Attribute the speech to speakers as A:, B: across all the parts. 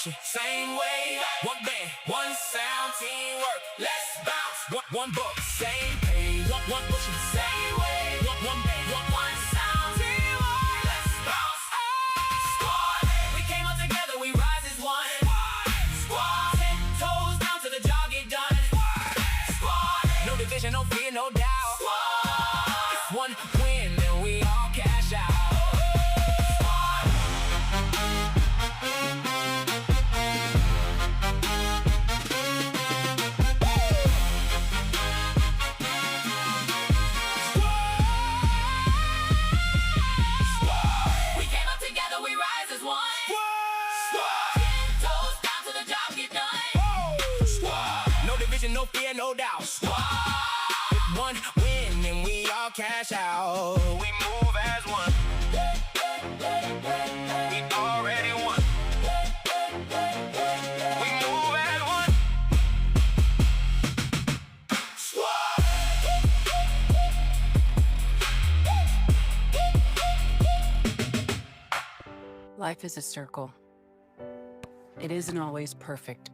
A: motion, same way. One band, one sound, teamwork. Let's bounce. One book, same page. One motion, same way. One band, one sound, teamwork. Let's bounce. Squad, we came up together, we rise as one. Squad, 10 toes down to the job get done. Squad, no division, no fear, no doubt. Squad, if one win, then we all cash out. No fear, no doubt. With one win and we all cash out. We move as one. We already won. We move as one.
B: Life is a circle. It isn't always perfect,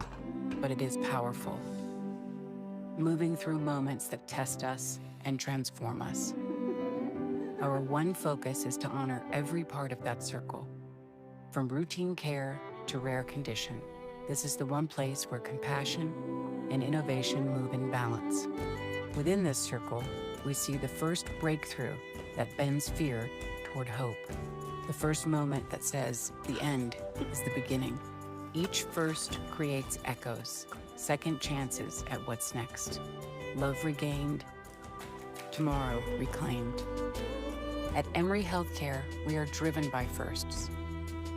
B: but it is powerful. Moving through moments that test us and transform us. Our one focus is to honor every part of that circle. From routine care to rare condition, this is the one place where compassion and innovation move in balance. Within this circle, we see the first breakthrough that bends fear toward hope. The first moment that says the end is the beginning. Each first creates echoes, second chances at what's next. Love regained, tomorrow reclaimed. At Emory Healthcare, we are driven by firsts,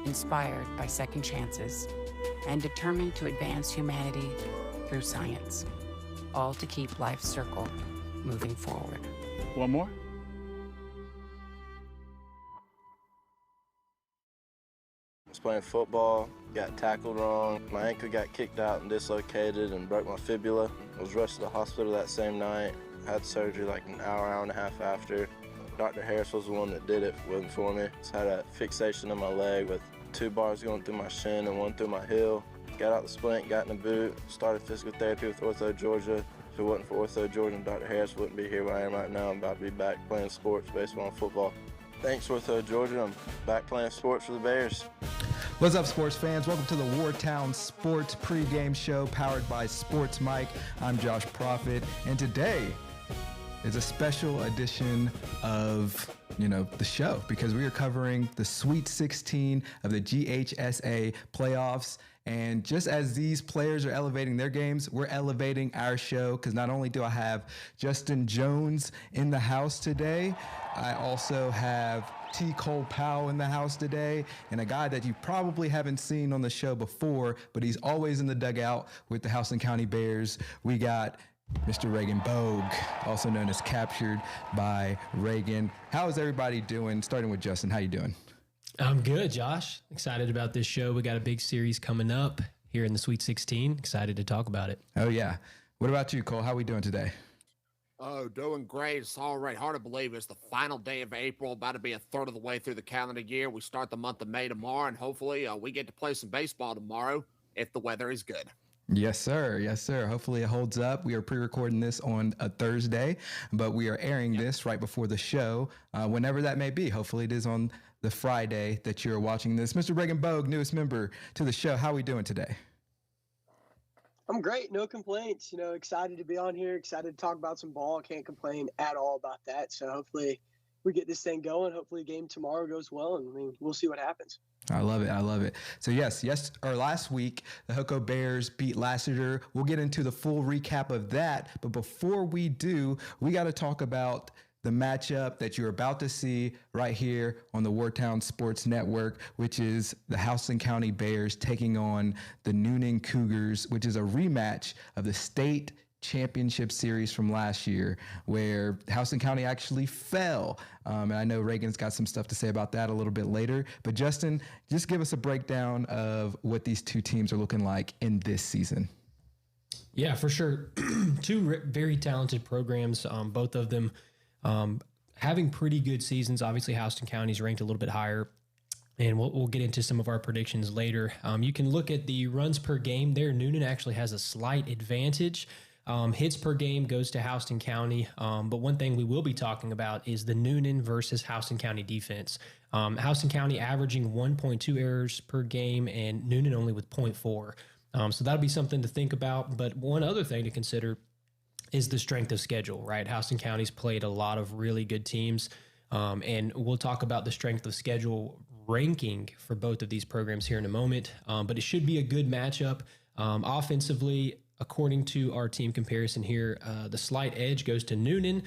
B: inspired by second chances, and determined to advance humanity through science, all to keep life's circle moving forward.
C: One more?
D: I was playing football, got tackled wrong. My ankle got kicked out and dislocated and broke my fibula. I was rushed to the hospital that same night. I had surgery like an hour and a half after. Dr. Harris was the one that did it, wasn't for me. Just had a fixation in my leg with 2 bars going through my shin and 1 through my heel. Got out the splint, got in the boot, started physical therapy with Ortho Georgia. If it wasn't for Ortho Georgia and Dr. Harris, I wouldn't be here where I am right now. I'm about to be back playing sports, baseball and football. Thanks, Ortho Georgia. I'm back playing sports for the Bears.
E: What's up, sports fans? Welcome to the Wartown Sports pregame show powered by Sports Mike. I'm Josh Profit, and today is a special edition of, the show because we are covering the Sweet 16 of the GHSA Playoffs. And just as these players are elevating their games, we're elevating our show because not only do I have Justin Jones in the house today, I also have T. Cole Powell in the house today, and a guy that you probably haven't seen on the show before, but he's always in the dugout with the Houston County Bears. We got Mr. Reagan Bogue, also known as Captured by Reagan. How is everybody doing? Starting with Justin, how you doing?
F: I'm good, Josh. Excited about this show. We got a big series coming up here in the Sweet 16. Excited to talk about it.
E: Oh, yeah. What about you, Cole? How are we doing today?
G: Oh, doing great. It's all right. Hard to believe it's the final day of April, about to be a third of the way through the calendar year. We start the month of May tomorrow, and hopefully we get to play some baseball tomorrow if the weather is good.
E: Yes, sir. Yes, sir. Hopefully it holds up. We are pre-recording this on a Thursday, but we are airing this right before the show, whenever that may be. Hopefully it is on the Friday that you're watching this. Mr. Reagan Bogue, newest member to the show. How are we doing today?
H: I'm great. No complaints. Excited to be on here. Excited to talk about some ball. Can't complain at all about that. So hopefully we get this thing going. Hopefully the game tomorrow goes well, and we'll see what happens.
E: I love it. I love it. So last week, the Hoko Bears beat Lassiter. We'll get into the full recap of that. But before we do, we got to talk about the matchup that you're about to see right here on the Wartown Sports Network, which is the Houston County Bears taking on the Newnan Cougars, which is a rematch of the state championship series from last year, where Houston County actually fell. And I know Reagan's got some stuff to say about that a little bit later. But Justin, just give us a breakdown of what these two teams are looking like in this season.
F: Yeah, for sure. Two very talented programs, both of them having pretty good seasons. Obviously, Houston County's ranked a little bit higher And we'll get into some of our predictions later. You can look at the runs per game there. Newnan actually has a slight advantage. Hits per game goes to Houston County. But one thing we will be talking about is the Newnan versus Houston County defense. Houston County averaging 1.2 errors per game and Newnan only with 0.4. So that'll be something to think about. But one other thing to consider is the strength of schedule, right? Houston County's played a lot of really good teams. And we'll talk about the strength of schedule ranking for both of these programs here in a moment. But it should be a good matchup. Offensively, according to our team comparison here, the slight edge goes to Newnan.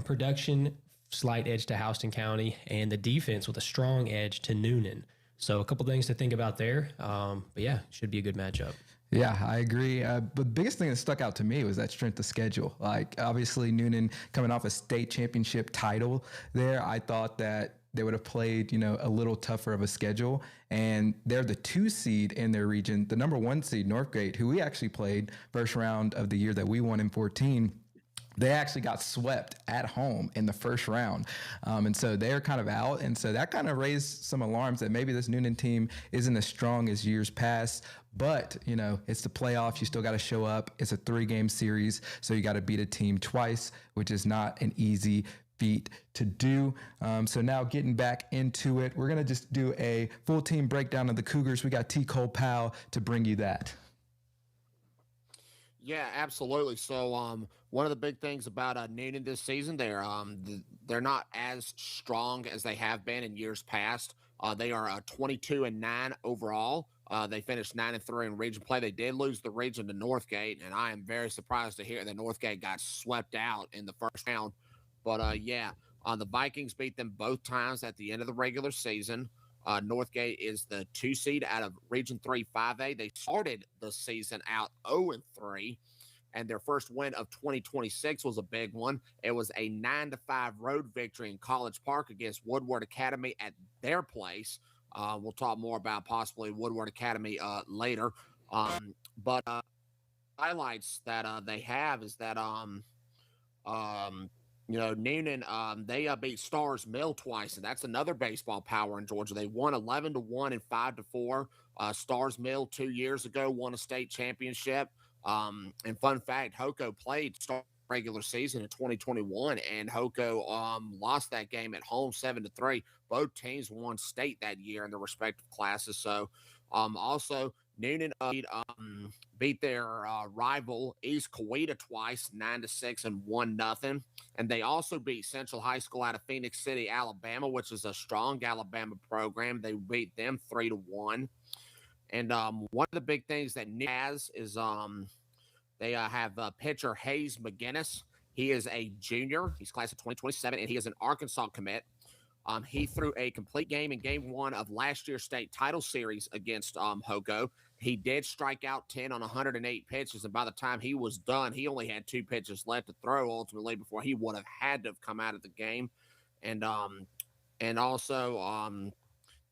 F: Production, slight edge to Houston County. And the defense with a strong edge to Newnan. So a couple things to think about there. But yeah, should be a good matchup.
E: Yeah, I agree. But the biggest thing that stuck out to me was that strength of schedule. Like, obviously, Newnan coming off a state championship title there, I thought that they would have played, a little tougher of a schedule. And they're the 2 seed in their region. The number 1 seed, Northgate, who we actually played first round of the year that we won in 14, they actually got swept at home in the first round. And so they're kind of out. And so that kind of raised some alarms that maybe this Newnan team isn't as strong as years past. But, it's the playoffs. You still got to show up. It's a 3-game series. So you got to beat a team twice, which is not an easy feat to do. So now getting back into it, we're going to just do a full team breakdown of the Cougars. We got T. Cole Powell to bring you that.
G: Yeah, absolutely. So, one of the big things about Newnan this season, they're not as strong as they have been in years past. They are 22-9 overall. They finished 9-3 in region play. They did lose the region to Northgate, and I am very surprised to hear that Northgate got swept out in the first round. But the Vikings beat them both times at the end of the regular season. Northgate is the 2 seed out of Region 3 5A. They started the season out 0-3, and their first win of 2026 was a big one. It was a 9-5 road victory in College Park against Woodward Academy at their place. We'll talk more about possibly Woodward Academy later. But highlights that they have is that Newnan, they beat Stars Mill twice, and that's another baseball power in Georgia. They won 11-1 and 5-4. Stars Mill 2 years ago won a state championship. And fun fact, Hoco played regular season in 2021, and Hoco lost that game at home 7-3. Both teams won state that year in their respective classes. So also Newnan beat their rival East Coweta twice, 9-6 and 1-0. And they also beat Central High School out of Phoenix City, Alabama, which is a strong Alabama program. They beat them 3-1. And one of the big things that Newnan has is they have pitcher Hayes McGinnis. He is a junior. He's class of 2027, and he is an Arkansas commit. He threw a complete game in game 1 of last year's state title series against Hoco. He did strike out 10 on 108 pitches, and by the time he was done, he only had 2 pitches left to throw ultimately before he would have had to have come out of the game. And also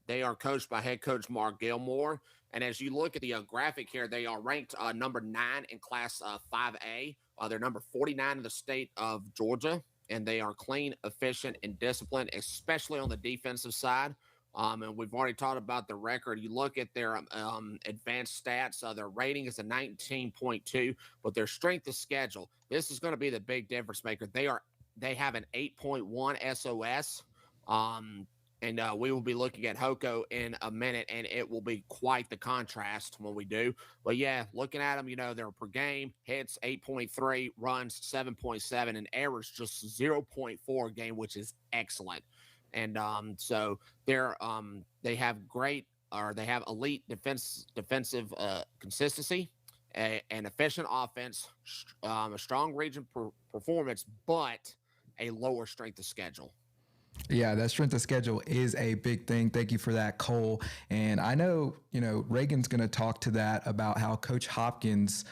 G: they are coached by head coach Mark Gilmore. And as you look at the graphic here, they are ranked number 9 in Class 5A. They're number 49 in the state of Georgia, and they are clean, efficient, and disciplined, especially on the defensive side. And we've already talked about the record. You look at their advanced stats, their rating is a 19.2, but their strength of schedule, this is going to be the big difference maker. They have an 8.1 SOS. And we will be looking at Hoco in a minute, and it will be quite the contrast when we do. But, yeah, looking at them, they're per game, hits 8.3, runs 7.7, and errors just 0.4 a game, which is excellent. And so they have elite defensive consistency, an efficient offense, a strong region performance, but a lower strength of schedule.
E: Yeah, that strength of schedule is a big thing. Thank you for that, Cole. And I know, Reagan's going to talk to that about how Coach Hopkins,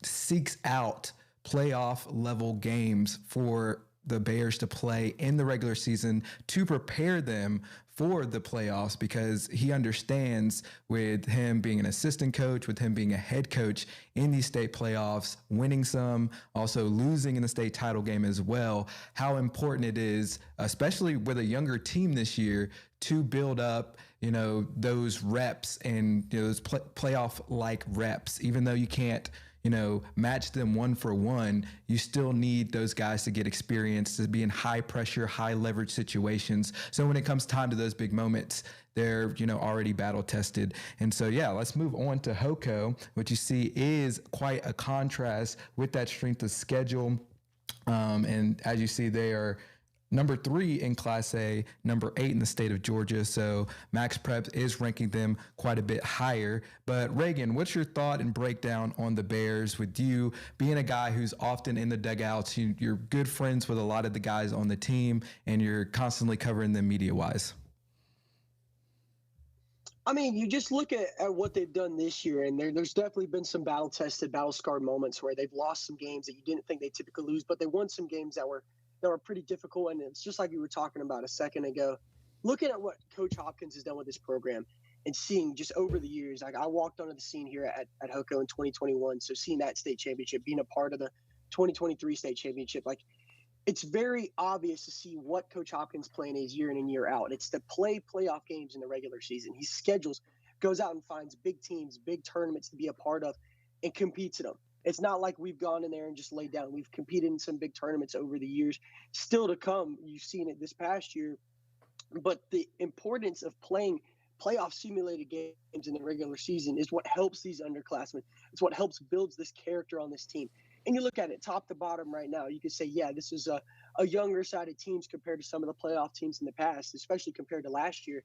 E: seeks out playoff level games for the Bears to play in the regular season to prepare them for the playoffs, because he understands, with him being an assistant coach, with him being a head coach in these state playoffs, winning some, also losing in the state title game as well, how important it is, especially with a younger team this year, to build up, those reps and those playoff-like reps. Even though you can't match them one for one, you still need those guys to get experience, to be in high pressure, high leverage situations. So when it comes time to those big moments, they're, already battle tested. And so, let's move on to Hoko, which you see is quite a contrast with that strength of schedule. And as you see, they are number 3 in Class A, number 8 in the state of Georgia. So Max Preps is ranking them quite a bit higher. But Reagan, what's your thought and breakdown on the Bears, with you being a guy who's often in the dugouts? You're good friends with a lot of the guys on the team, and you're constantly covering them media-wise.
H: I mean, you just look at what they've done this year, and there's definitely been some battle-tested, battle-scarred moments where they've lost some games that you didn't think they typically lose, but they won some games that were pretty difficult. And it's just like you were talking about a second ago, looking at what Coach Hopkins has done with this program and seeing just over the years, like I walked onto the scene here at Hoko in 2021. So seeing that state championship, being a part of the 2023 state championship, like it's very obvious to see what Coach Hopkins' plan is year in and year out. It's to play playoff games in the regular season. He goes out and finds big teams, big tournaments to be a part of, and competes in them. It's not like we've gone in there and just laid down. We've competed in some big tournaments over the years, still to come. You've seen it this past year. But the importance of playing playoff simulated games in the regular season is what helps these underclassmen. It's what helps builds this character on this team. And you look at it top to bottom right now, you could say, this is a younger side of teams compared to some of the playoff teams in the past, especially compared to last year.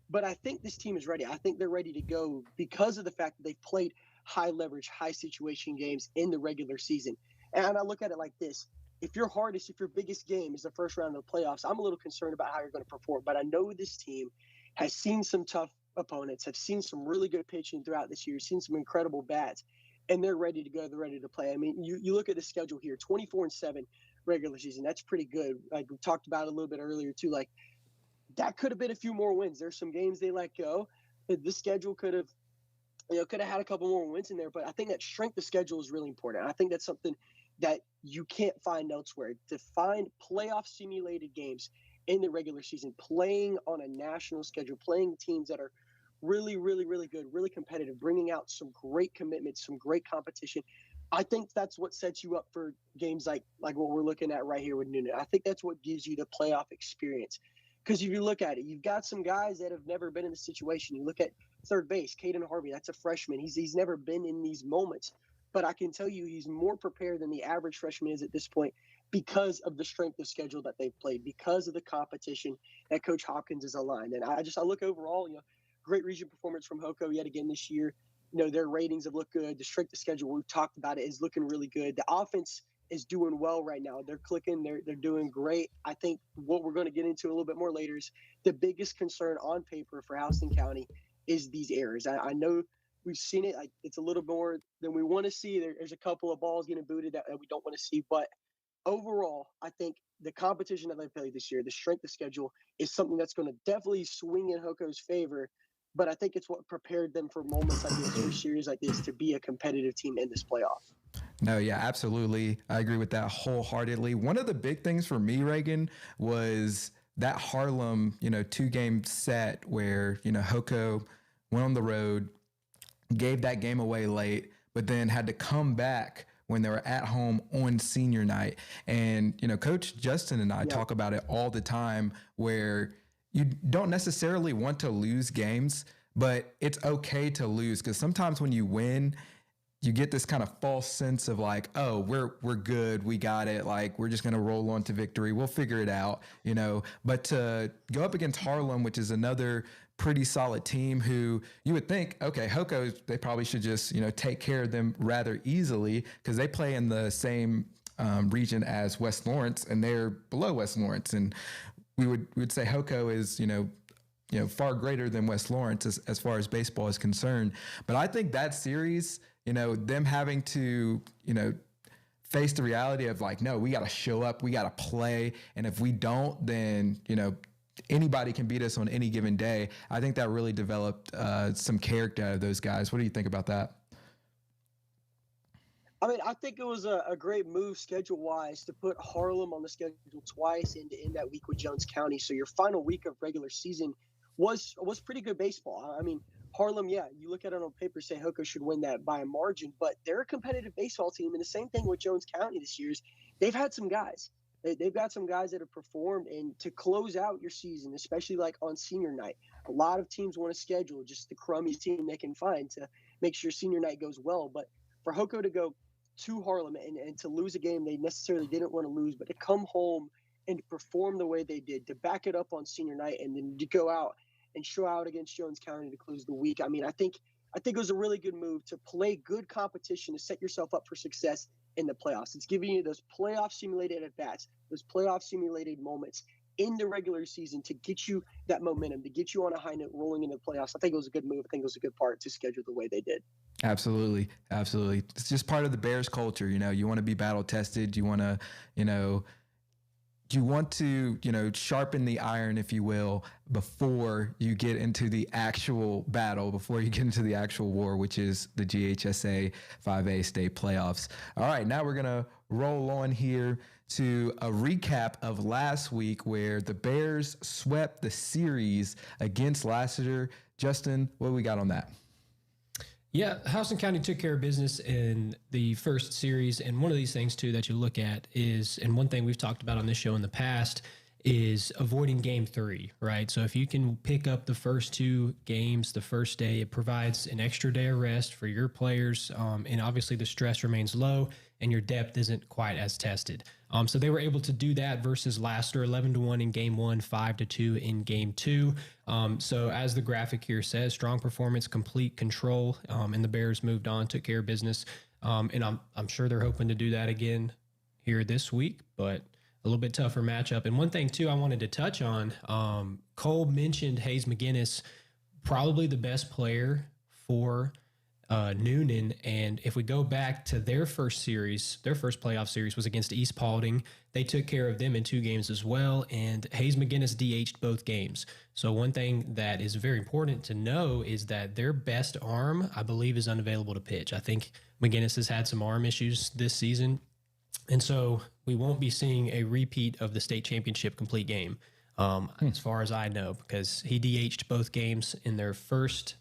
H: But I think this team is ready. I think they're ready to go because of the fact that they've played high leverage, high situation games in the regular season. And I look at it like this. If your biggest game is the first round of the playoffs, I'm a little concerned about how you're going to perform. But I know this team has seen some tough opponents, have seen some really good pitching throughout this year, seen some incredible bats, and they're ready to go. They're ready to play. I mean, you look at the schedule here, 24-7 regular season. That's pretty good. Like we talked about a little bit earlier too, like that could have been a few more wins. There's some games they let go. The schedule could have had a couple more wins in there, but I think that strength of schedule is really important. I think that's something that you can't find elsewhere. To find playoff simulated games in the regular season, playing on a national schedule, playing teams that are really, really, really good, really competitive, bringing out some great commitments, some great competition. I think that's what sets you up for games like what we're looking at right here with Newnan. I think that's what gives you the playoff experience. Because if you look at it, you've got some guys that have never been in this situation. You look at third base, Caden Harvey, that's a freshman. He's never been in these moments. But I can tell you he's more prepared than the average freshman is at this point because of the strength of schedule that they've played, because of the competition that Coach Hopkins is aligned. And I look overall, great region performance from Hoko yet again this year. Their ratings have looked good. The strength of schedule, we've talked about it, is looking really good. The offense is doing well right now. They're clicking. They're doing great. I think what we're going to get into a little bit more later is the biggest concern on paper for Houston County is these errors. I know we've seen it. It's a little more than we want to see. There's a couple of balls getting booted that we don't want to see. But overall, I think the competition that they played this year, the strength of schedule, is something that's going to definitely swing in Hoko's favor. But I think it's what prepared them for moments like this, for series like this, to be a competitive team in this playoff.
E: No, yeah, absolutely. I agree with that wholeheartedly. One of the big things for me, Reagan, was that Harlem, 2-game set where, Hoko went on the road, gave that game away late, but then had to come back when they were at home on senior night. And, Coach Justin and I talk about it all the time, where you don't necessarily want to lose games, but it's okay to lose, because sometimes when you win, you get this kind of false sense of like, oh, we're good, we got it, like we're just going to roll on to victory, we'll figure it out, But to go up against Harlem, which is another pretty solid team who you would think, okay, Hoko, they probably should just, take care of them rather easily, because they play in the same region as West Lawrence, and they're below West Lawrence. And we would say Hoko is, far greater than West Lawrence as far as baseball is concerned. But I think that series, them having to, face the reality of like, no, we got to show up, we got to play. And if we don't, then, anybody can beat us on any given day. I think that really developed some character out of those guys. What do you think about that?
H: I mean, I think it was a great move schedule-wise to put Harlem on the schedule twice and to end that week with Jones County. So your final week of regular season was pretty good baseball. I mean, Harlem, yeah, you look at it on paper, say Hoko should win that by a margin, but they're a competitive baseball team. And the same thing with Jones County this year is they've had some guys. They've got some guys that have performed, and to close out your season, especially like on senior night, a lot of teams want to schedule just the crummiest team they can find to make sure senior night goes well. But for Hoko to go to Harlem and to lose a game they necessarily didn't want to lose, but to come home and to perform the way they did, to back it up on senior night, and then to go out and show out against Jones County to close the week. I mean, I think it was a really good move to play good competition, to set yourself up for success in the playoffs. It's giving you those playoff simulated at-bats, those playoff simulated moments in the regular season to get you that momentum, to get you on a high note rolling into the playoffs. I think it was a good move. I think it was a good part to schedule the way they did.
E: Absolutely. Absolutely. It's just part of the Bears culture. You want to be battle tested. You want to, you want to, sharpen the iron, if you will, before you get into the actual battle, before you get into the actual war, which is the GHSA 5A state playoffs. All right, now we're going to roll on here to a recap of last week where the Bears swept the series against Lassiter. Justin, what do we got on that?
F: Yeah, Houston County took care of business in the first series. And one of these things, too, that you look at is, and one thing we've talked about on this show in the past, is avoiding game 3, right? So if you can pick up the first 2 games the first day, it provides an extra day of rest for your players. And obviously the stress remains low and your depth isn't quite as tested. So they were able to do that versus Lassiter, 11-1 in game 1, 5-2 in game 2. So as the graphic here says, strong performance, complete control, and the Bears moved on, took care of business. And I'm sure they're hoping to do that again here this week, but a little bit tougher matchup. And one thing, too, I wanted to touch on, Cole mentioned Hayes McGinnis, probably the best player for Newnan. And if we go back to their first series, their first playoff series was against East Paulding. They took care of them in 2 games as well. And Hayes McGinnis DH'd both games. So one thing that is very important to know is that their best arm, I believe, is unavailable to pitch. I think McGinnis has had some arm issues this season. And so we won't be seeing a repeat of the state championship complete game, as far as I know, because he DH'd both games in their first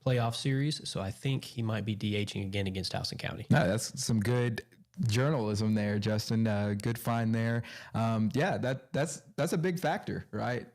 F: playoff series. So I think he might be DHing again against Houston County.
E: No, that's some good journalism there, Justin. Good find there. That's a big factor, right?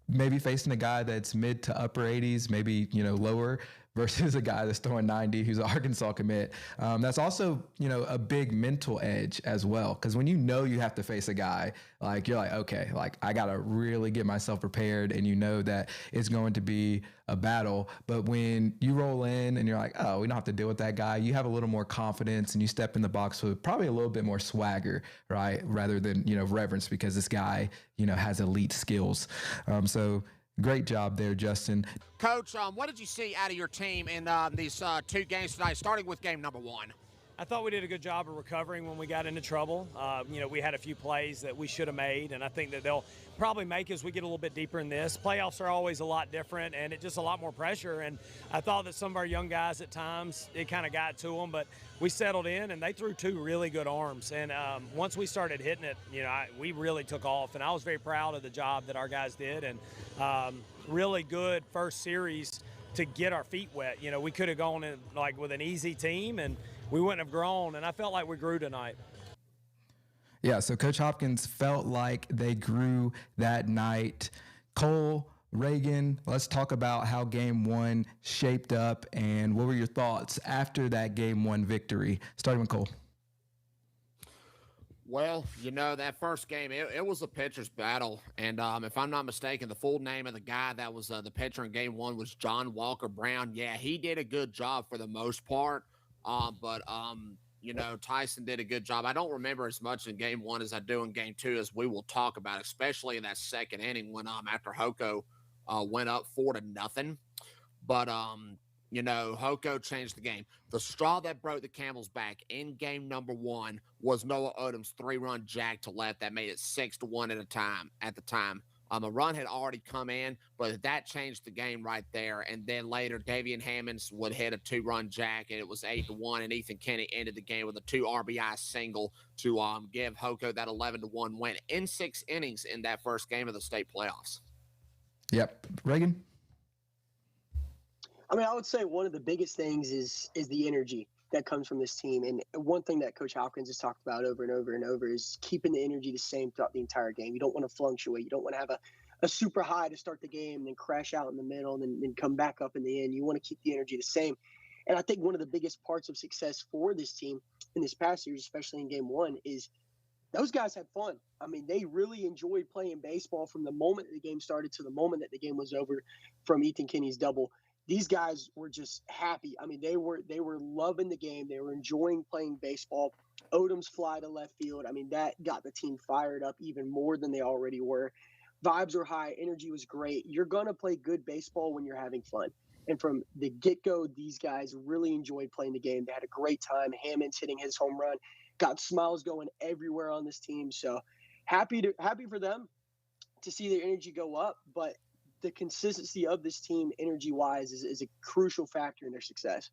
E: Maybe facing a guy that's mid to upper 80s, maybe, lower, versus a guy that's throwing 90 who's an Arkansas commit. That's also, a big mental edge as well. Because when you have to face a guy, like you're like, okay, like I got to really get myself prepared, and that it's going to be a battle. But when you roll in and you're like, oh, we don't have to deal with that guy, you have a little more confidence and you step in the box with probably a little bit more swagger, right? Rather than, reverence, because this guy, has elite skills. So great job there, Justin.
G: Coach, what did you see out of your team in these 2 games tonight, starting with game number 1?
C: I thought we did a good job of recovering when we got into trouble. We had a few plays that we should have made, and I think that they'll probably make as we get a little bit deeper in this. Playoffs are always a lot different, and it's just a lot more pressure. And I thought that some of our young guys at times, it kind of got to them, but we settled in, and they threw 2 really good arms. And once we started hitting it, we really took off, and I was very proud of the job that our guys did. And really good first series to get our feet wet. We could have gone in with an easy team, and we wouldn't have grown, and I felt like we grew tonight.
E: Yeah, so Coach Hopkins felt like they grew that night. Cole, Reagan, let's talk about how game 1 shaped up, and what were your thoughts after that game 1 victory? Starting with Cole.
G: Well, that first game, it was a pitcher's battle. And if I'm not mistaken, the full name of the guy that was the pitcher in game 1 was John Walker Brown. Yeah, he did a good job for the most part. But Tyson did a good job. I don't remember as much in game 1 as I do in game 2, as we will talk about, especially in that second inning when after Hoko went up 4-0. But Hoko changed the game. The straw that broke the camel's back in game number 1 was Noah Odom's 3-run jack to left that made it 6-1 at the time. A run had already come in, but that changed the game right there. And then later, Davian Hammonds would hit a 2-run jack, and it was 8-1. And Ethan Kenny ended the game with a 2 RBI single to give Hoko that 11-1 win in 6 innings in that first game of the state playoffs.
E: Yep. Reagan?
H: I mean, I would say one of the biggest things is the energy that comes from this team. And one thing that Coach Hopkins has talked about over and over and over is keeping the energy the same throughout the entire game. You don't want to fluctuate. You don't want to have a super high to start the game and then crash out in the middle and then come back up in the end. You want to keep the energy the same. And I think one of the biggest parts of success for this team in this past series, especially in game 1, is those guys had fun. I mean, they really enjoyed playing baseball from the moment the game started to the moment that the game was over from Ethan Kenny's double. These guys were just happy. I mean, they were loving the game. They were enjoying playing baseball. Odom's fly to left field, I mean, that got the team fired up even more than they already were. Vibes were high. Energy was great. You're going to play good baseball when you're having fun. And from the get-go, these guys really enjoyed playing the game. They had a great time. Hammonds hitting his home run. Got smiles going everywhere on this team. So happy for them to see their energy go up. But the consistency of this team energy-wise is a crucial factor in their success.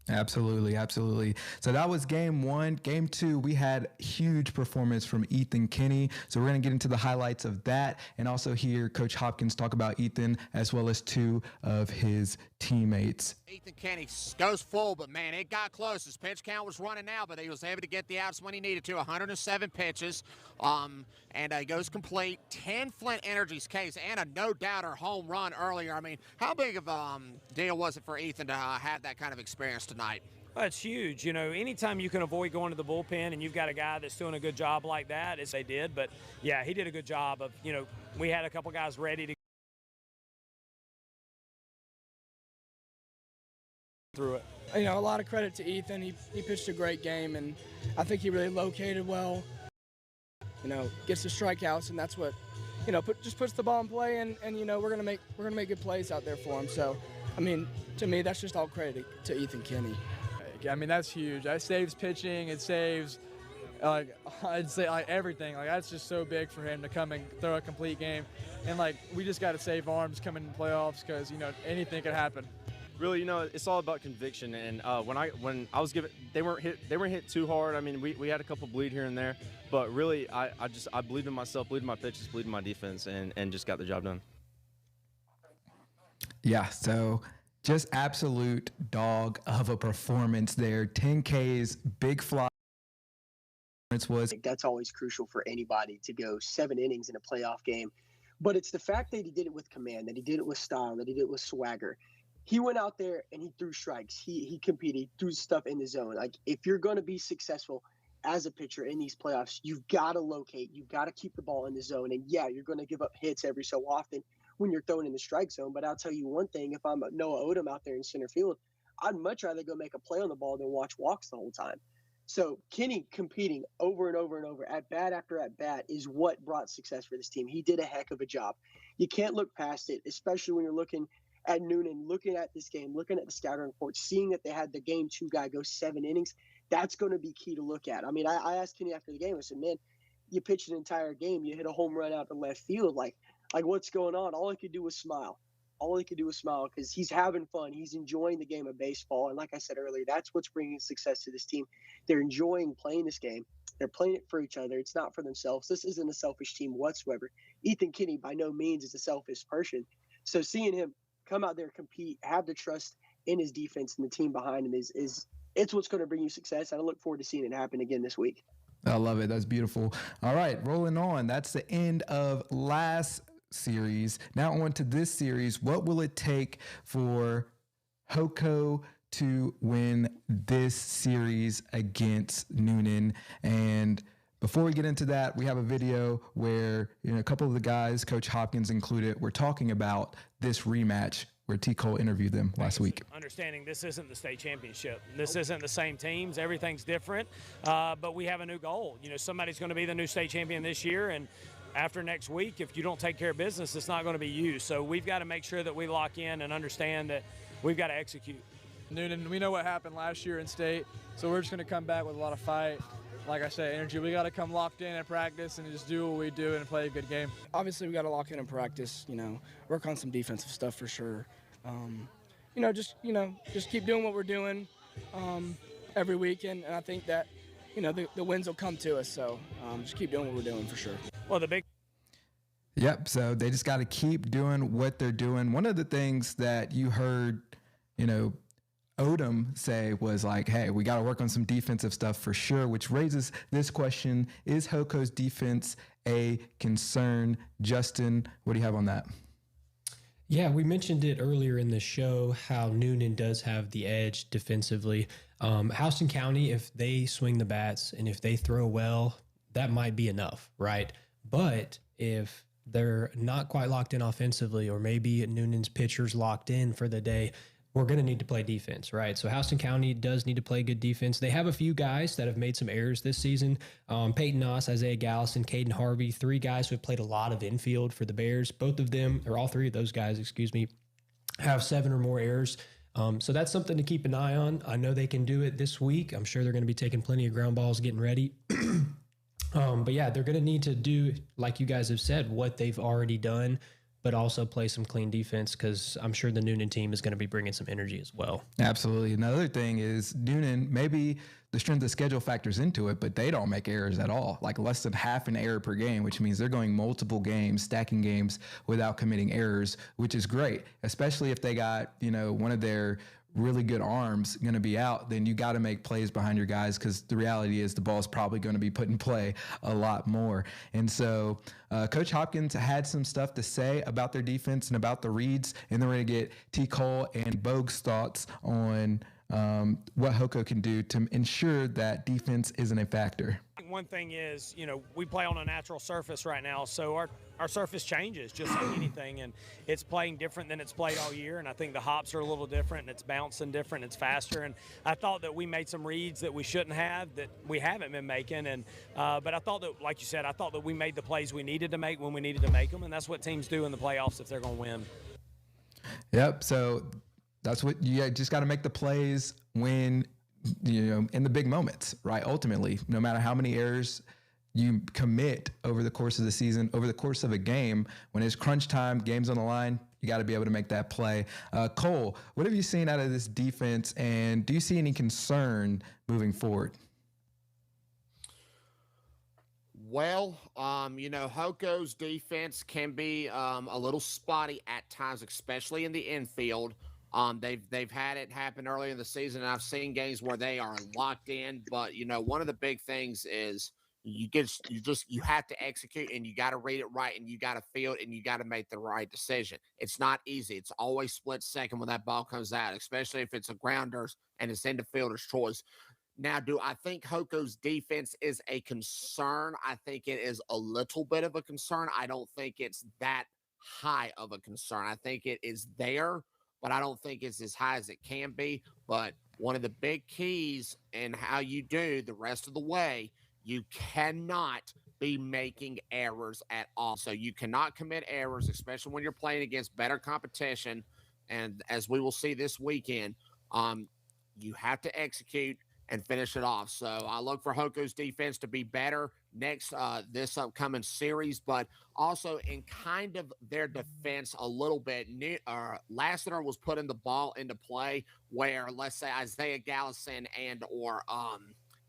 E: Absolutely, absolutely. So that was game 1. Game 2, we had huge performance from Ethan Kenny. So we're going to get into the highlights of that and also hear Coach Hopkins talk about Ethan as well as 2 of his teammates.
G: Ethan Kenny goes full, but man, it got close. His pitch count was running out, but he was able to get the outs when he needed to. 107 pitches, and he goes complete. 10 Flint Energy's case and a no-doubter home run earlier. I mean, how big of a deal was it for Ethan to have that kind of experience tonight?
C: Well, it's huge. Anytime you can avoid going to the bullpen and you've got a guy that's doing a good job like that, as they did. But, yeah, he did a good job of, we had a couple guys ready to through it.
I: A lot of credit to Ethan. He pitched a great game, and I think he really located well. Gets the strikeouts, and that's what, just puts the ball in play, and we're gonna make good plays out there for him. So, I mean, to me, that's just all credit to Ethan Kenny.
J: I mean, that's huge. That saves pitching. It saves, I'd say, everything. That's just so big for him to come and throw a complete game. And, we just got to save arms coming in playoffs because, anything could happen.
K: Really, it's all about conviction. And when I was given, they weren't hit too hard. I mean, we had a couple bleed here and there, but really, I believed in myself, believed in my pitches, believed in my defense, and just got the job done.
E: Yeah, so just absolute dog of a performance there. 10 Ks, big fly.
H: That's always crucial for anybody to go 7 innings in a playoff game. But it's the fact that he did it with command, that he did it with style, that he did it with swagger. He went out there and he threw strikes. He competed, he threw stuff in the zone. If you're going to be successful as a pitcher in these playoffs, you've got to locate. You've got to keep the ball in the zone. And, yeah, you're going to give up hits every so often when you're throwing in the strike zone. But I'll tell you one thing, if I'm Noah Odom out there in center field, I'd much rather go make a play on the ball than watch walks the whole time. So Kenny competing over and over and over, at bat after at bat, is what brought success for this team. He did a heck of a job. You can't look past it, especially when you're looking at Newnan, looking at this game, looking at the scouting report, seeing that they had the game 2 guy go 7 innings. That's going to be key to look at. I mean, I asked Kenny after the game, I said, man, you pitched an entire game, you hit a home run out to left field. Like what's going on? All he could do was smile. All he could do was smile because he's having fun. He's enjoying the game of baseball. And like I said earlier, that's what's bringing success to this team. They're enjoying playing this game. They're playing it for each other. It's not for themselves. This isn't a selfish team whatsoever. Ethan Kenny by no means is a selfish person. So seeing him come out there, compete, have the trust in his defense and the team behind him is it's what's going to bring you success. And I look forward to seeing it happen again this week.
E: I love it. That's beautiful. All right, rolling on. That's the end of last series. Now on to this series. What will it take for Hoko to win this series against Newnan? And before we get into that, we have a video where a couple of the guys, Coach Hopkins included, were talking about this rematch where T. Cole interviewed them last week.
C: Understanding this isn't the state championship. This isn't the same teams. Everything's different, but we have a new goal. Somebody's going to be the new state champion this year, and after next week, if you don't take care of business, it's not going to be you. So we've got to make sure that we lock in and understand that we've got to execute.
J: Newnan, we know what happened last year in state, so we're just going to come back with a lot of fight. Like I said, energy. We got to come locked in at practice and just do what we do and play a good game.
I: Obviously, we got to lock in practice. Work on some defensive stuff for sure. Just keep doing what we're doing every weekend, and I think that the wins will come to us. So just keep doing what we're doing for sure.
C: Well, the big.
E: Yep. So they just got to keep doing what they're doing. One of the things that you heard, Odom say was like, hey, we got to work on some defensive stuff for sure, which raises this question. Is Hoko's defense a concern? Justin, what do you have on that?
F: Yeah, we mentioned it earlier in the show, how Newnan does have the edge defensively. Houston County, if they swing the bats and if they throw well, that might be enough, right? But if they're not quite locked in offensively, or maybe Newnan's pitcher's locked in for the day, we're going to need to play defense, right? So Houston County does need to play good defense. They have a few guys that have made some errors this season. Peyton Noss, Isaiah Gallison, Caden Harvey, 3 guys who have played a lot of infield for the Bears. Both of them, or all 3 of those guys, have 7 or more errors. So that's something to keep an eye on. I know they can do it this week. I'm sure they're going to be taking plenty of ground balls, getting ready. But yeah, they're going to need to do, like you guys have said, what they've already done, but also play some clean defense, because I'm sure the Newnan team is going to be bringing some energy as well.
E: Absolutely. Another thing is Newnan, maybe the strength of schedule factors into it, but they don't make errors at all, like less than half an error per game, which means they're going multiple games, stacking games without committing errors, which is great, especially if they got, one of their really good arms going to be out, then you got to make plays behind your guys, because the reality is the ball is probably going to be put in play a lot more. And so Coach Hopkins had some stuff to say about their defense and about the reads, and then we're going to get T. Cole and Bogue's thoughts on what Hoko can do to ensure that defense isn't a factor.
C: One thing is, we play on a natural surface right now, so our surface changes just like anything, and it's playing different than it's played all year, and I think the hops are a little different, and it's bouncing different, it's faster, and I thought that we made some reads that we shouldn't have, that we haven't been making, and but I thought that, like you said, I thought that we made the plays we needed to make when we needed to make them, and that's what teams do in the playoffs if they're going to win.
E: Yep, so that's what you just got to make the plays when, in the big moments, right? Ultimately, no matter how many errors you commit over the course of the season, over the course of a game, when it's crunch time, game's on the line, you got to be able to make that play. Cole, what have you seen out of this defense, and do you see any concern moving forward?
G: Well, Hoko's defense can be a little spotty at times, especially in the infield. They've had it happen earlier in the season, and I've seen games where they are locked in. But one of the big things is you have to execute, and you got to read it right, and you got to feel it, and you got to make the right decision. It's not easy. It's always split second when that ball comes out, especially if it's a grounders and it's in the fielder's choice. Now, do I think Hoko's defense is a concern? I think it is a little bit of a concern. I don't think it's that high of a concern. I think it is there, but I don't think it's as high as it can be. But one of the big keys in how you do the rest of the way, you cannot be making errors at all. So you cannot commit errors, especially when you're playing against better competition. And as we will see this weekend, you have to execute and finish it off. So I look for Hoko's defense to be better next this upcoming series, but also in kind of their defense a little bit. Lassiter was putting the ball into play where, let's say, Isaiah Gallison and or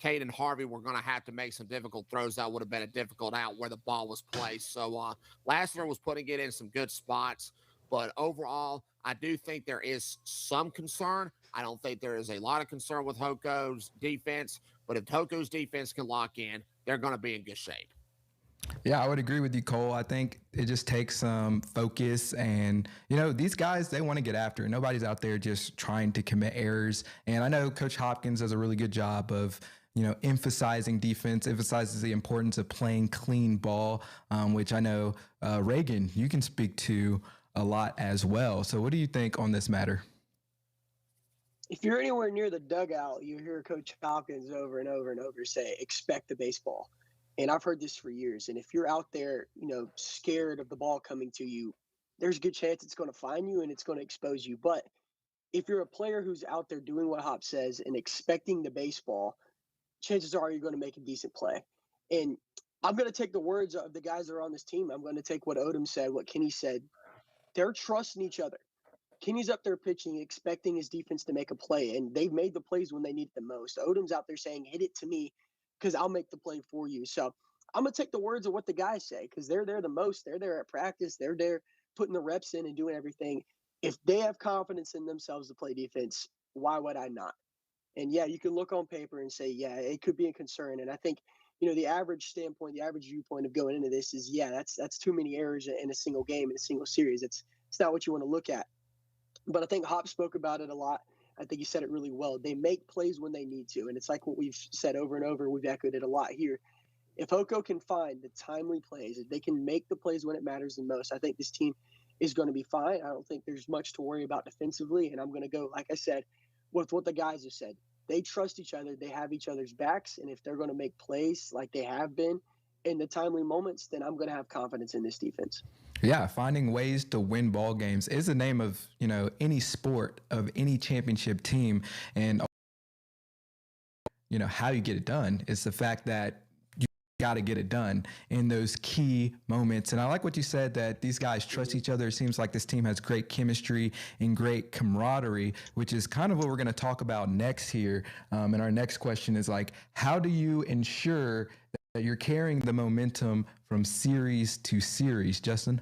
G: Caden Harvey were going to have to make some difficult throws. That would have been a difficult out where the ball was placed. So Lassiter was putting it in some good spots. But overall, I do think there is some concern. I don't think there is a lot of concern with Hoko's defense. But if Hoko's defense can lock in, they're going to be in good shape.
E: Yeah, I would agree with you, Cole. I think it just takes some focus, and these guys, they want to get after it. Nobody's out there just trying to commit errors. And I know Coach Hopkins does a really good job of emphasizing defense, emphasizes the importance of playing clean ball, which I know Reagan, you can speak to a lot as well. So what do you think on this matter?
H: If you're anywhere near the dugout, you hear Coach Hopkins over and over and over say, expect the baseball. And I've heard this for years. And if you're out there, scared of the ball coming to you, there's a good chance it's going to find you and it's going to expose you. But if you're a player who's out there doing what Hop says and expecting the baseball, chances are you're going to make a decent play. And I'm going to take the words of the guys that are on this team. I'm going to take what Odom said, what Kenny said. They're trusting each other. Kenny's up there pitching, expecting his defense to make a play, and they've made the plays when they need it the most. Odom's out there saying, hit it to me because I'll make the play for you. So I'm going to take the words of what the guys say because they're there the most. They're there at practice. They're there putting the reps in and doing everything. If they have confidence in themselves to play defense, why would I not? And yeah, you can look on paper and say, yeah, it could be a concern. And I think, the average standpoint, the average viewpoint of going into this is, yeah, that's too many errors in a single game, in a single series. It's not what you want to look at. But I think Hop spoke about it a lot. I think he said it really well. They make plays when they need to. And it's like what we've said over and over. We've echoed it a lot here. If Hoko can find the timely plays, if they can make the plays when it matters the most, I think this team is going to be fine. I don't think there's much to worry about defensively. And I'm going to go, like I said, with what the guys have said. They trust each other. They have each other's backs. And if they're going to make plays like they have been in the timely moments, then I'm going to have confidence in this defense.
E: Yeah, finding ways to win ball games is the name of, any sport, of any championship team. And, how you get it done is the fact that you got to get it done in those key moments. And I like what you said, that these guys trust each other. It seems like this team has great chemistry and great camaraderie, which is kind of what we're going to talk about next here. And our next question is like, how do you ensure that you're carrying the momentum from series to series, Justin?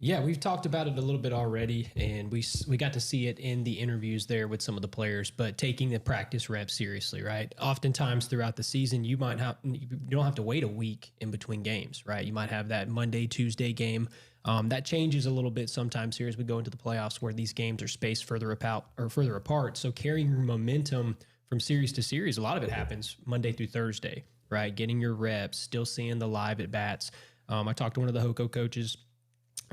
F: Yeah, we've talked about it a little bit already, and we got to see it in the interviews there with some of the players, but taking the practice reps seriously, right? Oftentimes throughout the season, you don't have to wait a week in between games, right? You might have that Monday, Tuesday game. That changes a little bit sometimes here as we go into the playoffs where these games are spaced further apart. So carrying your momentum from series to series, a lot of it happens Monday through Thursday, right? Getting your reps, still seeing the live at bats. I talked to one of the Hoko coaches,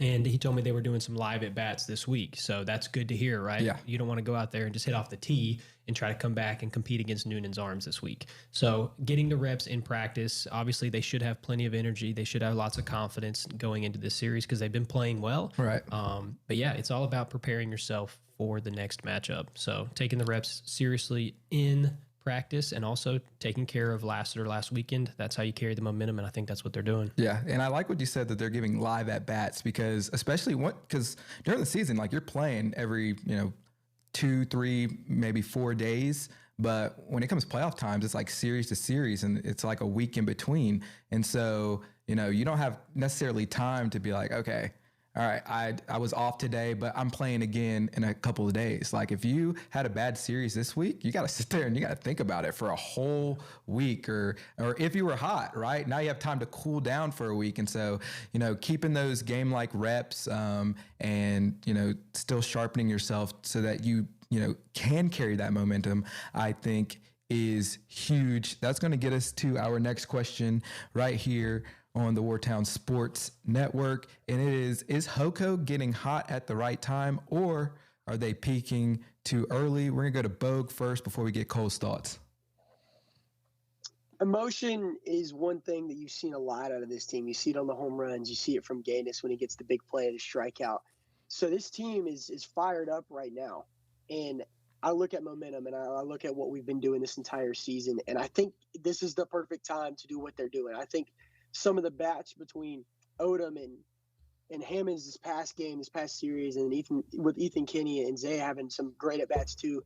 F: and he told me they were doing some live at bats this week. So that's good to hear, right?
E: Yeah.
F: You don't want to go out there and just hit off the tee and try to come back and compete against Newnan's Arms this week. So getting the reps in practice, obviously they should have plenty of energy. They should have lots of confidence going into this series because they've been playing well.
E: Right.
F: But yeah, it's all about preparing yourself for the next matchup. So taking the reps seriously in practice and also taking care of last weekend. That's how you carry the momentum, and I think that's what they're doing.
E: Yeah, and I like what you said, that they're giving live at bats, because especially because during the season, like, you're playing every 2, 3, maybe 4 days. But when it comes to playoff times, it's like series to series, and it's like a week in between. And so, you don't have necessarily time to be like, okay, all right, I was off today, but I'm playing again in a couple of days. Like, if you had a bad series this week, you got to sit there and you got to think about it for a whole week, or if you were hot, right? Now you have time to cool down for a week. And so, keeping those game-like reps and, still sharpening yourself so that you can carry that momentum, I think is huge. That's going to get us to our next question right here on the Wartown Sports Network. And it is Hoko getting hot at the right time, or are they peaking too early? We're going to go to Bogue first before we get Cole's thoughts.
H: Emotion is one thing that you've seen a lot out of this team. You see it on the home runs. You see it from Gaines when he gets the big play and a strikeout. So this team is fired up right now. And I look at momentum, and I look at what we've been doing this entire season, and I think this is the perfect time to do what they're doing. I think some of the bats between Odom and Hammonds this past series, and Ethan Kinney and Zay having some great at bats too.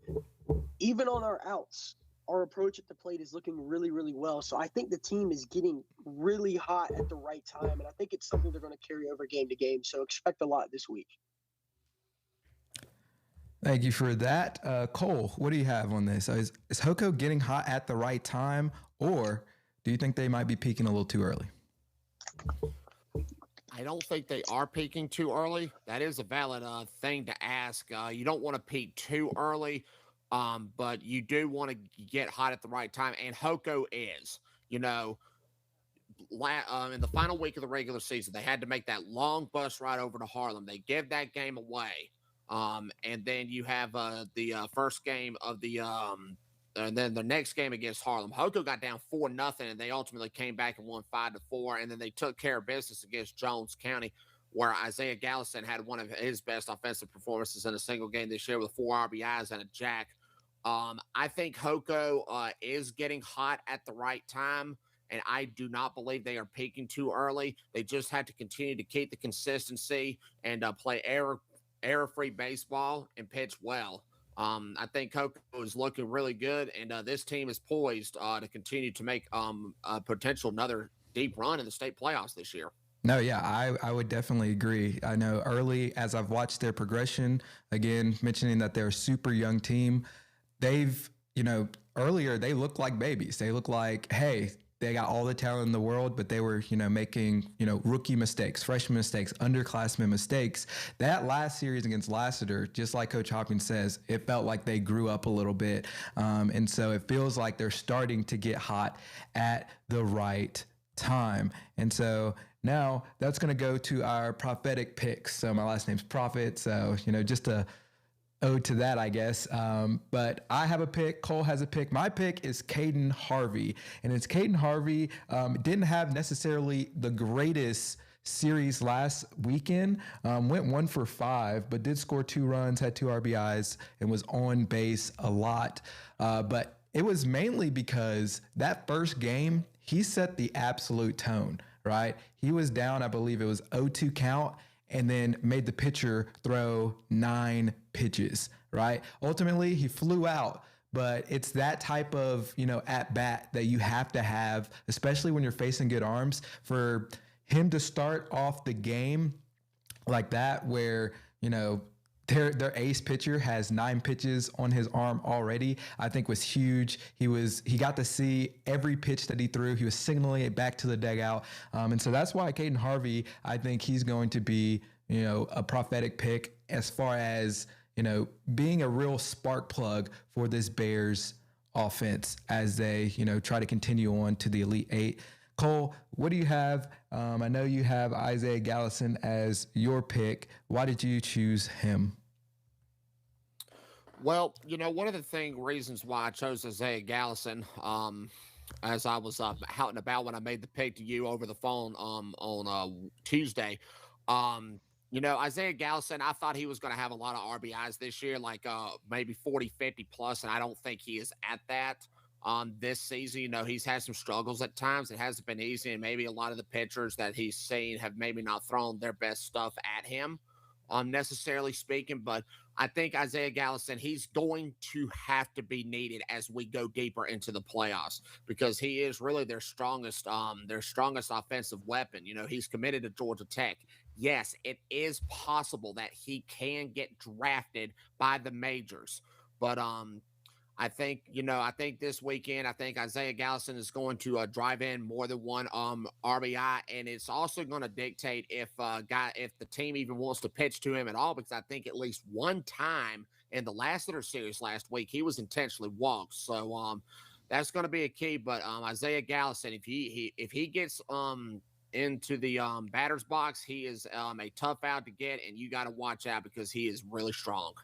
H: Even on our outs, our approach at the plate is looking really, really well. So I think the team is getting really hot at the right time, and I think it's something they're going to carry over game to game. So expect a lot this week.
E: Thank you for that. Cole, what do you have on this? Is Hoko getting hot at the right time, or do you think they might be peaking a little too early?
G: I don't think they are peaking too early. That is a valid thing to ask. You don't want to peak too early, but you do want to get hot at the right time. And Hoko is, in the final week of the regular season, they had to make that long bus ride over to Harlem. They give that game away. And then you have the first game of the and then the next game against Harlem. Hoko got down 4-0, and they ultimately came back and won 5-4. And then they took care of business against Jones County. where Isaiah Gallison had one of his best offensive performances in a single game this year with 4 RBIs and a jack. I think Hoko is getting hot at the right time, and I do not believe they are peaking too early. They just have to continue to keep the consistency and play error-free baseball and pitch well. I think Coco is looking really good, and this team is poised to continue to make a potential another deep run in the state playoffs this year.
E: No, yeah, I would definitely agree. I know early as I've watched their progression, again, mentioning that they're a super young team, they've, earlier they looked like babies. They look like, hey, they got all the talent in the world, but they were, making, rookie mistakes, freshman mistakes, underclassmen mistakes. That last series against Lassiter, just like Coach Hopkins says, it felt like they grew up a little bit. And so it feels like they're starting to get hot at the right time. And so now that's going to go to our prophetic picks. So my last name's Prophet. So, just a ode to that, I guess. But I have a pick. Cole has a pick. My pick is Caden Harvey. And it's Caden Harvey. Didn't have necessarily the greatest series last weekend. Went 1 for 5, but did score 2 runs, had 2 RBIs, and was on base a lot. But it was mainly because that first game, he set the absolute tone, right? He was down, I believe it was 0-2 count, and then made the pitcher throw 9 pitches, right? Ultimately, he flew out, but it's that type of, at bat that you have to have, especially when you're facing good arms, for him to start off the game like that, where, their ace pitcher has 9 pitches on his arm already, I think was huge. He got to see every pitch that he threw. He was signaling it back to the dugout. And so that's why Caden Harvey, I think he's going to be, a prophetic pick as far as, being a real spark plug for this Bears offense as they, try to continue on to the Elite 8. Cole, what do you have? I know you have Isaiah Gallison as your pick. Why did you choose him?
G: Well, one of the reasons why I chose Isaiah Gallison, as I was out and about when I made the pick to you over the phone on Tuesday, Isaiah Gallison, I thought he was going to have a lot of RBIs this year, like maybe 40, 50 plus, and I don't think he is at that. This season, he's had some struggles at times. It hasn't been easy, and maybe a lot of the pitchers that he's seen have maybe not thrown their best stuff at him, necessarily speaking. But I think Isaiah Gallison, he's going to have to be needed as we go deeper into the playoffs, because he is really their strongest offensive weapon. He's committed to Georgia Tech. Yes, it is possible that he can get drafted by the majors, but I think this weekend, I think Isaiah Gallison is going to drive in more than 1 RBI, and it's also going to dictate if the team even wants to pitch to him at all, because I think at least one time in the Lassiter series last week, he was intentionally walked. So that's going to be a key. But Isaiah Gallison, if he gets into the batter's box, he is a tough out to get, and you got to watch out because he is really strong.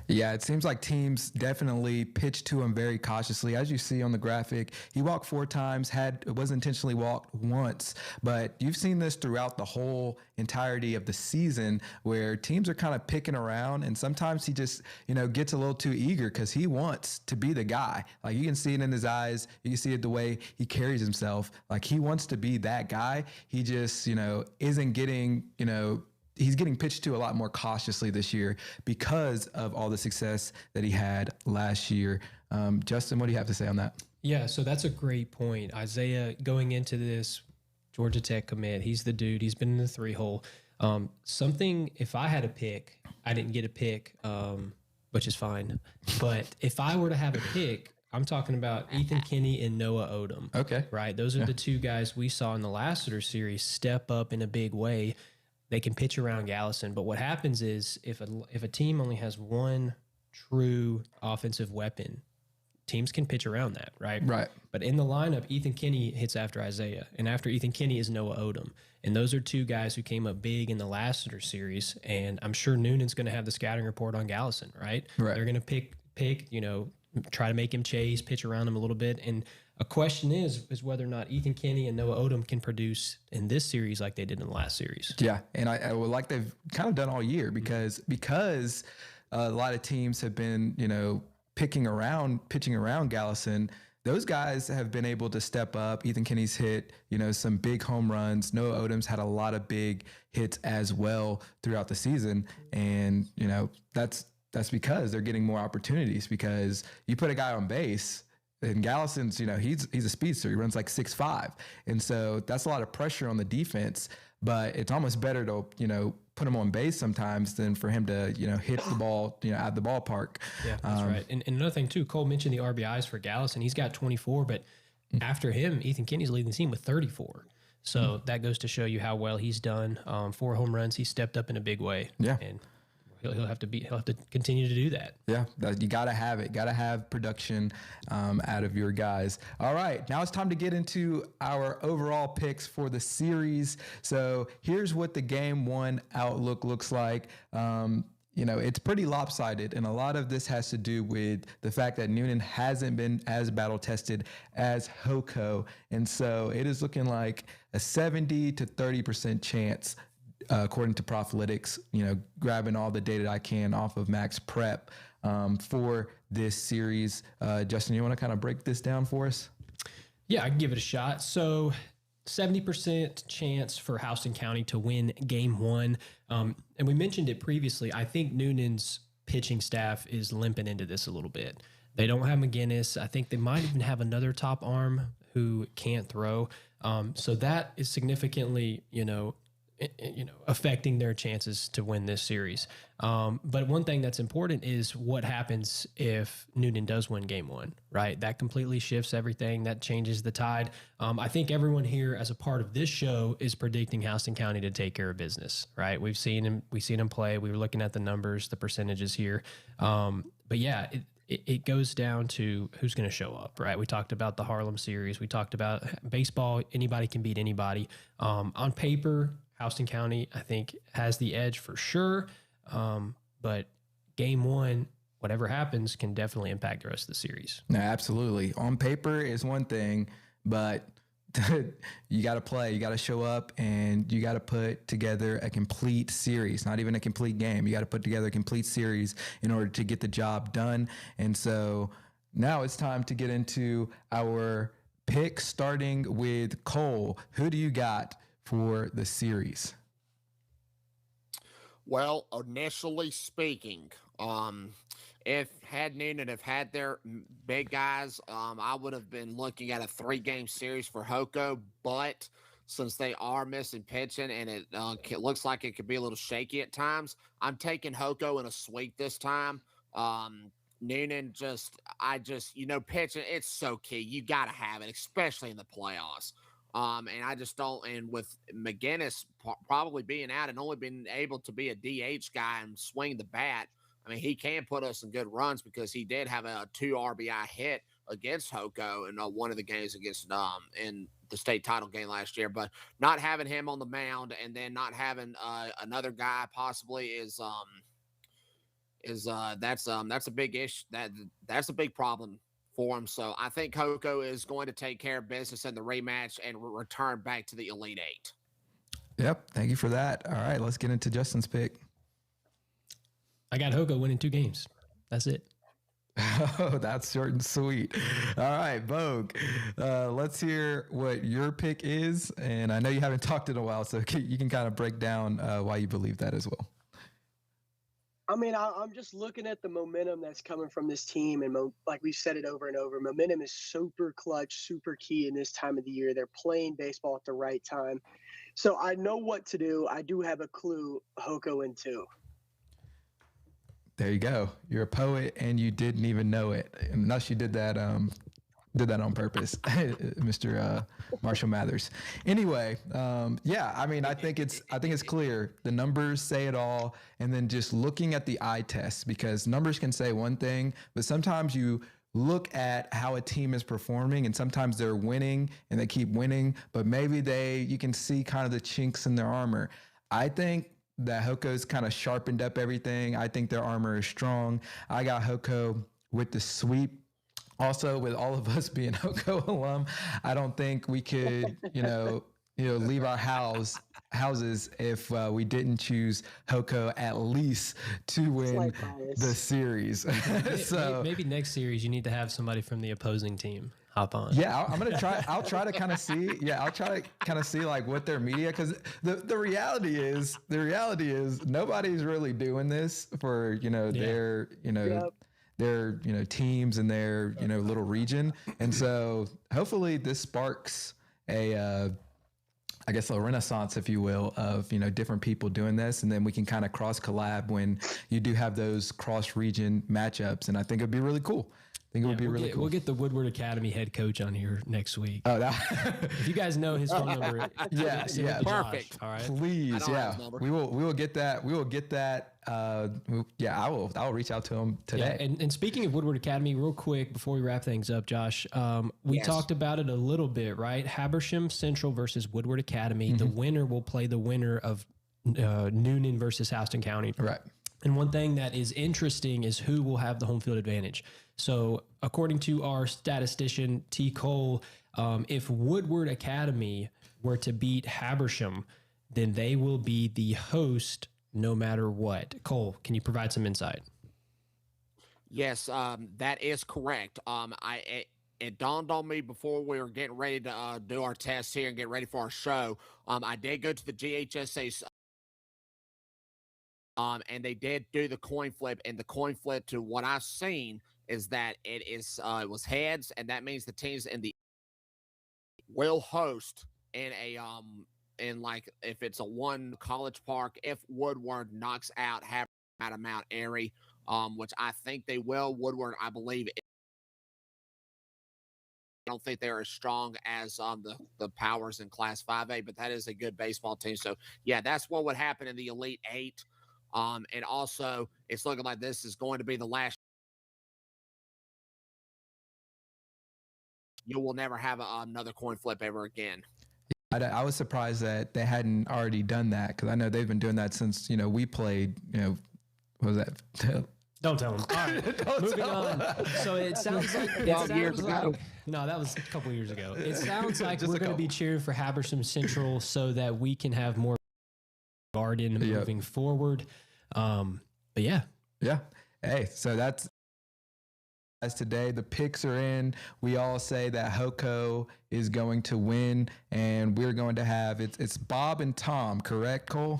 E: Yeah, it seems like teams definitely pitch to him very cautiously. As you see on the graphic, he walked 4 times, was intentionally walked once. But you've seen this throughout the whole entirety of the season, where teams are kind of picking around, and sometimes he just, gets a little too eager because he wants to be the guy. Like, you can see it in his eyes. You can see it the way he carries himself. Like, he wants to be that guy. He just, isn't getting, he's getting pitched to a lot more cautiously this year because of all the success that he had last year. Justin, what do you have to say on that?
F: Yeah, so that's a great point. Isaiah, going into this Georgia Tech commit, he's the dude. He's been in the 3-hole. If I had a pick, I didn't get a pick, which is fine. But if I were to have a pick, I'm talking about Ethan Kinney and Noah Odom.
E: Okay.
F: Right? Those are the 2 guys we saw in the Lassiter series step up in a big way. They can pitch around Gallison, but what happens is if a team only has 1 true offensive weapon, teams can pitch around that, right?
E: Right.
F: But in the lineup, Ethan Kinney hits after Isaiah, and after Ethan Kinney is Noah Odom, and those are 2 guys who came up big in the Lassiter series. And I'm sure Newnan's going to have the scouting report on Gallison, right?
E: Right.
F: They're going to pick, try to make him chase, pitch around him a little bit, and A question is whether or not Ethan Kenny and Noah Odom can produce in this series like they did in the last series.
E: Yeah, and I would like they've kind of done all year because a lot of teams have been, pitching around Gallison. Those guys have been able to step up. Ethan Kenny's hit, some big home runs. Noah Odom's had a lot of big hits as well throughout the season. And, that's because they're getting more opportunities, because you put a guy on base and Gallison's, he's a speedster. He runs like 6'5". And so that's a lot of pressure on the defense, but it's almost better to, put him on base sometimes than for him to, hit the ball, at the ballpark.
F: Yeah, that's right. And another thing too, Cole mentioned the RBIs for Gallison. He's got 24, but after him, Ethan Kenny's leading the team with 34. So that goes to show you how well he's done. 4 home runs. He stepped up in a big way.
E: Yeah.
F: And he'll have to continue to do that.
E: Yeah, you got to have it. Got to have production out of your guys. All right, now it's time to get into our overall picks for the series. So here's what the game 1 outlook looks like. It's pretty lopsided, and a lot of this has to do with the fact that Newnan hasn't been as battle tested as HoCo, and so it is looking like a 70 to 30% chance, according to Profalytics, grabbing all the data I can off of Max Prep for this series. Justin, you want to kind of break this down for us?
F: Yeah, I can give it a shot. So 70% chance for Houston County to win game 1. And we mentioned it previously. I think Newnan's pitching staff is limping into this a little bit. They don't have McGinnis. I think they might even have another top arm who can't throw. So that is significantly, affecting their chances to win this series. But one thing that's important is what happens if Newnan does win game 1, right? That completely shifts everything. That changes the tide. I think everyone here as a part of this show is predicting Houston County to take care of business, right? We've seen him play. We were looking at the numbers, the percentages here. But yeah, it goes down to who's going to show up, right? We talked about the Harlem series. We talked about baseball. Anybody can beat anybody. On paper, Houston County, I think, has the edge for sure. But game 1, whatever happens, can definitely impact the rest of the series.
E: No, absolutely. On paper is one thing, but you got to play, you got to show up, and you got to put together a complete series, not even a complete game. You got to put together a complete series in order to get the job done. And so now it's time to get into our picks, starting with Cole. Who do you got for the series?
G: Well, initially speaking, if Newnan have had their big guys, I would have been looking at a 3-game series for HoCo, but since they are missing pitching and it looks like it could be a little shaky at times, I'm taking HoCo in a sweep this time. Newnan pitching, it's so key. You got to have it, especially in the playoffs. And I just don't, and with McGinnis probably being out and only being able to be a DH guy and swing the bat, I mean, he can put us in good runs because he did have a 2 RBI hit against HoCo in one of the games against in the state title game last year. But not having him on the mound and then not having another guy possibly is that's a big issue. That's a big problem for him. So I think HoCo is going to take care of business in the rematch and return back to the Elite 8.
E: Yep. Thank you for that. All right, let's get into Justin's pick.
F: I got HoCo winning 2 games. That's it.
E: Oh, that's short and sweet. All right, Vogue. Let's hear what your pick is. And I know you haven't talked in a while, so you can kind of break down why you believe that as well.
H: I mean, I'm just looking at the momentum that's coming from this team. And like we've said it over and over, momentum is super clutch, super key in this time of the year. They're playing baseball at the right time. So I know what to do. I do have a clue, HoCo in 2.
E: There you go. You're a poet and you didn't even know it. Unless you did that on purpose, Mr. Marshall Mathers. Anyway, yeah, I mean, I think it's clear. The numbers say it all. And then just looking at the eye test, because numbers can say one thing, but sometimes you look at how a team is performing and sometimes they're winning and they keep winning, but maybe you can see kind of the chinks in their armor. I think that HoCo's kind of sharpened up everything. I think their armor is strong. I got HoCo with the sweep. Also, with all of us being HOCO alum, I don't think we could, leave our houses if we didn't choose HOCO at least to win
H: Slight bias.
E: the series. So
F: maybe next series you need to have somebody from the opposing team hop on.
E: yeah, I'm gonna try. I'll try to kind of see. Yeah, I'll try to kind of see like what their media, because the reality is nobody's really doing this for their
H: Yep.
E: their teams in their little region, and so hopefully this sparks a I guess a renaissance, if you will, of different people doing this, and then we can kind of cross collab when you do have those cross region matchups, and I think it'd be really cool. I think it would be really cool.
F: We'll get the Woodward Academy head coach on here next week.
E: Oh,
F: if you guys know his phone number,
E: yeah,
G: perfect.
F: All right,
E: please, yeah, we will get that. We will get that. I will reach out to him today.
F: Yeah, and speaking of Woodward Academy, real quick before we wrap things up, Josh, we talked about it a little bit, right? Habersham Central versus Woodward Academy.
E: Mm-hmm.
F: The winner will play the winner of Newnan versus Houston County.
E: Right.
F: And one thing that is interesting is who will have the home field advantage. So according to our statistician, T. Cole, if Woodward Academy were to beat Habersham, then they will be the host no matter what. Cole, can you provide some insight?
G: Yes, that is correct. It dawned on me before we were getting ready to do our test here and get ready for our show. I did go to the GHSA, and they did do the coin flip, and the coin flip, to what I've seen, is that it was heads, and that means the teams in the will host in a like if it's a one College Park, if Woodward knocks out out of Mount Airy, which I think they will. Woodward, I believe. I don't think they're as strong as the powers in Class 5A, but that is a good baseball team. So yeah, that's what would happen in the Elite Eight. And also, it's looking like this is going to be the last. You will never have another coin flip ever again.
E: I was surprised that they hadn't already done that, because I know they've been doing that since we played. What was that?
F: Don't tell them. All right, moving on. So it sounds like no, that was a couple years ago. It sounds like we're going to be cheering for Habersham Central so that we can have more Garden moving forward. But yeah.
E: Hey, so that's as today. The picks are in. We all say that HOCO is going to win, and we're going to have it's Bob and Tom, correct, Cole?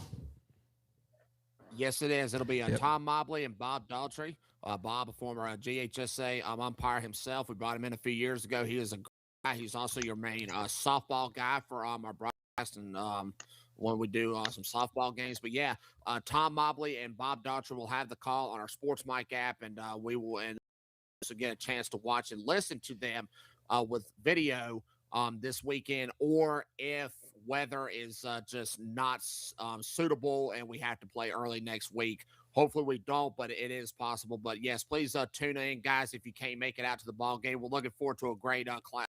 G: Yes, it is. It'll be Tom Mobley and Bob Daughtry. Bob, a former GHSA umpire himself. We brought him in a few years ago. He is a guy. He's also your main softball guy for our broadcast and when we do some softball games. But yeah, Tom Mobley and Bob Daughtry will have the call on our Sports Mic app, and we will also get a chance to watch and listen to them with video this weekend, or if weather is just not suitable and we have to play early next week. Hopefully we don't, but it is possible. But yes, please tune in, guys, if you can't make it out to the ball game. We're looking forward to a great class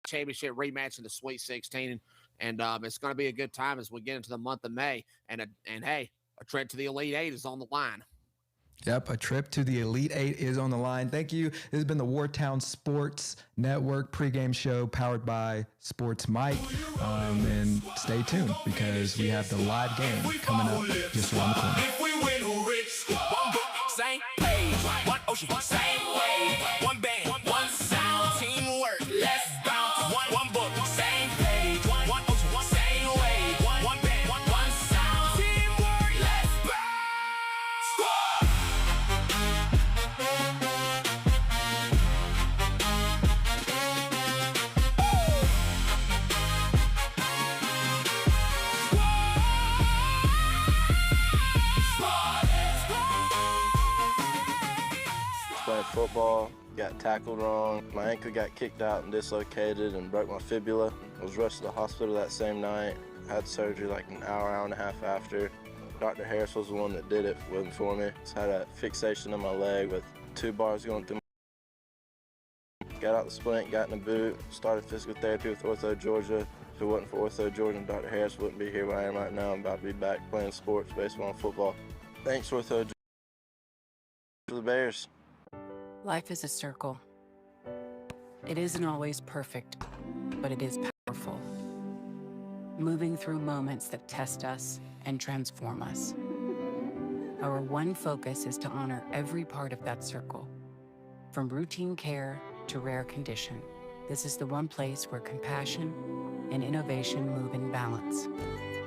G: championship rematch in the Sweet 16, and it's going to be a good time as we get into the month of May. And hey, a trip to the Elite Eight is on the line.
E: Yep, a trip to the Elite Eight is on the line. Thank you. This has been the Wartown Sports Network pregame show powered by Sports Mike. And stay tuned, because we have the live game coming up just around the corner.
A: If we win, who rich? One book, same page, one ocean, same way, one band, one sound, teamwork, let's bounce. One book, same page, one ocean, same way, one band, one sound, teamwork, let's bounce. Squad.
D: Playing football, got tackled wrong. My ankle got kicked out and dislocated and broke my fibula. I was rushed to the hospital that same night. Had surgery like an hour and a half after. Dr. Harris was the one that did it, wasn't for me. Just had a fixation on my leg with 2 bars going through my. Got out the splint, got in the boot, started physical therapy with Ortho Georgia. If it wasn't for Ortho Georgia and Dr. Harris, wouldn't be here where I am right now. I'm about to be back playing sports, baseball and football. Thanks, Ortho Georgia. For the Bears.
B: Life is a circle, It isn't always perfect, but it is powerful. Moving through moments that test us and transform us. Our one focus is to honor every part of that circle. From routine care to rare condition, this is the one place where compassion and innovation move in balance.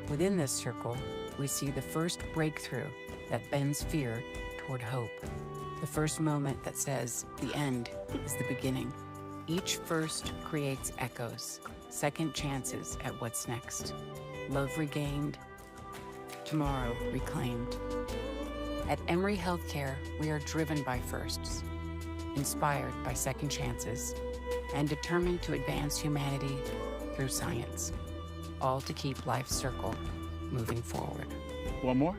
B: Within this circle, we see the first breakthrough that bends fear toward hope. The first moment that says the end is the beginning. Each first creates echoes, second chances at what's next. Love regained, tomorrow reclaimed. At Emory Healthcare, we are driven by firsts, inspired by second chances, and determined to advance humanity through science, all to keep life's circle moving forward.
L: One more?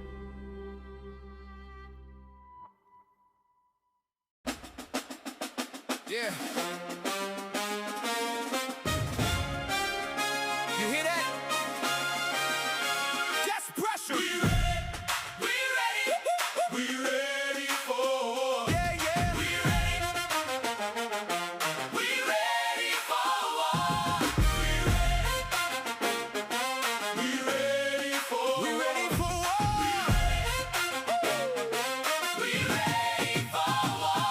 A: Yeah. You hear that? That's pressure. We ready. We ready for. Yeah, yeah. We ready. We ready for war. We ready for. We ready for war. We ready for war.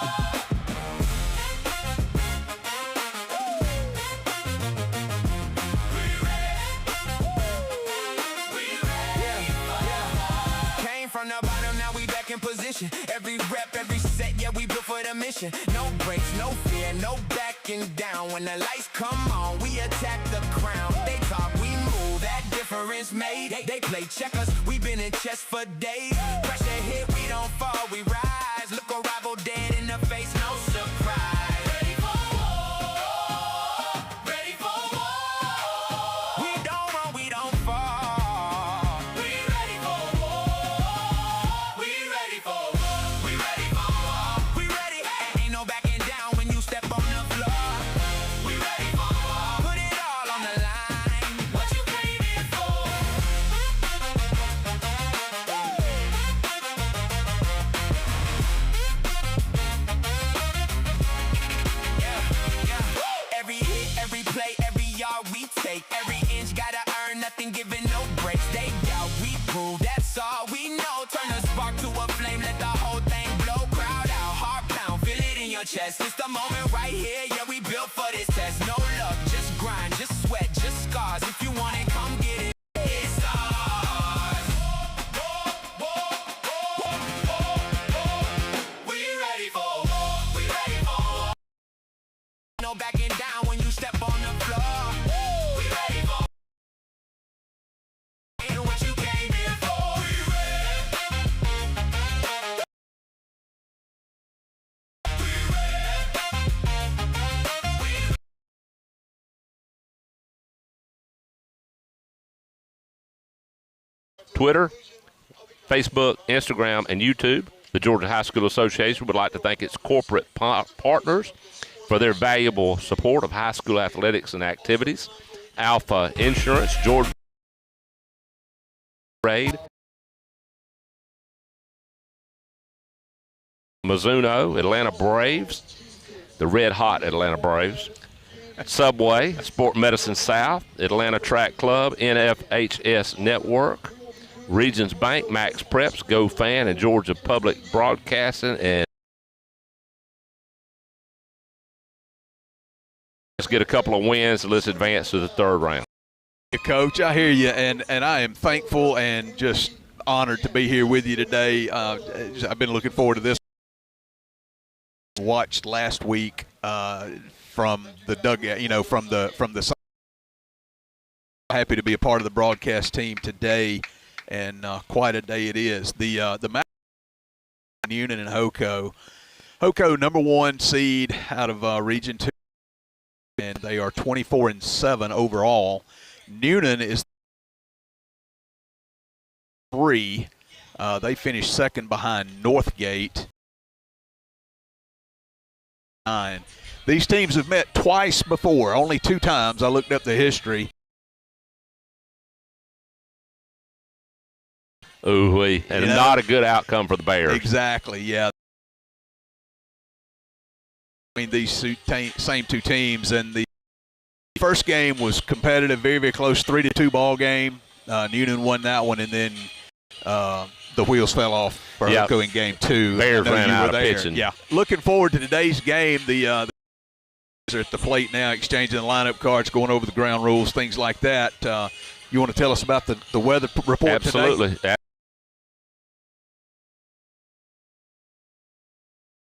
A: Came from the bottom, now we back in position. Every rep, every set, yeah, we built for the mission. No breaks, no fear, no backing down. When the lights come on, we attack the crown. They talk, we move, that difference made. They play checkers, we been in chess for days. Pressure hit, we don't fall, we rise. Look a rival dead in the face, no surprise. Ready for war, ready for war. We don't run, we don't fall. We ready for war. We ready for war. We ready for war. We ready. Ain't no backing down when you step on the floor. We ready for war. Put it all on the line. What you came in for? Every hit, every play, every yard we take. Every inch gotta earn, nothing giving no breaks. They doubt, we prove, that's all we know. Turn a spark to a flame, let the whole thing blow. Crowd out, heart pound, feel it in your chest. It's the moment right here, yeah, we built for this test. No luck, just grind, just sweat, just scars. If you want it, come get it. It's ours. We ready for war. We ready for war. No backing down when you step on the floor. We ready for. Ain't what you came here for. We
M: Twitter, Facebook, Instagram, and YouTube. The Georgia High School Association would like to thank its corporate partners for their valuable support of high school athletics and activities. Alpha Insurance, Georgia Raid, Mizuno, Atlanta Braves, the Red Hot Atlanta Braves, Subway, Sport Medicine South, Atlanta Track Club, NFHS Network, Regions Bank, Max Preps, GoFan, and Georgia Public Broadcasting. And let's get a couple of wins and let's advance to the third round.
N: Coach, I hear you, and I am thankful and just honored to be here with you today. I've been looking forward to this. Watched last week from the dugout, from the. Happy to be a part of the broadcast team today, and quite a day it is. The match Newnan and Hoco. Hoco, #1 seed out of Region 2, and they are 24-7 overall. Newnan is 3. They finished second behind Northgate. 9. These teams have met twice before, only 2 times. I looked up the history.
M: Ooh-wee, and not a good outcome for the Bears.
N: Exactly, yeah. between these same two teams. And the first game was competitive, very, very close, 3-2 ball game. Newnan won that one, and then the wheels fell off for Hoco in game 2.
M: Bears ran out of pitching.
N: Yeah. Looking forward to today's game. The are at the plate now, exchanging the lineup cards, going over the ground rules, things like that. You want to tell us about the weather report today?
M: Absolutely.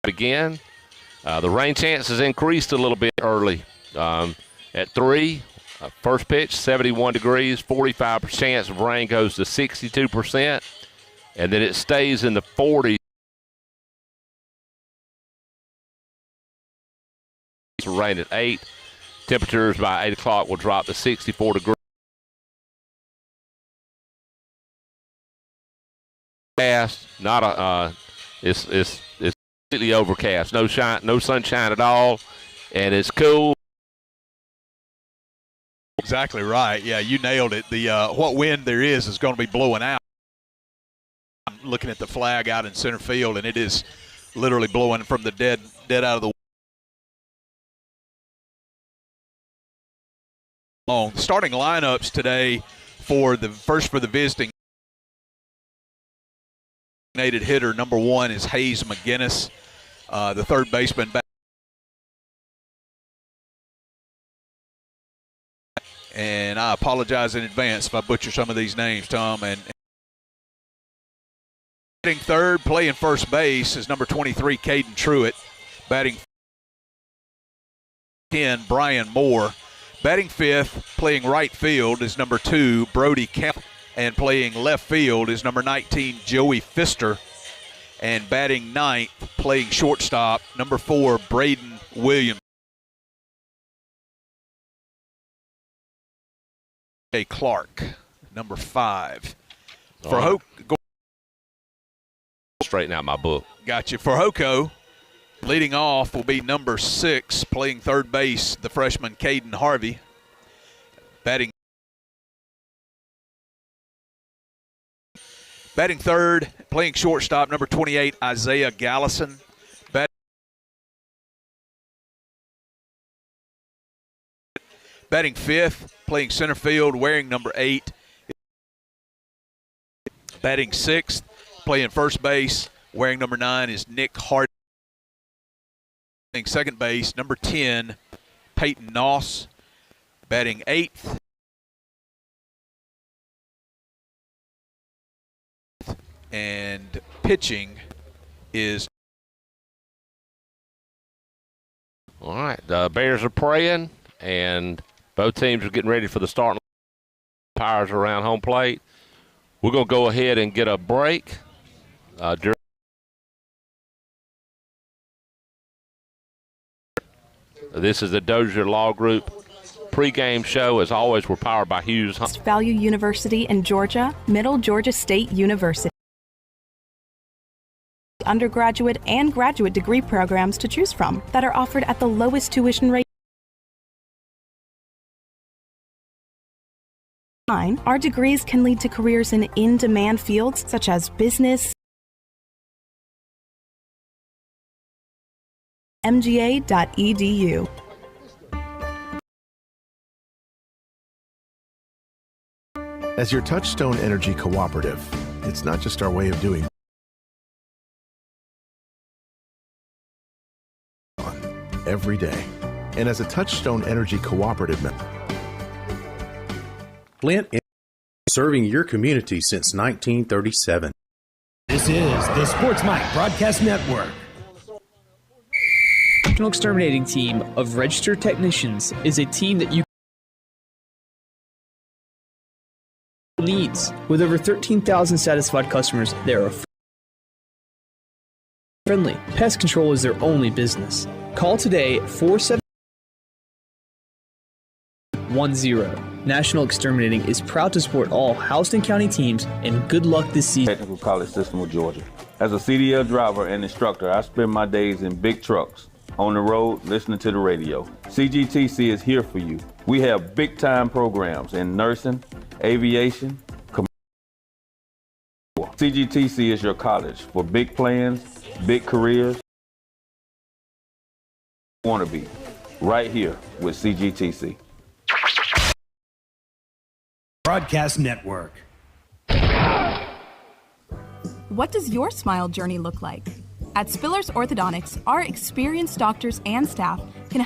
M: Again, the rain chances increased a little bit early. At 3, first pitch, 71 degrees, 45% chance of rain goes to 62%, and then it stays in the 40s. Rain at 8. Temperatures by 8 o'clock will drop to 64 degrees. Not a it's completely overcast. No sunshine at all, and it's cool.
N: Exactly right. Yeah, you nailed it. The what wind there is going to be blowing out. I'm looking at the flag out in center field, and it is literally blowing from the dead out of the long. The starting lineups today for the visiting hitter. Number 1 is Hayes McGinnis, the third baseman. And I apologize in advance if I butcher some of these names, Tom. And batting third, playing first base is number 23, Caden Truitt. Batting 10, Brian Moore. Batting fifth, playing right field is number 2, Brody Kemp. And playing left field is number 19, Joey Pfister. And batting ninth, playing shortstop, number 4, Braden Williams. Clark, number 5. For Hoco,
M: straighten out my book.
N: Gotcha. For Hoco, leading off will be number 6, playing third base, the freshman Caden Harvey. Batting third, playing shortstop, number 28, Isaiah Gallison. Batting fifth, playing center field, wearing number 8. Batting sixth, playing first base, wearing number 9 is Nick Hart. Batting second base, number 10, Peyton Noss. Batting eighth, and pitching is.
M: All right, the Bears are praying, and both teams are getting ready for the starting powers around home plate. We're going to go ahead and get a break. This is the Dozier Law Group pregame show. As always, we're powered by Hughes.
L: Value University in Georgia, Middle Georgia State University. Undergraduate and graduate degree programs to choose from that are offered at the lowest tuition rate. Our degrees can lead to careers in in-demand fields such as business, mga.edu.
O: As your Touchstone Energy Cooperative, it's not just our way of doing every day. And as a Touchstone Energy Cooperative member,
P: Flint is serving your community since 1937.
Q: This is the Sports Mike Broadcast Network.
R: The National Exterminating Team of Registered Technicians is a team that you needs. With over 13,000 satisfied customers, they are friendly. Pest control is their only business. Call today at 4710. National Exterminating is proud to support all Houston County teams, and good luck this season.
S: Technical College System of Georgia. As a CDL driver and instructor, I spend my days in big trucks, on the road, listening to the radio. CGTC is here for you. We have big-time programs in nursing, aviation, CGTC is your college for big plans, big careers. want to be, right here with CGTC.
Q: Broadcast Network.
L: What does your smile journey look like? At Spillers Orthodontics, our experienced doctors and staff can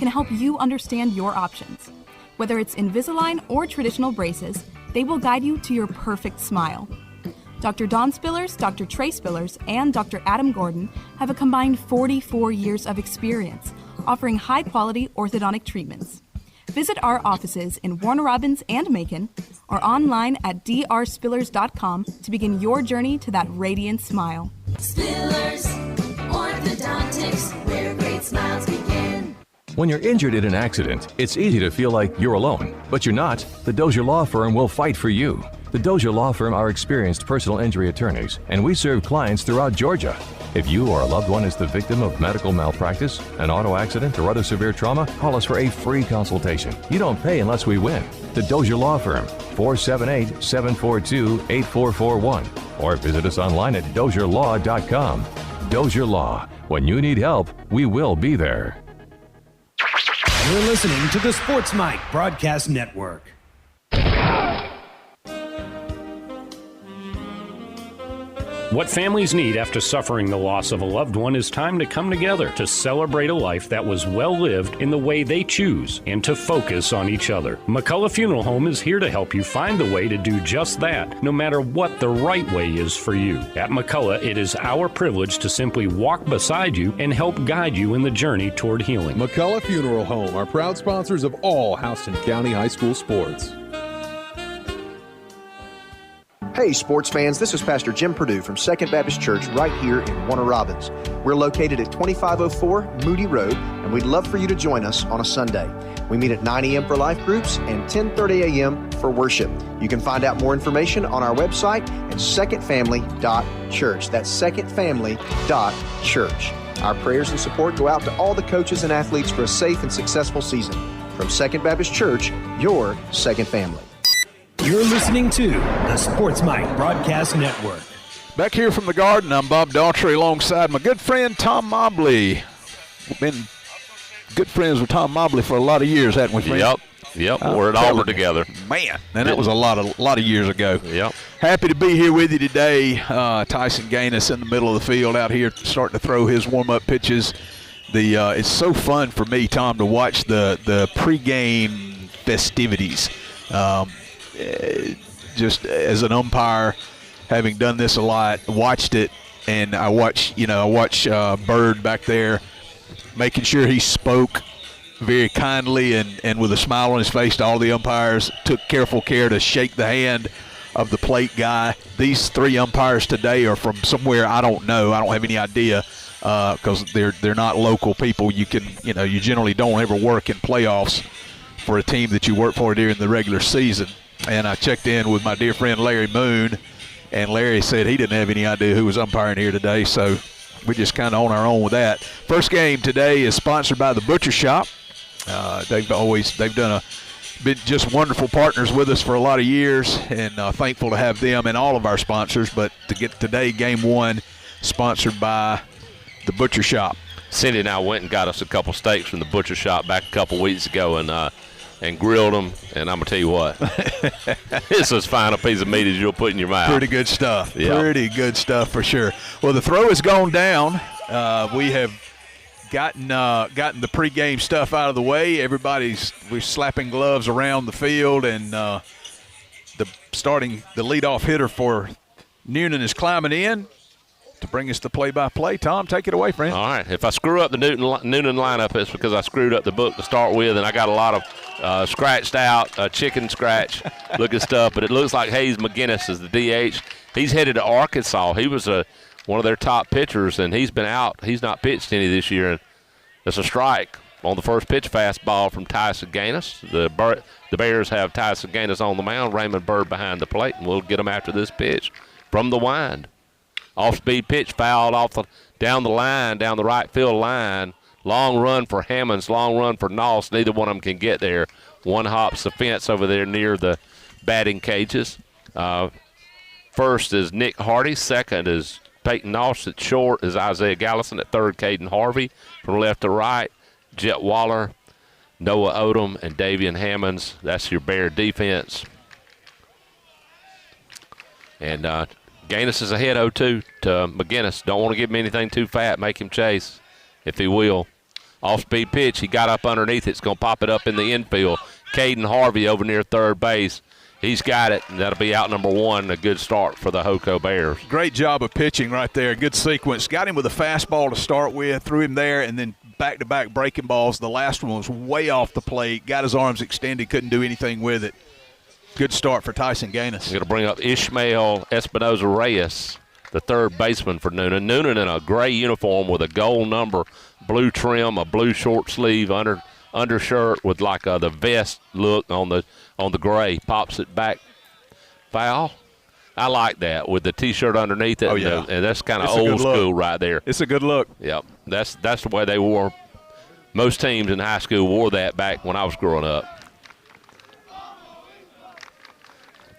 L: help you understand your options. Whether it's Invisalign or traditional braces, they will guide you to your perfect smile. Dr. Don Spillers, Dr. Trey Spillers, and Dr. Adam Gordon have a combined 44 years of experience offering high-quality orthodontic treatments. Visit our offices in Warner Robins and Macon or online at drspillers.com to begin your journey to that radiant smile.
A: Spillers Orthodontics, where great smiles begin.
T: When you're injured in an accident, it's easy to feel like you're alone, but you're not. The Dozier Law Firm will fight for you. The Dozier Law Firm are experienced personal injury attorneys, and we serve clients throughout Georgia. If you or a loved one is the victim of medical malpractice, an auto accident, or other severe trauma, call us for a free consultation. You don't pay unless we win. The Dozier Law Firm, 478-742-8441, or visit us online at dozierlaw.com. Dozier Law. When you need help, we will be there.
Q: You're listening to the Sports Mike Broadcast Network.
U: What families need after suffering the loss of a loved one is time to come together to celebrate a life that was well lived in the way they choose and to focus on each other. McCullough Funeral Home is here to help you find the way to do just that, no matter what the right way is for you. At McCullough, it is our privilege to simply walk beside you and help guide you in the journey toward healing.
V: McCullough Funeral Home are proud sponsors of all Houston County High School sports.
W: Hey sports fans, this is Pastor Jim Perdue from Second Baptist Church right here in Warner Robins. We're located at 2504 Moody Road, and we'd love for you to join us on a Sunday. We meet at 9 a.m. for life groups and 10:30 a.m. for worship. You can find out more information on our website at secondfamily.church. That's secondfamily.church. Our prayers and support go out to all the coaches and athletes for a safe and successful season. From Second Baptist Church, your second family.
Q: You're listening to the Sports Mike Broadcast Network.
N: Back here from the Garden, I'm Bob Daughtry alongside my good friend Tom Mobley. We've been good friends with Tom Mobley for a lot of years, haven't we, friend?
M: Yep. We're at Auburn together.
N: Man, and that was a lot of years ago.
M: Yep.
N: Happy to be here with you today. Tyson Gaines in the middle of the field out here starting to throw his warm-up pitches. It's so fun for me, Tom, to watch the pregame festivities. Just as an umpire, having done this a lot, watched it, and I watch Bird back there making sure he spoke very kindly and with a smile on his face to all the umpires, took careful care to shake the hand of the plate guy. These three umpires today are from somewhere I don't know. I don't have any idea because they're not local people. You generally don't ever work in playoffs for a team that you work for during the regular season. And I checked in with my dear friend Larry Moon, and Larry said he didn't have any idea who was umpiring here today, so we're just kind of on our own with that. First game today is sponsored by the Butcher Shop. They've been just wonderful partners with us for a lot of years, and thankful to have them and all of our sponsors. But to get today, game one, sponsored by the Butcher Shop.
M: Cindy and I went and got us a couple steaks from the Butcher Shop back a couple weeks ago, and grilled them, and I'm going to tell you what, it's as fine a piece of meat as you'll put in your mouth.
N: Pretty good stuff.
M: Yeah.
N: Pretty good stuff for sure. Well, the throw has gone down. We have gotten the pregame stuff out of the way. We're slapping gloves around the field, and the leadoff hitter for Newnan is climbing in to bring us the play-by-play. Tom, take it away, friend.
M: All right. If I screw up the Newnan lineup, it's because I screwed up the book to start with, and I got a lot of scratched out, chicken scratch looking stuff. But it looks like Hayes McGinnis is the DH. He's headed to Arkansas. He was one of their top pitchers, and he's been out. He's not pitched any this year. And it's a strike on the first pitch fastball from Tyson Gaines. The Bears have Tyson Gaines on the mound, Raymond Bird behind the plate, and we'll get them after this pitch from the wind. Off-speed pitch fouled down the right field line. Long run for Hammonds, long run for Noss. Neither one of them can get there. One hops the fence over there near the batting cages. First is Nick Hardy. Second is Peyton Noss at short is Isaiah Gallison. At third, Caden Harvey. From left to right, Jet Waller, Noah Odom, and Davian Hammonds. That's your Bear defense. And Gaines is ahead 0-2 to McGinnis. Don't want to give him anything too fat. Make him chase if he will. Off-speed pitch. He got up underneath it. It's going to pop it up in the infield. Caden Harvey over near third base. He's got it, and that'll be out number 1. A good start for the Hoco Bears.
N: Great job of pitching right there. Good sequence. Got him with a fastball to start with, threw him there, and then back-to-back breaking balls. The last one was way off the plate. Got his arms extended, couldn't do anything with it. Good start for Tyson Gaines.
M: We're going to bring up Ishmael Espinoza-Reyes, the third baseman for Newnan. Newnan in a gray uniform with a gold number, blue trim, a blue short sleeve undershirt with like the vest look on the gray. Pops it back. Foul. I like that with the T-shirt underneath it.
N: Oh, yeah.
M: And that's kind of old school right there.
N: It's a good look.
M: Yep. That's the way they wore. Most teams in high school wore that back when I was growing up.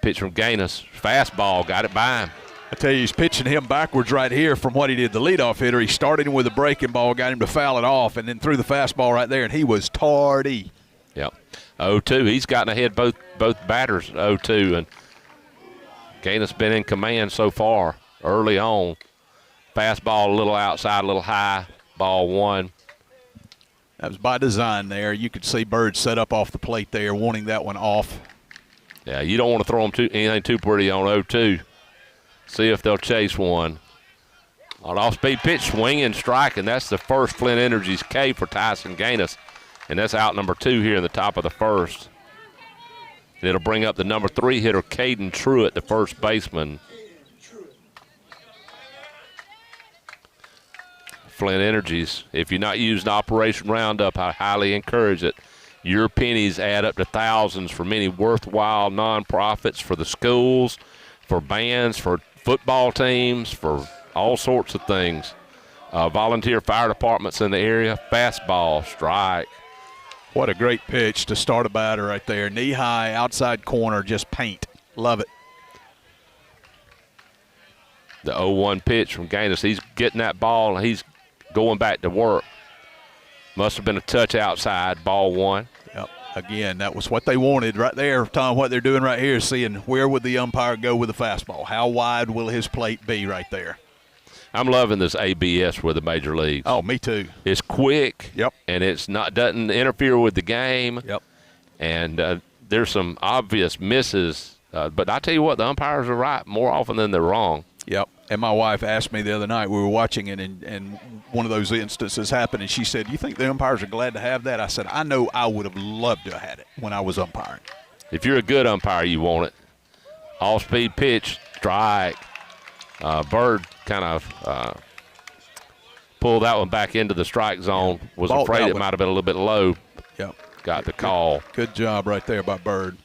M: Pitch from Gaines. Fastball. Got it by him.
N: I tell you, he's pitching him backwards right here from what he did. The leadoff hitter, he started him with a breaking ball, got him to foul it off, and then threw the fastball right there, and he was tardy.
M: Yep. 0-2. He's gotten ahead both batters 0-2, and Gaines been in command so far early on. Fastball a little outside, a little high. Ball 1.
N: That was by design there. You could see Bird set up off the plate there, wanting that one off.
M: Yeah, you don't want to throw them anything too pretty on 0-2. See if they'll chase one. An off-speed pitch, swinging, striking. That's the first Flint Energy's K for Tyson Gaines. And that's out number 2 here in the top of the first. And it'll bring up the number 3 hitter, Caden Truitt, the first baseman. Flint Energies, if you're not using Operation Roundup, I highly encourage it. Your pennies add up to thousands for many worthwhile nonprofits, for the schools, for bands, for football teams, for all sorts of things. Volunteer fire departments in the area. Fastball, strike.
N: What a great pitch to start a batter right there. Knee high, outside corner, just paint. Love it.
M: The 0-1 pitch from Gaines. He's getting that ball, and he's going back to work. Must have been a touch outside, ball 1.
N: Yep. Again, that was what they wanted right there, Tom. What they're doing right here is seeing where would the umpire go with the fastball. How wide will his plate be right there?
M: I'm loving this ABS with the major leagues.
N: Oh, me too.
M: It's quick.
N: Yep.
M: And doesn't interfere with the game.
N: Yep.
M: And there's some obvious misses. But I tell you what, the umpires are right more often than they're wrong.
N: Yep. And my wife asked me the other night, we were watching it, and one of those instances happened, and she said, you think the umpires are glad to have that? I said, I know I would have loved to have had it when I was umpiring.
M: If you're a good umpire, you want it. Off-speed pitch, strike. Bird kind of pulled that one back into the strike zone. Was afraid it might have been a little bit low.
N: Yep.
M: Got the call.
N: Good job right there by Bird.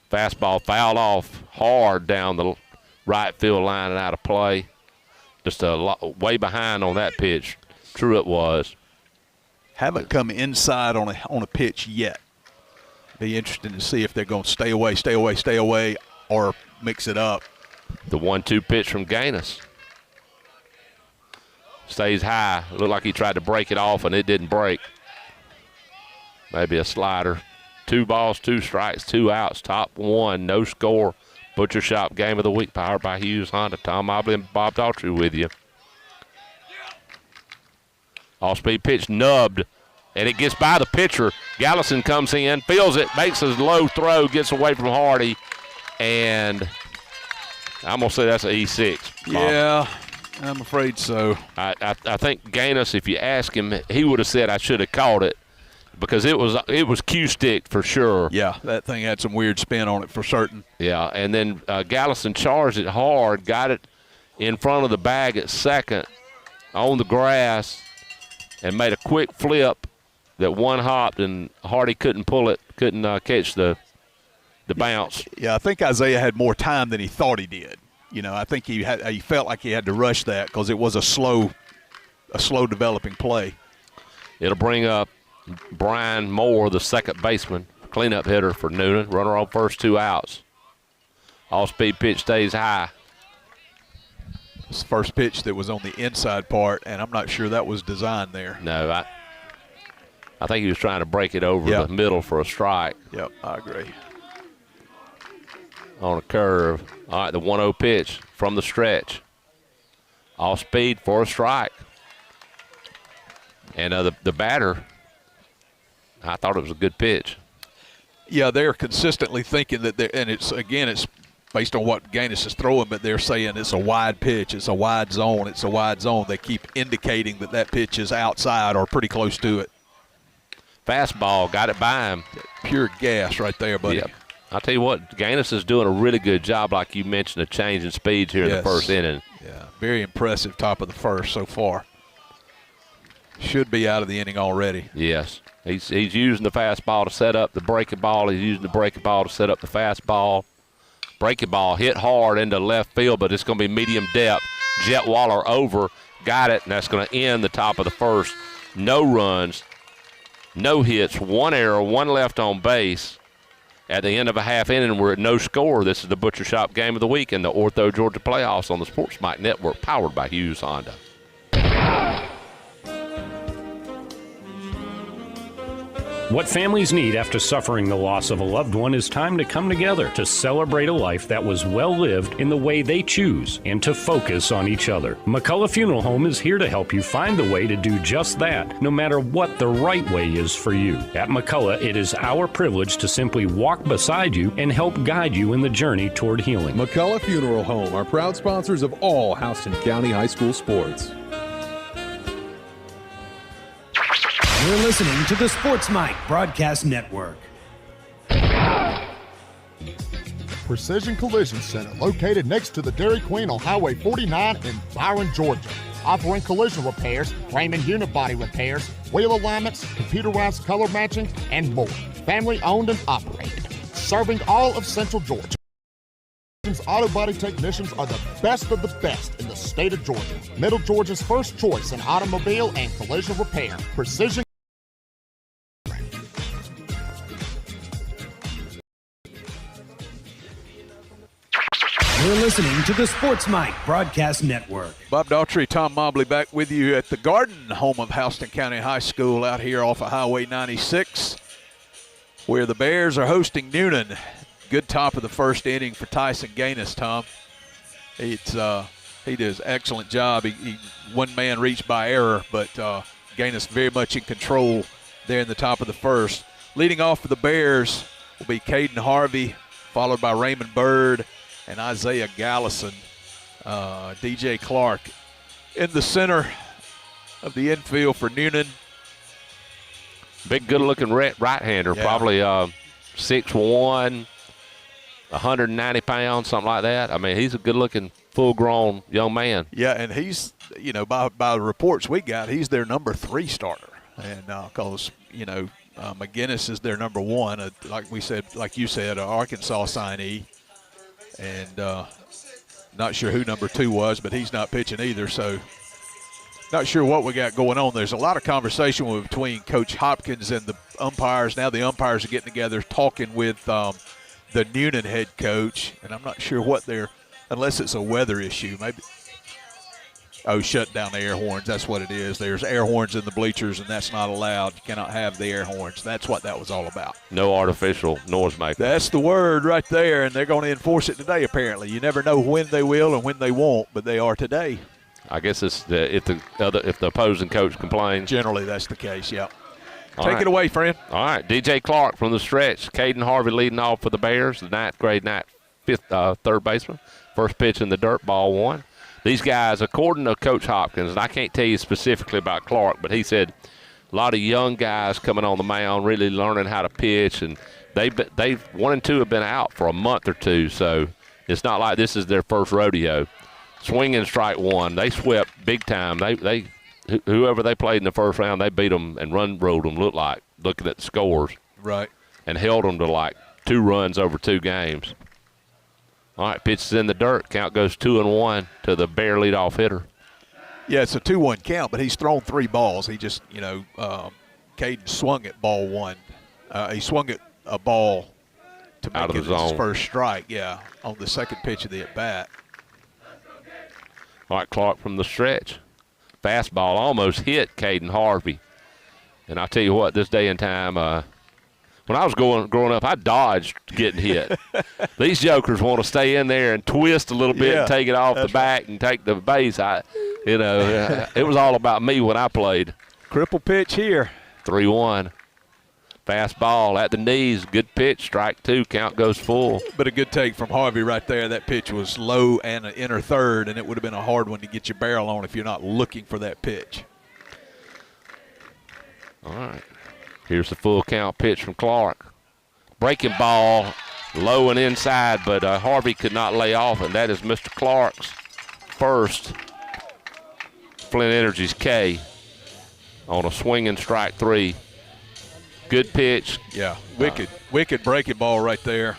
M: Fastball fouled off hard down the right field line and out of play. Just way behind on that pitch. Truitt was.
N: Haven't come inside on a pitch yet. Be interesting to see if they're going to stay away, or mix it up.
M: The 1-2 pitch from Gaines. Stays high. Looked like he tried to break it off, and it didn't break. Maybe a slider. 2 balls, 2 strikes, 2 outs. Top 1, no score. Butcher Shop Game of the Week, powered by Hughes Honda. Tom Mobley and Bob Daughtry with you. Off-speed pitch nubbed, and it gets by the pitcher. Gallison comes in, feels it, makes a low throw, gets away from Hardy, and I'm going to say that's an E6. Bob.
N: Yeah, I'm afraid so.
M: I think Gaines, if you ask him, he would have said I should have caught it, because it was Q-stick for sure.
N: Yeah, that thing had some weird spin on it for certain.
M: Yeah, and then Gallison charged it hard, got it in front of the bag at second on the grass, and made a quick flip that one hopped, and Hardy couldn't pull it, couldn't catch the bounce.
N: Yeah, I think Isaiah had more time than he thought he did. You know, I think he felt like he had to rush that because it was a slow developing play.
M: It'll bring up Brian Moore, the second baseman, cleanup hitter for Newnan. Runner on first, 2 outs. All-speed pitch stays high.
N: first pitch that was on the inside part, and I'm not sure that was designed there.
M: No, I think he was trying to break it over the middle for a strike.
N: Yep, I agree.
M: On a curve. All right, the 1-0 pitch from the stretch. Off speed for a strike. And the batter, I thought it was a good pitch.
N: Yeah, they're consistently thinking that it's based on what Gaines is throwing, but they're saying it's a wide pitch, it's a wide zone, it's a wide zone. They keep indicating that pitch is outside or pretty close to it.
M: Fastball, got it by him.
N: Pure gas right there, buddy.
M: Yep. I'll tell you what, Gaines is doing a really good job, like you mentioned, of changing speeds here in the first inning.
N: Yeah, very impressive top of the first so far. Should be out of the inning already.
M: Yes. He's using the fastball to set up the breaking ball. He's using the breaking ball to set up the fastball. Breaking ball hit hard into left field, but it's going to be medium depth. Jet Waller over, got it, and that's going to end the top of the first. No runs, no hits, 1 error, 1 left on base. At the end of a half inning, we're at no score. This is the Butcher Shop Game of the Week in the Ortho Georgia Playoffs on the Sports Mike Network, powered by Hughes Honda.
U: What families need after suffering the loss of a loved one is time to come together to celebrate a life that was well lived in the way they choose and to focus on each other. McCullough Funeral Home is here to help you find the way to do just that, no matter what the right way is for you. At McCullough, it is our privilege to simply walk beside you and help guide you in the journey toward healing.
V: McCullough Funeral Home are proud sponsors of all Houston County High School sports.
Q: You're listening to the Sports Mike Broadcast Network.
I: Precision Collision Center, located next to the Dairy Queen on Highway 49 in Byron, Georgia. Offering collision repairs, frame and unit body repairs, wheel alignments, computerized color matching, and more. Family owned and operated. Serving all of Central Georgia. Auto body technicians are the best of the best in the state of Georgia. Middle Georgia's first choice in automobile and collision repair. Precision.
Q: You're listening to the Sports Mike Broadcast Network.
N: Bob Daughtry, Tom Mobley back with you at the Garden, home of Houston County High School out here off of Highway 96, where the Bears are hosting Newnan. Good top of the first inning for Tyson Gaines, Tom. He does an excellent job. He one man reached by error, but Gaines very much in control there in the top of the first. Leading off for the Bears will be Caden Harvey, followed by Raymond Bird and Isaiah Gallison. DJ Clark in the center of the infield for Newnan.
M: Big, good-looking right-hander, probably 6'1", 190 pounds, something like that. I mean, he's a good-looking, full-grown young man.
N: Yeah, and he's, by the reports we got, he's their number 3 starter. And because, McGinnis is their number 1, like you said, an Arkansas signee. And not sure who number 2 was, but he's not pitching either. So not sure what we got going on. There's a lot of conversation between Coach Hopkins and the umpires. Now the umpires are getting together talking with the Newnan head coach. And I'm not sure what unless it's a weather issue. Maybe. Oh, shut down the air horns. That's what it is. There's air horns in the bleachers, and that's not allowed. You cannot have the air horns. That's what that was all about.
M: No artificial noise maker.
N: That's the word right there, and they're going to enforce it today, apparently. You never know when they will and when they won't, but they are today.
M: I guess it's if the opposing coach complains.
N: Generally, that's the case, yeah. Take it away, friend.
M: All right, DJ Clark from the stretch. Caden Harvey leading off for the Bears, the 9th grade third baseman. First pitch in the dirt, ball 1. These guys, according to Coach Hopkins, and I can't tell you specifically about Clark, but he said a lot of young guys coming on the mound, really learning how to pitch, and they've 1 and 2 have been out for a month or 2, so it's not like this is their first rodeo. Swinging strike 1, they swept big time. They whoever they played in the first round, they beat them and ruled them. Looked like looking at the scores,
N: right,
M: and held them to like 2 runs over 2 games. All right, pitches in the dirt. Count goes 2-1 to the Bear leadoff hitter.
N: Yeah, it's a 2-1 count, but he's thrown 3 balls. He just, Caden swung at ball 1. He swung at a ball to make it his first strike, on the second pitch of the at-bat.
M: All right, Clark from the stretch. Fastball almost hit Caden Harvey. And I'll tell you what, this day and time, when I was growing up, I dodged getting hit. These jokers want to stay in there and twist a little bit and take it off the back and take the base. It was all about me when I played.
N: Cripple pitch here.
M: 3-1. Fastball at the knees. Good pitch. Strike 2. Count goes full.
N: But a good take from Harvey right there. That pitch was low and an inner third, and it would have been a hard one to get your barrel on if you're not looking for that pitch.
M: All right. Here's the full count pitch from Clark. Breaking ball, low and inside, but Harvey could not lay off, and that is Mr. Clark's first Flint Energy's K on a swinging strike 3. Good pitch.
N: Yeah, wicked breaking ball right there.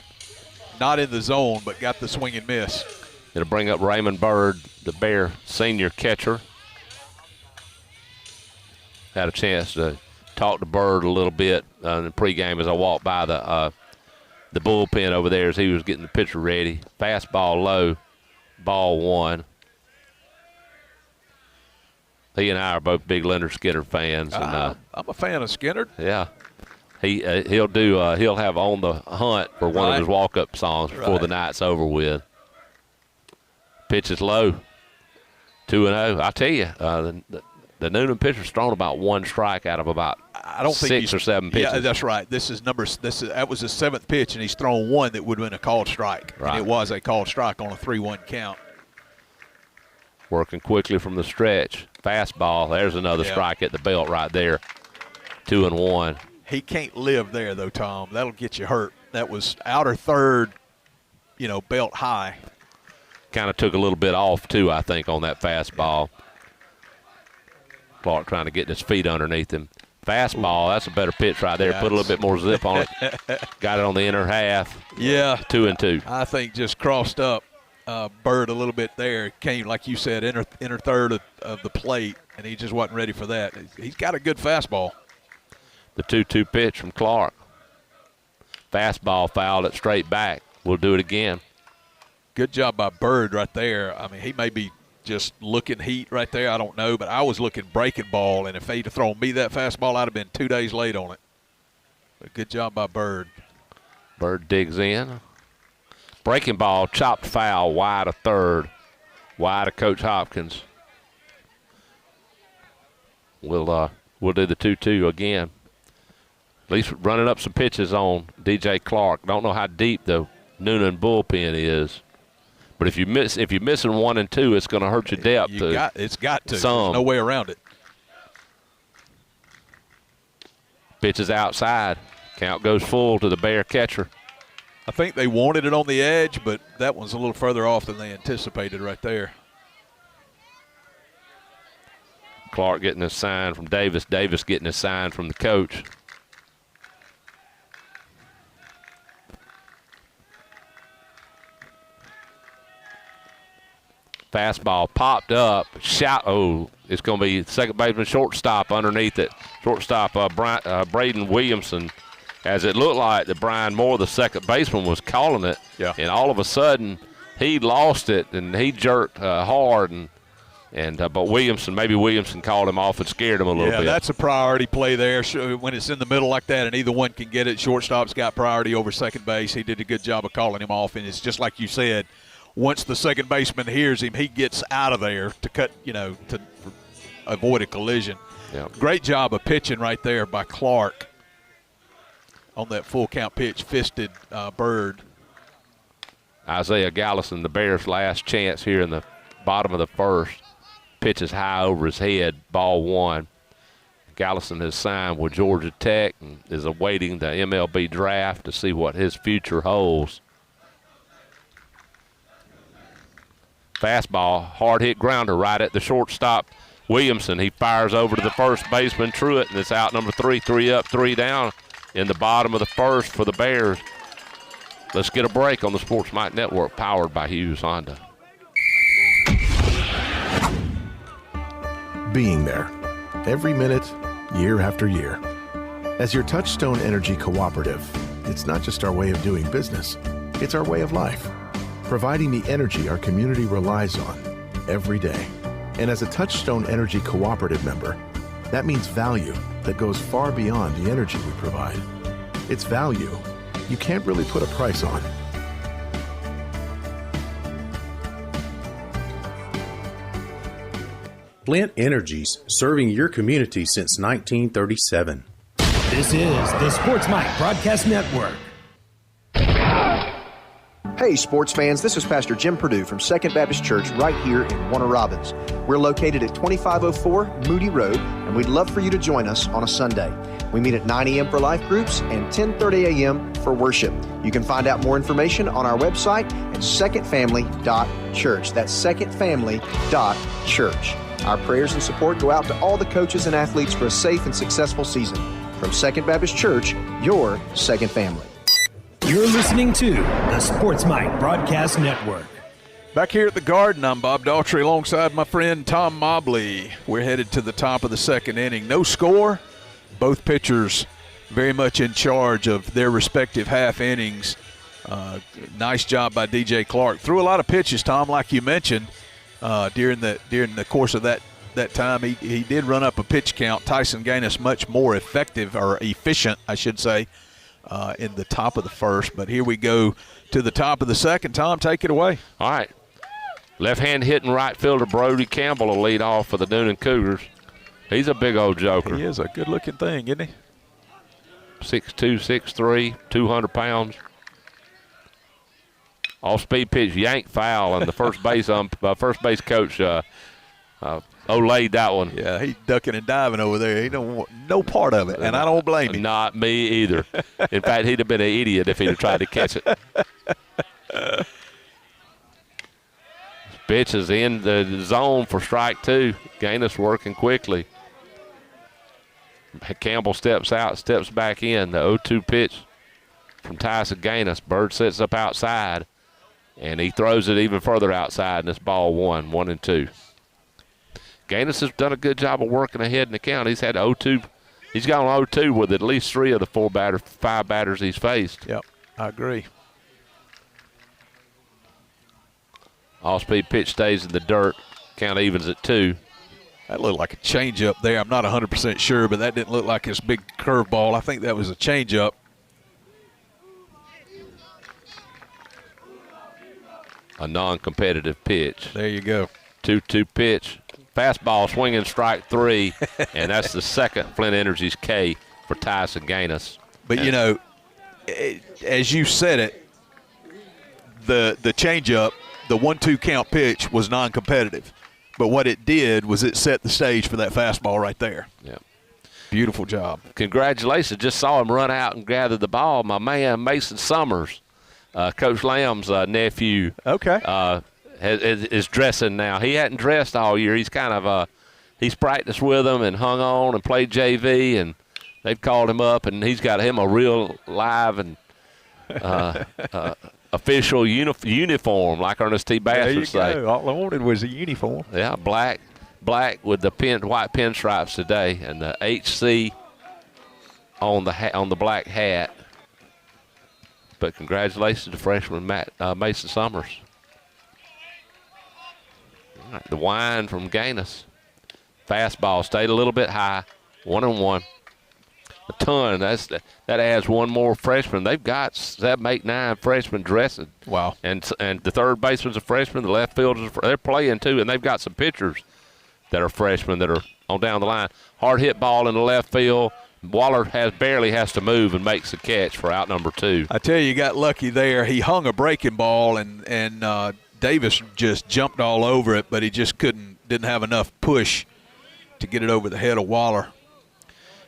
N: Not in the zone, but got the swing and miss.
M: It'll bring up Raymond Bird, the Bear senior catcher. Had a chance to talk to Bird a little bit in the pregame as I walked by the bullpen over there as he was getting the pitcher ready. Fastball low, ball 1. He and I are both big Leonard Skinner fans. And,
N: I'm a fan of Skinner.
M: Yeah. He'll have On the Hunt for one of his walk-up songs before the night's over with. Pitch is low, 2-0. I tell you, the Newnan pitcher's thrown about 1 strike out of about 6 or 7 pitches.
N: Yeah, that's right. That was his 7th pitch, and he's thrown 1 that would have been a called strike.
M: Right.
N: And it was a called strike on a 3-1 count.
M: Working quickly from the stretch. Fastball. There's another strike at the belt right there. 2-1.
N: He can't live there, though, Tom. That'll get you hurt. That was outer third, belt high.
M: Kind of took a little bit off, too, I think, on that fastball. Clark trying to get his feet underneath him. Fastball, that's a better pitch right there. Put a little bit more zip on it. Got it on the inner half.
N: Yeah.
M: 2-2.
N: I think just crossed up Bird a little bit there. Came, like you said, inner third of the plate, and he just wasn't ready for that. He's got a good fastball.
M: The 2-2 pitch from Clark. Fastball fouled it straight back. We'll do it again.
N: Good job by Bird right there. I mean, he may be just looking heat right there. I don't know, but I was looking breaking ball, and if they'd have thrown me that fastball, I'd have been 2 days late on it. But good job by Bird.
M: Bird digs in. Breaking ball, chopped foul, wide of third. Wide of Coach Hopkins. We'll do the 2-2 again. At least running up some pitches on DJ Clark. Don't know how deep the Newnan bullpen is, but if you're missing 1 and 2, it's going to hurt your depth.
N: It's got to.
M: Some.
N: There's no way around it.
M: Pitch is outside. Count goes full to the Bear catcher.
N: I think they wanted it on the edge, but that one's a little further off than they anticipated right there.
M: Clark getting a sign from Davis. Davis getting a sign from the coach. Fastball popped up. Shot. Oh, it's going to be second baseman shortstop underneath it. Shortstop Braden Williamson. As it looked like that Brian Moore, the second baseman, was calling it.
N: Yeah.
M: And all of a sudden, he lost it and he jerked hard. But Williamson called him off and scared him a little bit.
N: Yeah, that's a priority play there. When it's in the middle like that and either one can get it, shortstop's got priority over second base. He did a good job of calling him off. And it's just like you said, once the second baseman hears him, he gets out of there to cut, to avoid a collision.
M: Yeah.
N: Great job of pitching right there by Clark on that full count pitch, fisted Bird.
M: Isaiah Gallison, the Bears' last chance here in the bottom of the first. Pitches high over his head, ball 1. Gallison has signed with Georgia Tech and is awaiting the MLB draft to see what his future holds. Fastball, hard hit grounder right at the shortstop. Williamson, he fires over to the first baseman, Truitt, and it's out number 3, 3 up, 3 down in the bottom of the first for the Bears. Let's get a break on the Sports Mike Network, powered by Hughes Honda.
O: Being there, every minute, year after year. As your Touchstone Energy Cooperative, it's not just our way of doing business, it's our way of life. Providing the energy our community relies on. every day. And as a Touchstone Energy Cooperative member, that means value that goes far beyond the energy we provide. It's value you can't really put a price on.
P: Flint Energies, serving your community since 1937.
Q: This is the Sports Mike Broadcast Network.
W: Hey, sports fans, this is Pastor Jim Perdue from Second Baptist Church right here in Warner Robins. We're located at 2504 Moody Road, and we'd love for you to join us on a Sunday. We meet at 9 a.m. for life groups and 10:30 a.m. for worship. You can find out more information on our website at secondfamily.church. That's secondfamily.church. Our prayers and support go out to all the coaches and athletes for a safe and successful season. From Second Baptist Church, your second family.
Q: You're listening to the Sports Mike Broadcast Network.
N: Back here at the Garden, I'm Bob Daughtry alongside my friend Tom Mobley. We're headed to the top of the second inning. No score. Both pitchers very much in charge of their respective half innings. Nice job by DJ Clark. Threw a lot of pitches, Tom, like you mentioned. During the course of that time, he did run up a pitch count. Tyson Gaines much more effective, or efficient, I should say, in the top of the first. But here we go to the top of the second. Tom, take it away.
M: All right. Left-hand hitting right fielder Brody Campbell will lead off for the Newnan Cougars. He's a big old joker.
N: He is a good-looking thing, isn't he?
M: 6'2", 6'3", 200 pounds. Off-speed pitch, yank foul, and the first base coach Olayed that one.
N: Yeah, he's ducking and diving over there. He don't want no part of it, and I don't blame him.
M: Not me either. In fact, he'd have been an idiot if he'd have tried to catch it. Pitch is in the zone for strike two. Gaines working quickly. Campbell steps out, steps back in. The 0-2 pitch from Tyson Gaines. Bird sets up outside, and he throws it even further outside, and it's ball 1-2. Gaines has done a good job of working ahead in the count. He's had 0-2. He's gone 0-2 with at least 3 of the 5 batters he's faced.
N: Yep, I agree.
M: All-speed pitch stays in the dirt. Count evens at 2.
N: That looked like a changeup there. I'm not 100% sure, but that didn't look like his big curveball. I think that was a changeup.
M: A non-competitive pitch.
N: There you go.
M: 2-2 pitch. Fastball swinging strike 3, and that's the second Flint Energy's K for Tyson Gaines.
N: But, you know, as you said it, the changeup, the 1-2 count pitch was non-competitive. But what it did was it set the stage for that fastball right there.
M: Yeah.
N: Beautiful job.
M: Congratulations. Just saw him run out and gather the ball. My man, Mason Summers, Coach Lamb's nephew.
N: Okay.
M: Is dressing now. He hadn't dressed all year. He's kind of he's practiced with them and hung on and played JV, and they've called him up, and he's got him a real live and official uniform, like Ernest T. Bass would say.
N: Go. All I wanted was a uniform.
M: Yeah, black with the white pinstripes today, and the HC on the black hat. But congratulations to freshman Mason Summers. All right, the wind from Gaines. Fastball stayed a little bit high. 1-1. A ton. That adds one more freshman. They've got 7, 8, 9 freshmen dressing.
N: Wow.
M: And the third baseman's a freshman. The left fielders they're playing too, and they've got some pitchers that are freshmen that are on down the line. Hard hit ball in the left field. Waller barely has to move and makes the catch for out number 2.
N: I tell you got lucky there. He hung a breaking ball, and Davis just jumped all over it, but he just didn't have enough push to get it over the head of Waller.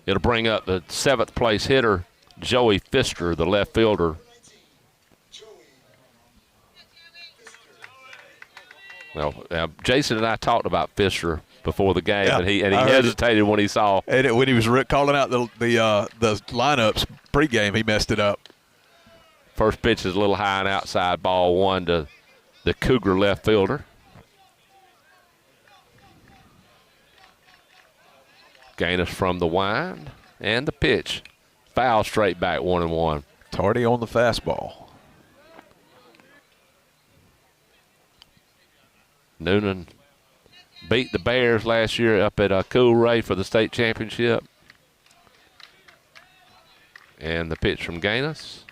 M: It'll bring up the 7th place hitter, Joey Pfister, the left fielder. Well, Jason and I talked about Pfister before the game, and he hesitated when he saw.
N: And when he was calling out the lineups pregame, he messed it up.
M: First pitch is a little high and outside, ball 1 to the Cougar left fielder. Gaines from the wind and the pitch. Foul straight back, 1-1.
N: Tardy on the fastball.
M: Newnan beat the Bears last year up at Coolray for the state championship. And the pitch from Gaines.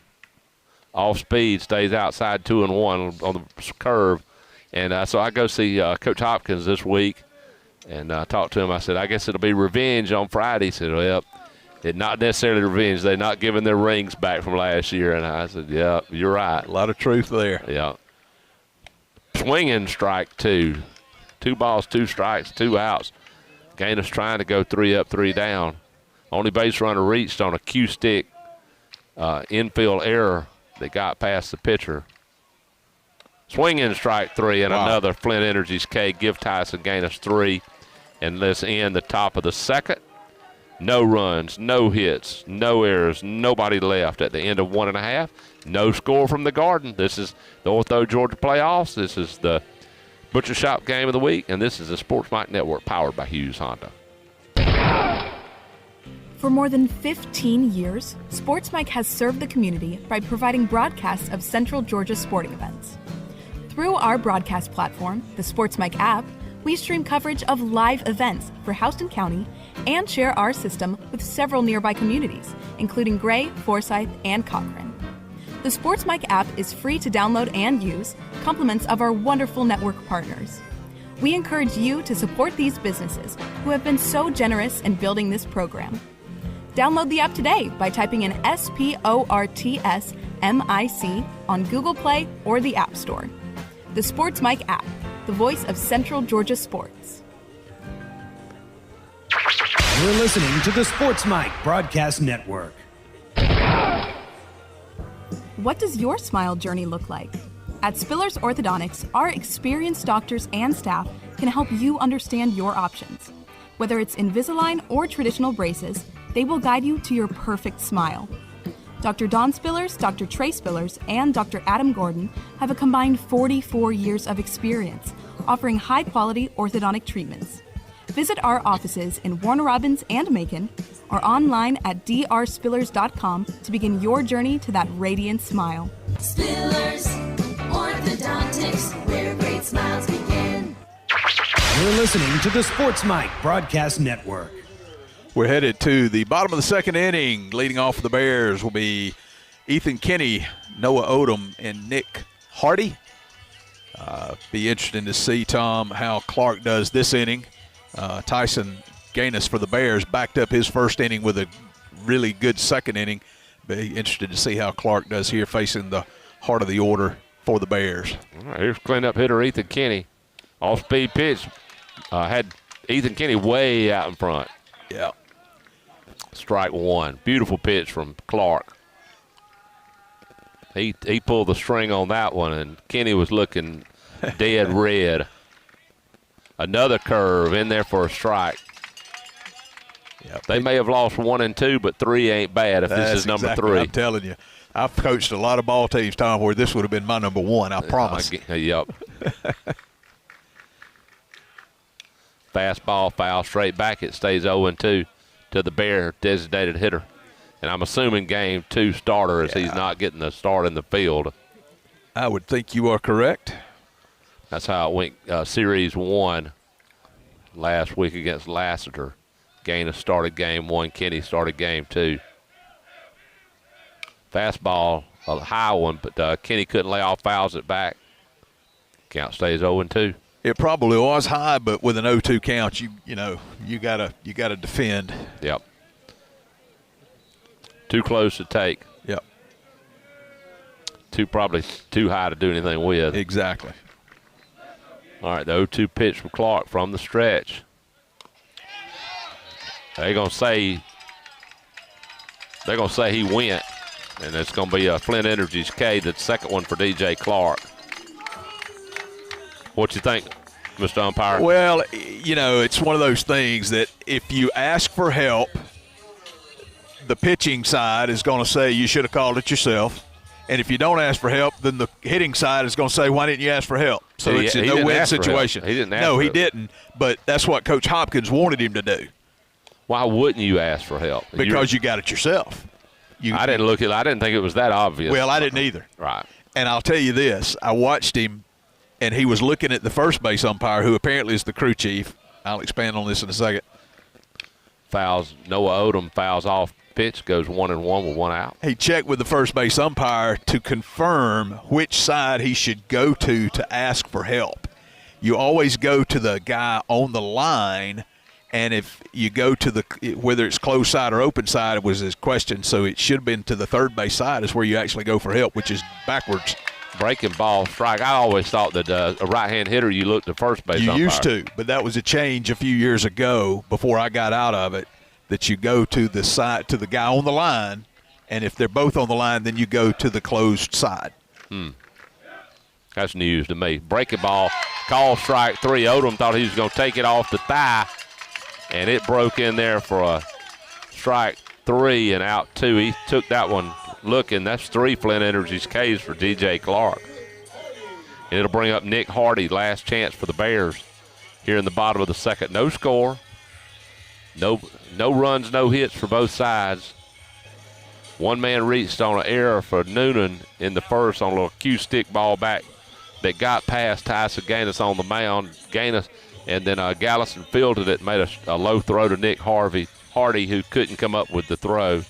M: Off speed, stays outside 2-1 on the curve. And so I go see Coach Hopkins this week and talk to him. I said, I guess it'll be revenge on Friday. He said, well, it's not necessarily revenge. They're not giving their rings back from last year. And I said, yeah, you're right.
N: A lot of truth there.
M: Yeah. Swinging strike 2. 2 balls, 2 strikes, 2 outs. Gaines trying to go 3 up, 3 down. Only base runner reached on a Q-stick infield error that got past the pitcher. Swinging strike 3 and another Flint Energy's K. Give Tyson Gaines 3. And let's end the top of the second. No runs, no hits, no errors, nobody left at the end of 1.5. No score from the Garden. This is the Ortho Georgia Playoffs. This is the Butcher Shop Game of the Week, and this is the Sports Mike Network powered by Hughes Honda.
L: For more than 15 years, Sports Mike has served the community by providing broadcasts of Central Georgia sporting events. Through our broadcast platform, the Sports Mike app, we stream coverage of live events for Houston County and share our system with several nearby communities, including Gray, Forsyth, and Cochran. The Sports Mike app is free to download and use, compliments of our wonderful network partners. We encourage you to support these businesses who have been so generous in building this program. Download the app today by typing in SPORTSMIC on Google Play or the App Store. The Sports Mike app, the voice of Central Georgia sports.
Q: You're listening to the Sports Mike Broadcast Network.
L: What does your smile journey look like? At Spillers Orthodontics, our experienced doctors and staff can help you understand your options. Whether it's Invisalign or traditional braces, they will guide you to your perfect smile. Dr. Don Spillers, Dr. Trey Spillers, and Dr. Adam Gordon have a combined 44 years of experience offering high-quality orthodontic treatments. Visit our offices in Warner Robins and Macon or online at drspillers.com to begin your journey to that radiant smile.
A: Spillers Orthodontics, where great smiles begin.
Q: You're listening to the Sports Mike Broadcast Network.
N: We're headed to the bottom of the second inning. Leading off for the Bears will be Ethan Kinney, Noah Odom, and Nick Hardy. Be interesting to see, Tom, how Clark does this inning. Tyson Gaines for the Bears backed up his first inning with a really good second inning. Be interested to see how Clark does here facing the heart of the order for the Bears.
M: All right, here's cleanup hitter Ethan Kinney. Off-speed pitch. Had Ethan Kinney way out in front.
N: Yeah.
M: Strike 1. Beautiful pitch from Clark. He pulled the string on that one, and Kenny was looking dead red. Another curve in there for a strike.
N: Yep.
M: They may have lost 1 and 2, but 3 ain't bad if this is number 3.
N: I'm telling you. I've coached a lot of ball teams, Tom, where this would have been my number 1, I promise.
M: Yep. Fastball foul straight back. It stays 0-2 to the Bear designated hitter. And I'm assuming game 2 starter as he's not getting the start in the field.
N: I would think you are correct.
M: That's how it went Series 1 last week against Lassiter. Gaines started game 1. Kenny started game 2. Fastball, a high one, but Kenny couldn't lay off, fouls it back. Count stays 0-2.
N: It probably was high, but with an 0-2 count, you gotta defend.
M: Yep. Too close to take.
N: Yep.
M: Probably too high to do anything with.
N: Exactly.
M: All right, the 0-2 pitch from Clark from the stretch. They're gonna say he went, and it's gonna be a Flint Energy's K, the second one for DJ Clark. What you think, Mr. Umpire?
N: Well, it's one of those things that if you ask for help, the pitching side is going to say you should have called it yourself. And if you don't ask for help, then the hitting side is going to say, why didn't you ask for help? So it's a no-win situation.
M: He didn't ask
N: No,
M: for
N: he
M: help.
N: didn't. But that's what Coach Hopkins wanted him to do.
M: Why wouldn't you ask for help?
N: Because you got it yourself.
M: I didn't think it was that obvious.
N: Well, I didn't either.
M: Right.
N: And I'll tell you this. I watched him and he was looking at the first base umpire, who apparently is the crew chief. I'll expand on this in a second.
M: Fouls. Noah Odom fouls off pitch, goes 1-1 with 1 out.
N: He checked with the first base umpire to confirm which side he should go to ask for help. You always go to the guy on the line, and if you go to whether it's closed side or open side was his question, so it should have been to the third base side is where you actually go for help, which is backwards.
M: Breaking ball, strike. I always thought that a right-hand hitter, you look to first base umpire.
N: You used to, but that was a change a few years ago before I got out of it, that you go to the side, to the guy on the line, and if they're both on the line, then you go to the closed side.
M: That's news to me. Breaking ball, call strike 3. Odom thought he was going to take it off the thigh, and it broke in there for a strike 3 and out 2. He took that one looking. That's 3 Flint Energy's Ks for DJ Clark. And it'll bring up Nick Hardy, last chance for the Bears here in the bottom of the second. No score. No runs, no hits for both sides. One man reached on an error for Newnan in the first on a little cue stick ball back that got past Tyson Gaines on the mound. Gaines, and then Gallison fielded it, made a low throw to Nick Hardy, who couldn't come up with the throw.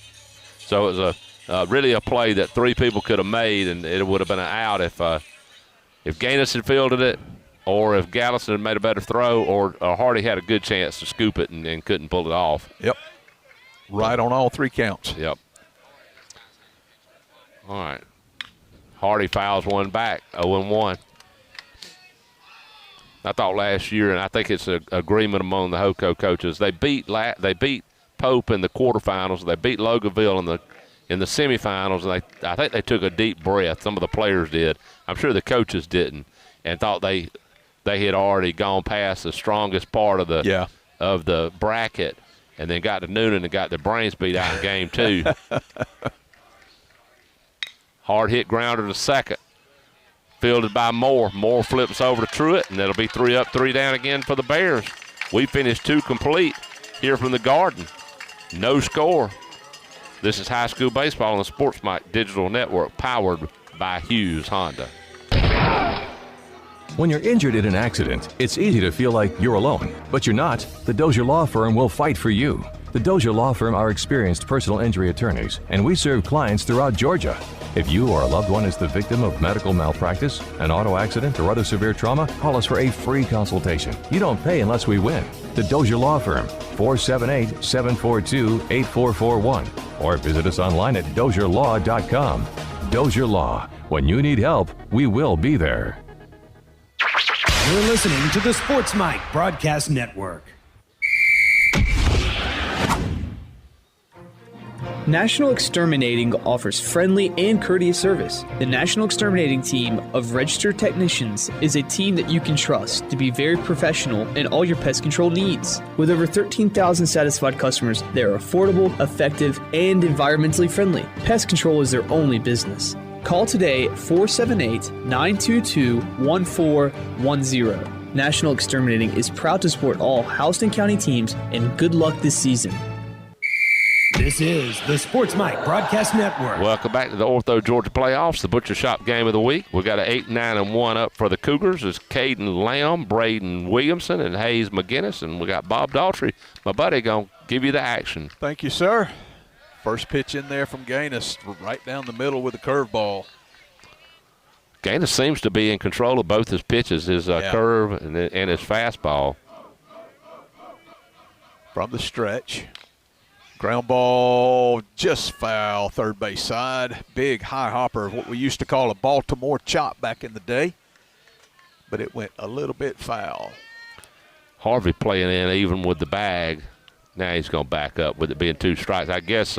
M: So it was really a play that 3 people could have made, and it would have been an out if Gaines had fielded it, or if Gallison had made a better throw, or Hardy had a good chance to scoop it and couldn't pull it off.
N: Yep. Right on all 3 counts.
M: Yep. All right. Hardy fouls one back, 0-1. I thought last year, and I think it's an agreement among the HOCO coaches, they beat Pope in the quarterfinals. They beat Loganville in the semifinals, and I think they took a deep breath. Some of the players did. I'm sure the coaches didn't, and thought they had already gone past the strongest part of the bracket, and then got to Newnan and got their brains beat out in game 2. Hard hit grounder to second. Fielded by Moore. Moore flips over to Truitt, and it'll be 3 up, 3 down again for the Bears. We finished 2 complete here from the Garden. No score. This is high school baseball on the Sports Mike Digital Network, powered by Hughes Honda.
T: When you're injured in an accident, it's easy to feel like you're alone, but you're not. The Dozier Law Firm will fight for you. The Dozier Law Firm are experienced personal injury attorneys, and we serve clients throughout Georgia. If you or a loved one is the victim of medical malpractice, an auto accident, or other severe trauma, call us for a free consultation. You don't pay unless we win. The Dozier Law Firm, 478-742-8441, or visit us online at dozierlaw.com. Dozier Law. When you need help, we will be there.
Q: You're listening to the Sports Mike Broadcast Network.
R: National Exterminating offers friendly and courteous service. The National Exterminating team of registered technicians is a team that you can trust to be very professional in all your pest control needs. With over 13,000 satisfied customers, they are affordable, effective, and environmentally friendly. Pest control is their only business. Call today at 478-922-1410. National Exterminating is proud to support all Houston County teams, and good luck this season.
Q: This is the Sports Mike Broadcast Network.
M: Welcome back to the Ortho Georgia Playoffs, the Butcher Shop game of the week. We got an 8-9-1 up for the Cougars. It's Caden Lamb, Braden Williamson, and Hayes McGinnis, and we got Bob Daughtry, my buddy, going to give you the action.
N: Thank you, sir. First pitch in there from Gaines, right down the middle with a curveball.
M: Gaines seems to be in control of both his pitches, his curve and his fastball.
N: From the stretch. Ground ball, just foul, third base side. Big high hopper, what we used to call a Baltimore chop back in the day. But it went a little bit foul.
M: Harvey playing in even with the bag. Now he's going to back up with it being 2 strikes. I guess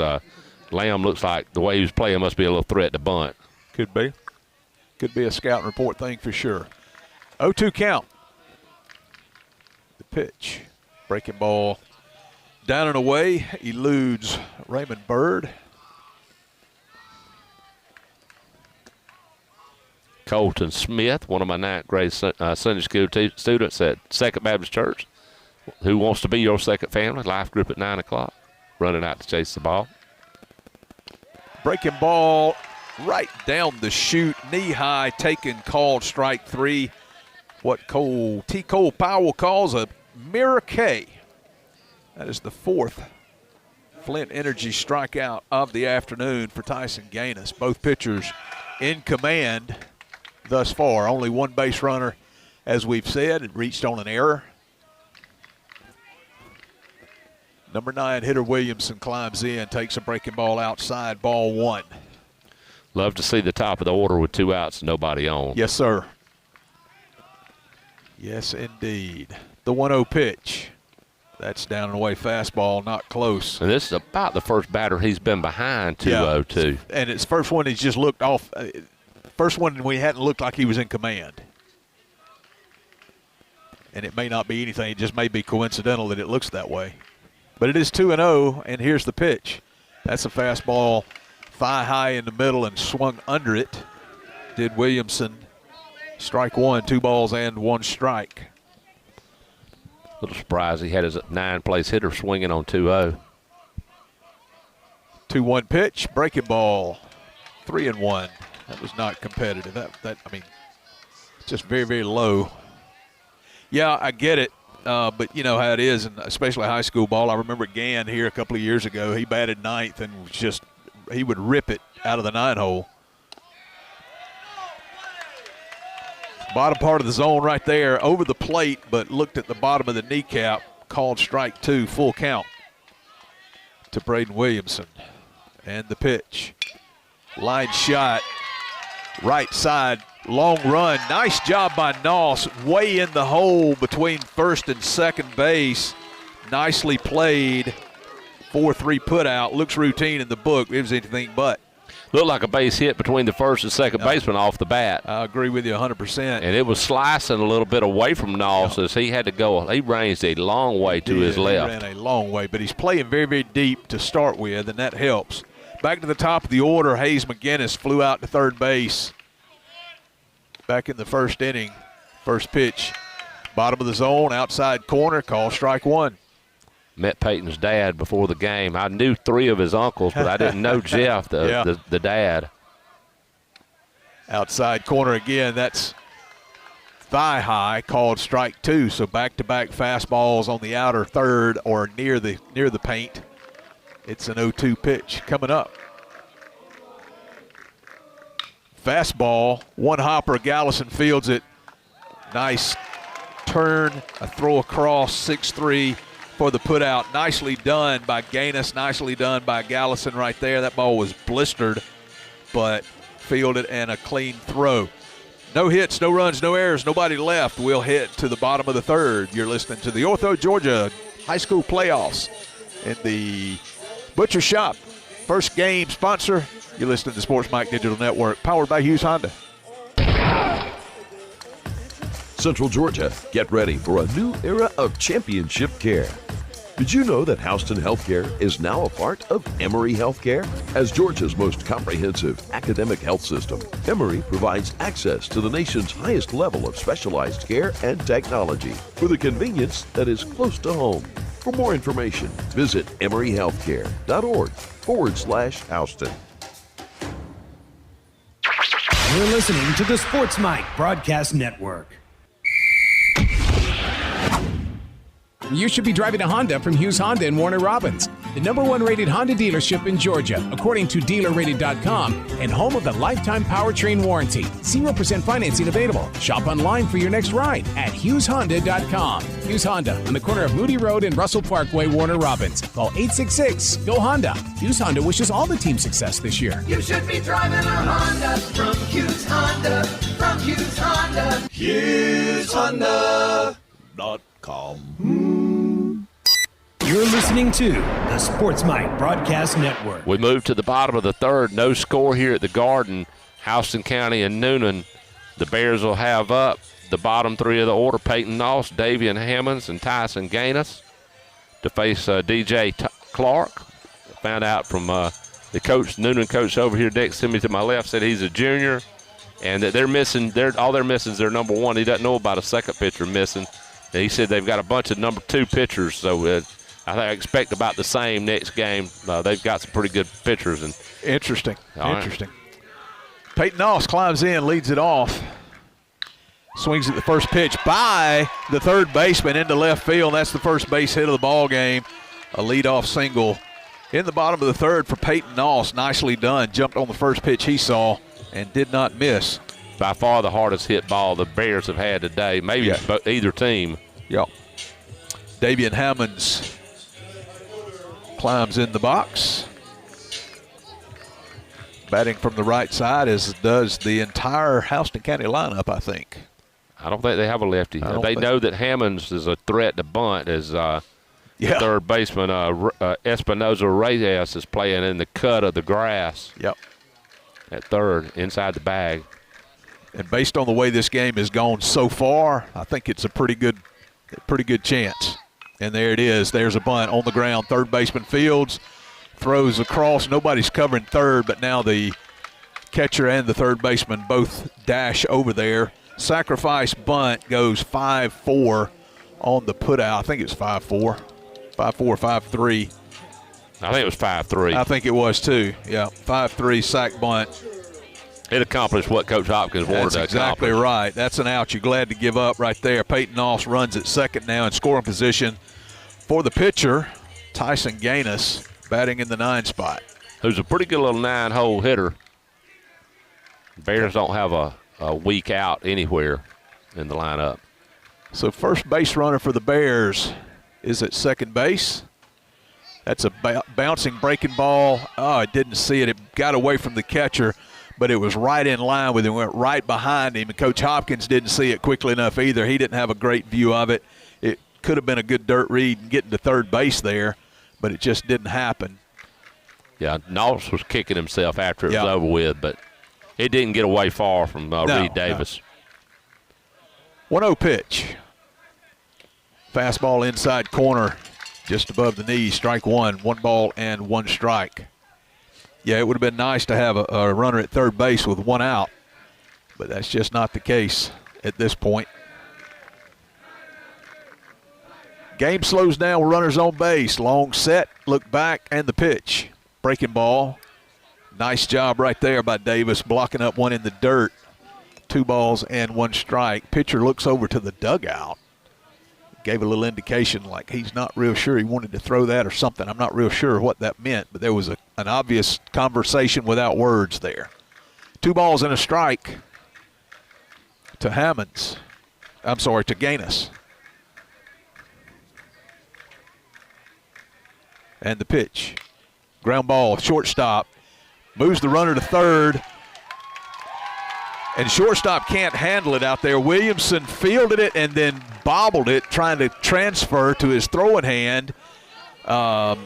M: Lamb looks like the way he was playing must be a little threat to bunt.
N: Could be. Could be a scouting report thing for sure. 0-2 count. The pitch. Breaking ball. Down and away, eludes Raymond Bird.
M: Colton Smith, one of my 9th grade Sunday school students at Second Baptist Church, who wants to be your second family, life group at 9 o'clock, running out to chase the ball.
N: Breaking ball right down the chute, knee high, taken, called strike 3. what T. Cole Powell calls a mirror K. That is the 4th Flint Energy strikeout of the afternoon for Tyson Gaines. Both pitchers in command thus far. Only one base runner, as we've said, it reached on an error. Number 9 hitter Williamson climbs in, takes a breaking ball outside, ball 1.
M: Love to see the top of the order with 2 outs, nobody on.
N: Yes, sir. Yes, indeed. The 1-0 pitch. That's down and away fastball, not close.
M: And this is about the first batter he's been behind 2-0 too.
N: And it's first one he's just looked off. First one we hadn't looked like he was in command. And it may not be anything. It just may be coincidental that it looks that way. But it is 2-0, and here's the pitch. That's a fastball thigh high in the middle and swung under it. Did Williamson. Strike 1, 2 balls and 1 strike.
M: Little surprise he had his 9th-place hitter swinging on 2-0.
N: 2-1 pitch, breaking ball, 3-1. That was not competitive. I mean, just very, very low. Yeah, I get it, but you know how it is, and especially high school ball. I remember Gann here a couple of years ago. He batted 9th and he would rip it out of the 9-hole. Bottom part of the zone right there, over the plate, but looked at the bottom of the kneecap, called strike 2, full count to Braden Williamson. And the pitch. Line shot, right side, long run. Nice job by Noss, way in the hole between first and second base. Nicely played. 4-3 put out. Looks routine in the book. It was anything but.
M: Looked like a base hit between the first and second baseman off the bat.
N: I agree with you 100%.
M: And it was slicing a little bit away from Noss as he had to go. He ranged a long way to his left.
N: He ran a long way, but he's playing very, very deep to start with, and that helps. Back to the top of the order, Hayes McGinnis flew out to third base. Back in the first inning, first pitch. Bottom of the zone, outside corner, call strike 1.
M: Met Peyton's dad before the game. I knew 3 of his uncles, but I didn't know Jeff, the dad.
N: Outside corner again. That's thigh high, called strike 2. So back-to-back fastballs on the outer third or near the paint. It's an 0-2 pitch coming up. Fastball, one hopper. Gallison fields it. Nice turn, a throw across, 6-3. For the put out. Nicely done by Gaines, nicely done by Gallison right there. That ball was blistered, but fielded and a clean throw. No hits, no runs, no errors, nobody left. We'll hit to the bottom of the third. You're listening to the Ortho Georgia High School Playoffs in the Butcher Shop. First game sponsor. You're listening to Sports Mike Digital Network, powered by Hughes Honda.
C: Central Georgia, get ready for a new era of championship care. Did you know that Houston Healthcare is now a part of Emory Healthcare? As Georgia's most comprehensive academic health system, Emory provides access to the nation's highest level of specialized care and technology with a convenience that is close to home. For more information, visit emoryhealthcare.org/Houston.
Q: You're listening to the Sports Mike Broadcast Network.
J: You should be driving a Honda from Hughes Honda in Warner Robins, the #1 rated Honda dealership in Georgia, according to DealerRated.com, and home of the lifetime powertrain warranty. 0% financing available. Shop online for your next ride at HughesHonda.com. Hughes Honda on the corner of Moody Road and Russell Parkway, Warner Robins. Call 866-GO-HONDA. Hughes Honda wishes all the team success this year.
A: You should be driving a Honda from Hughes Honda. From Hughes Honda.
Q: HughesHonda.com. You're listening to the Sports Mike Broadcast Network.
M: We move to the bottom of the third. No score here at the Garden. Houston County and Newnan. The Bears will have up the bottom 3 of the order. Peyton Noss, Davian Hammonds, and Tyson Gaines to face DJ Clark. Found out from the coach, Newnan coach over here next to me to my left, said he's a junior. And that they're missing, all they're missing is their #1. He doesn't know about a second pitcher missing. And he said they've got a bunch of #2 pitchers, so I expect about the same next game. They've got some pretty good pitchers. And
N: Interesting.
M: All right.
N: Interesting. Peyton Noss climbs in, leads it off. Swings at the first pitch by the third baseman into left field. That's the first base hit of the ball game. A leadoff single in the bottom of the third for Peyton Noss. Nicely done. Jumped on the first pitch he saw and did not miss.
M: By far the hardest hit ball the Bears have had today. Maybe either team.
N: Yep. Davian Hammonds climbs in the box. Batting from the right side, as does the entire Houston County lineup, I think.
M: I don't think they have a lefty. They know that Hammonds is a threat to bunt as third baseman Espinoza Reyes is playing in the cut of the grass.
N: Yep.
M: At third, inside the bag.
N: And based on the way this game has gone so far, I think it's a pretty good chance. And there it is. There's a bunt on the ground. Third baseman Fields throws across. Nobody's covering third, but now the catcher and the third baseman both dash over there. Sacrifice bunt goes 5-4 on the putout. I think it's 5-4. 5-4, 5-3.
M: I think it was 5-3.
N: I think it was too. Yeah, 5-3 sack bunt.
M: It accomplished what Coach Hopkins wanted to accomplish.
N: That's exactly right. That's an out you're glad to give up right there. Peyton Noss runs at second now in scoring position for the pitcher, Tyson Gaines, batting in the 9 spot.
M: Who's a pretty good little 9-hole hitter. Bears don't have a week out anywhere in the lineup.
N: So first base runner for the Bears is at second base. That's a bouncing breaking ball. Oh, I didn't see it. It got away from the catcher, but it was right in line with him, went right behind him, and Coach Hopkins didn't see it quickly enough either. He didn't have a great view of it. It could have been a good dirt read and getting to third base there, but it just didn't happen.
M: Yeah, Noss was kicking himself after it was over with, but it didn't get away far from Reed Davis.
N: 1-0 pitch. Fastball inside corner, just above the knee, strike one. 1 ball and 1 strike. Yeah, it would have been nice to have a runner at third base with 1 out, but that's just not the case at this point. Game slows down with runners on base. Long set, look back, and the pitch. Breaking ball. Nice job right there by Davis, blocking up one in the dirt. 2 balls and 1 strike. Pitcher looks over to the dugout. Gave a little indication like he's not real sure he wanted to throw that or something. I'm not real sure what that meant, but there was an obvious conversation without words there. 2 balls and a strike to Hammonds. I'm sorry, to Gaines. And the pitch. Ground ball, shortstop. Moves the runner to third. And shortstop can't handle it out there. Williamson fielded it and then bobbled it, trying to transfer to his throwing hand. Noss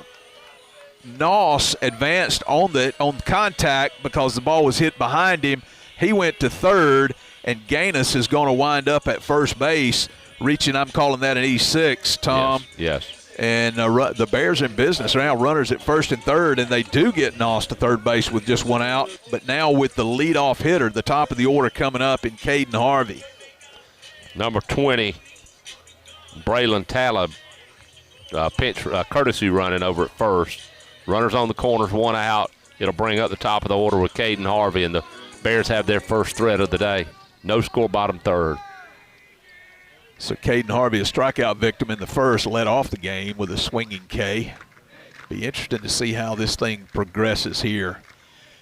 N: advanced on contact because the ball was hit behind him. He went to third, and Gaines is going to wind up at first base, reaching, I'm calling that an E6, Tom.
M: Yes.
N: And the Bears in business now, runners at first and third, and they do get Noss to third base with just 1 out. But now with the leadoff hitter, the top of the order coming up in Caden Harvey.
M: Number 20, Braylon Talib, pinch courtesy running over at first. Runners on the corners, 1 out. It'll bring up the top of the order with Caden Harvey, and the Bears have their first threat of the day. No score, bottom third.
N: So Caden Harvey, a strikeout victim in the first, led off the game with a swinging K. Be interesting to see how this thing progresses here.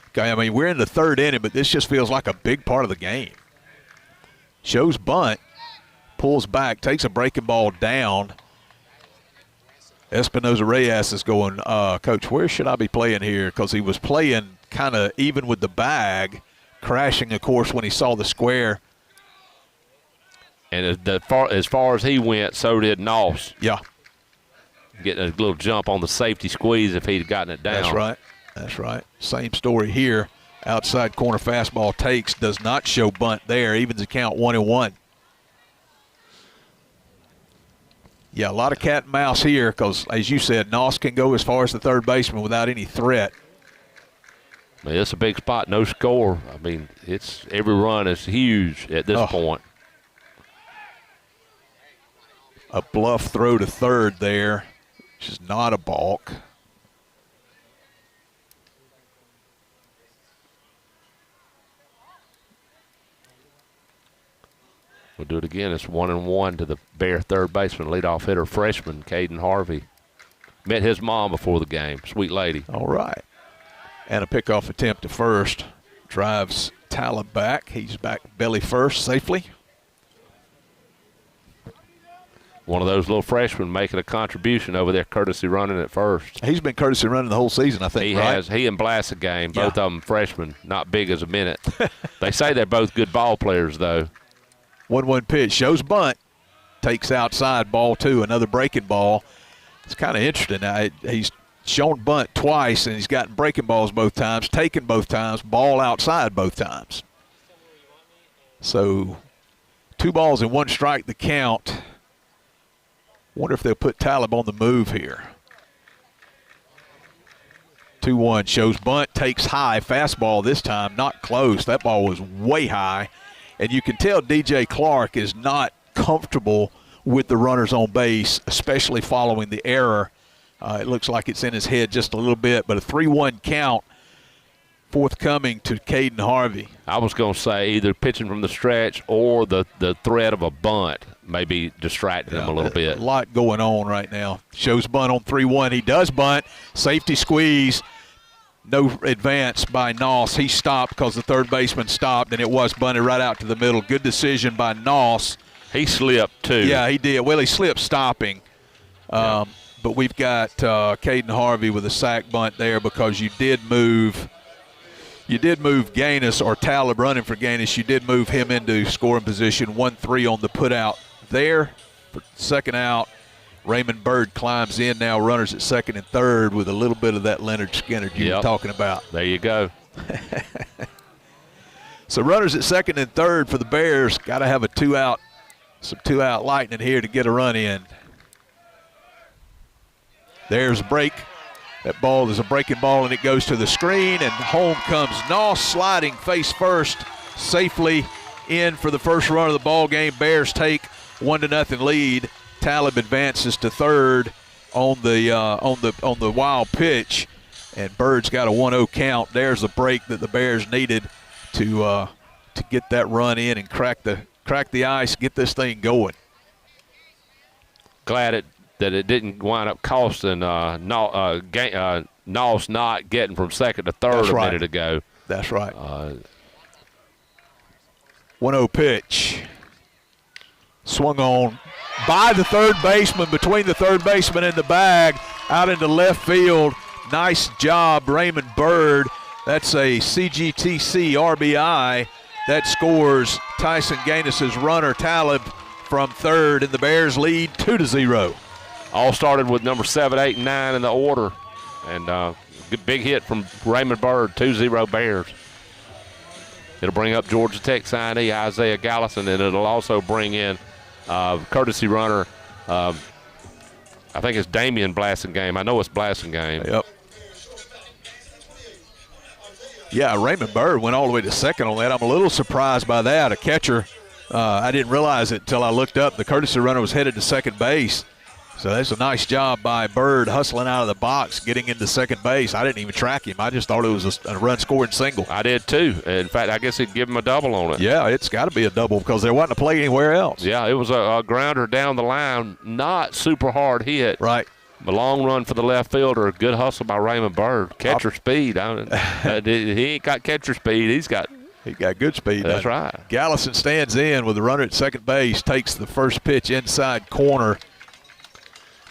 N: Okay, I mean, we're in the 3rd inning, but this just feels like a big part of the game. Shows bunt, pulls back, takes a breaking ball down. Espinoza Reyes is going, Coach, where should I be playing here? Because he was playing kind of even with the bag, crashing, of course, when he saw the square.
M: And as far as he went, so did Noss.
N: Yeah.
M: Getting a little jump on the safety squeeze if he'd gotten it down.
N: That's right. That's right. Same story here. Outside corner fastball takes, does not show bunt there. Evens the count 1-1. Yeah, a lot of cat and mouse here because, as you said, Noss can go as far as the third baseman without any threat.
M: I mean, it's a big spot, no score. I mean, it's every run is huge at this point.
N: A bluff throw to third there, which is not a balk.
M: We'll do it again. It's 1-1 to the Bear third baseman, leadoff hitter, freshman Caden Harvey. Met his mom before the game. Sweet lady.
N: All right. And a pickoff attempt to first drives Talib back. He's back belly first safely.
M: One of those little freshmen making a contribution over there, courtesy running at first.
N: He's been courtesy running the whole season, I think.
M: He
N: right?
M: has. He and Blassegame, both of them freshmen, not big as a minute. They say they're both good ball players, though.
N: 1-1 pitch. Shows bunt. Takes outside, ball two. Another breaking ball. It's kind of interesting. He's shown bunt twice, and he's gotten breaking balls both times, taken both times, ball outside both times. So 2 balls and 1 strike the count. Wonder if they'll put Talib on the move here. 2-1 shows bunt, takes high, fastball this time, not close. That ball was way high. And you can tell DJ Clark is not comfortable with the runners on base, especially following the error. It looks like it's in his head just a little bit, but a 3-1 count forthcoming to Caden Harvey.
M: I was going to say either pitching from the stretch or the threat of a bunt may be distracting him a little bit.
N: A lot going on right now. Shows bunt on 3-1. He does bunt. Safety squeeze. No advance by Noss. He stopped because the third baseman stopped, and it was bunted right out to the middle. Good decision by Noss.
M: He slipped, too.
N: Yeah, he did. Well, he slipped stopping. But we've got Caden Harvey with a sack bunt there because you did move Gaines, or Talib running for Gaines. You did move him into scoring position. 1-3 on the put out there. For second out, Raymond Bird climbs in now, runners at second and third with a little bit of that Leonard Skinner you were talking about.
M: There you go.
N: So runners at second and third for the Bears. Got to have some two-out lightning here to get a run in. There's a break. That ball is a breaking ball, and it goes to the screen, and home comes Noss, sliding face first, safely in for the first run of the ball game. Bears take 1-0 lead. Talib advances to third on the wild pitch, and Bird's got a 1-0 count. There's the break that the Bears needed to get that run in and crack the ice, get this thing going.
M: Glad that it didn't wind up costing Noss not getting from second to third a minute ago.
N: That's right. 1-0 pitch. Swung on by the third baseman, between the third baseman and the bag, out into left field. Nice job, Raymond Bird. That's a CGTC RBI. That scores Tyson Gaines' runner, Talib, from third, and the Bears lead 2-0.
M: All started with number 7, 8, and 9 in the order. And big hit from Raymond Bird, 2-0 Bears. It'll bring up Georgia Tech signee Isaiah Gallison, and it'll also bring in courtesy runner, I think it's Damian Blassegame. I know it's Blassegame.
N: Yep. Yeah, Raymond Bird went all the way to second on that. I'm a little surprised by that. A catcher, I didn't realize it until I looked up. The courtesy runner was headed to second base. So that's a nice job by Bird, hustling out of the box, getting into second base. I didn't even track him. I just thought it was a run-scoring single.
M: I did too. In fact, I guess he'd give him a double on it.
N: Yeah, it's got to be a double because there wasn't a play anywhere else.
M: Yeah, it was a grounder down the line, not super hard hit.
N: Right.
M: A long run for the left fielder. Good hustle by Raymond Bird. Catcher speed. He ain't got catcher speed. He got
N: good speed.
M: That's right.
N: Gallison stands in with the runner at second base, takes the first pitch inside corner.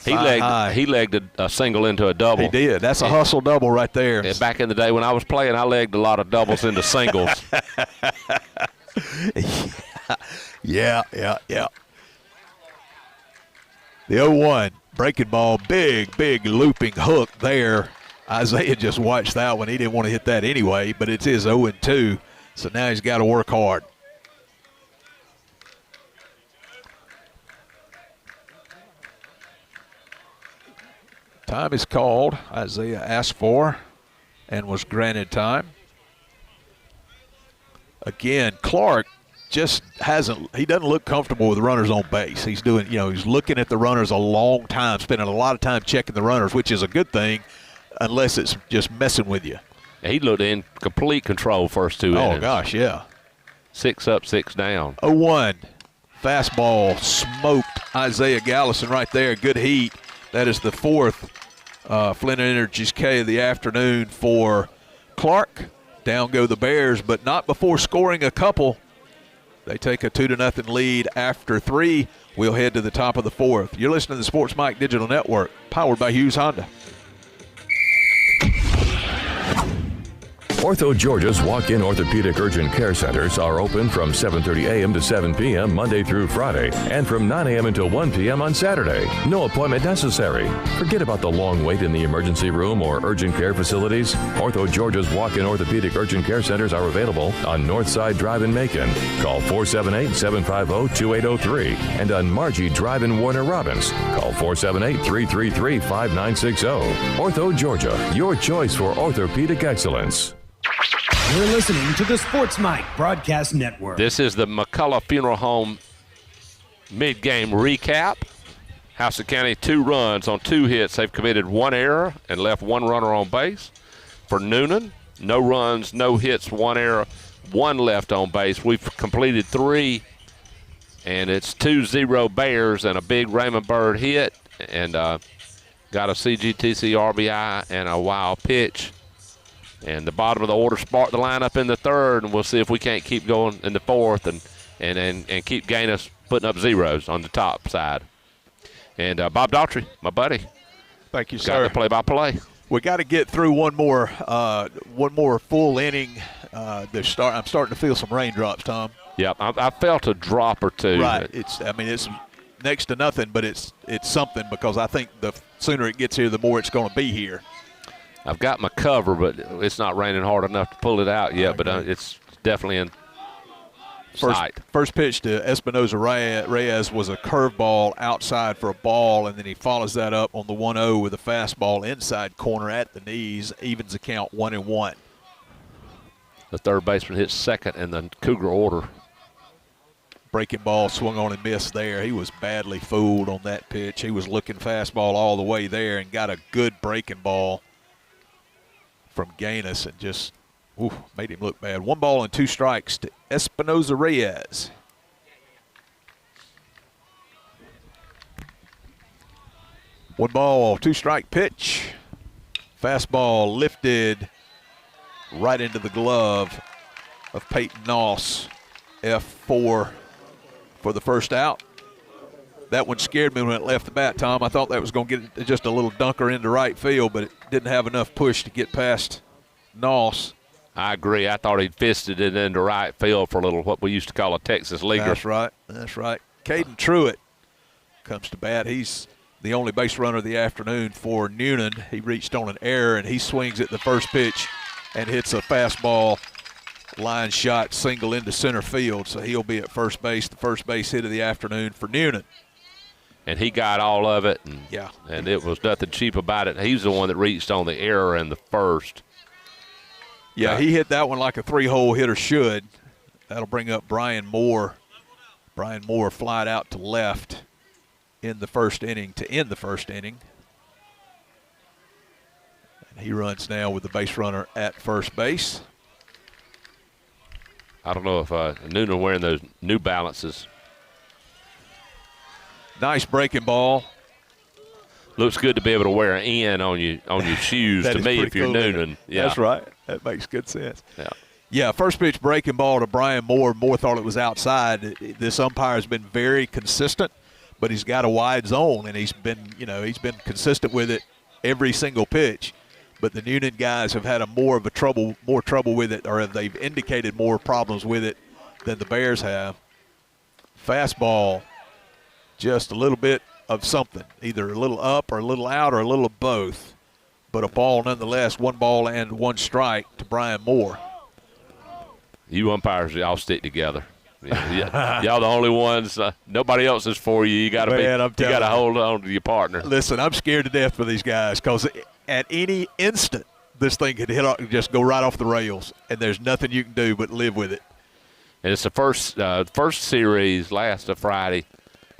M: He legged a single into a double.
N: He did. That's a hustle double right there.
M: And back in the day when I was playing, I legged a lot of doubles into singles.
N: Yeah. The 0-1 breaking ball, big looping hook there. Isaiah just watched that one. He didn't want to hit that anyway, but it's his 0-2, so now he's got to work hard. Time is called. Isaiah asked for and was granted time. Again, Clark just he doesn't look comfortable with runners on base. He's doing, he's looking at the runners a long time, spending a lot of time checking the runners, which is a good thing unless it's just messing with you.
M: He looked in complete control first two innings.
N: Oh, gosh, yeah.
M: 6 up, 6 down.
N: 0-1 Fastball smoked Isaiah Gallison right there. Good heat. That is the fourth Flint Energy's K of the afternoon for Clark. Down go the Bears, but not before scoring a couple. They take a 2-0 lead after 3. We'll head to the top of the fourth. You're listening to the Sports Mike Digital Network, powered by Hughes Honda.
T: Ortho Georgia's walk-in orthopedic urgent care centers are open from 7:30 a.m. to 7 p.m. Monday through Friday and from 9 a.m. until 1 p.m. on Saturday. No appointment necessary. Forget about the long wait in the emergency room or urgent care facilities. Ortho Georgia's walk-in orthopedic urgent care centers are available on Northside Drive in Macon. Call 478-750-2803 and on Margie Drive in Warner Robins. Call 478-333-5960. Ortho Georgia, your choice for orthopedic excellence.
Q: You're listening to the Sports Mike Broadcast Network.
M: This is the McCullough Funeral Home mid-game recap. Houston County 2 runs on 2 hits. They've committed 1 error and left 1 runner on base. For Newnan, no runs, no hits, 1 error, 1 left on base. We've completed 3, and it's 2-0 Bears and a big Raymond Bird hit, and got a CGTC RBI and a wild pitch. And the bottom of the order sparked the lineup in the 3rd, and we'll see if we can't keep going in the 4th and keep Gaines putting up zeros on the top side. And Bob Daughtry, my buddy.
N: Thank you,
M: got
N: sir.
M: the play-by-play.
N: We got to get through one more full inning. I'm starting to feel some raindrops, Tom.
M: Yep, I felt a drop or two.
N: Right. It's next to nothing, but it's something, because I think the sooner it gets here, the more it's going to be here.
M: I've got my cover, but it's not raining hard enough to pull it out yet, but it's definitely in sight.
N: First pitch to Espinoza Reyes was a curveball outside for a ball, and then he follows that up on the 1-0 with a fastball inside corner at the knees, evens the count 1-1.
M: The third baseman hits second in the Cougar order.
N: Breaking ball swung on and missed there. He was badly fooled on that pitch. He was looking fastball all the way there and got a good breaking ball from Gaines and just made him look bad. 1 ball and 2 strikes to Espinoza Reyes. One ball, 2 strike pitch. Fastball lifted right into the glove of Peyton Noss. F4 for the first out. That one scared me when it left the bat, Tom. I thought that was going to get just a little dunker into right field, but it didn't have enough push to get past Noss.
M: I agree. I thought he'd fisted it into right field for a little, what we used to call a Texas leaguer.
N: That's right. That's right. Caden Truitt comes to bat. He's the only base runner of the afternoon for Newnan. He reached on an error, and he swings at the first pitch and hits a fastball line shot single into center field. So he'll be at first base, the first base hit of the afternoon for Newnan.
M: And he got all of it, and it was nothing cheap about it. He's the one that reached on the error in the first.
N: Yeah, he hit that one like a 3-hole hitter should. That'll bring up Brian Moore. Brian Moore flied out to left in the first inning to end the first inning. And he runs now with the base runner at first base.
M: I don't know if Newnan wearing those New Balances.
N: Nice breaking ball.
M: Looks good to be able to wear an N on your shoes to me if you're
N: cool,
M: Newnan. Yeah.
N: That's right. That makes good sense.
M: Yeah.
N: Yeah, first pitch breaking ball to Brian Moore. Moore thought it was outside. This umpire has been very consistent, but he's got a wide zone, and he's been consistent with it every single pitch. But the Newnan guys have had more trouble with it, or they've indicated more problems with it than the Bears have. Fastball, just a little bit of something, either a little up or a little out or a little of both. But a ball nonetheless, 1 ball and 1 strike to Brian Moore.
M: You umpires, y'all stick together. Y'all the only ones. Nobody else is for you. You got to hold on to your partner.
N: Listen, I'm scared to death for these guys because at any instant, this thing could just go right off the rails, and there's nothing you can do but live with it.
M: And it's the first series last Friday.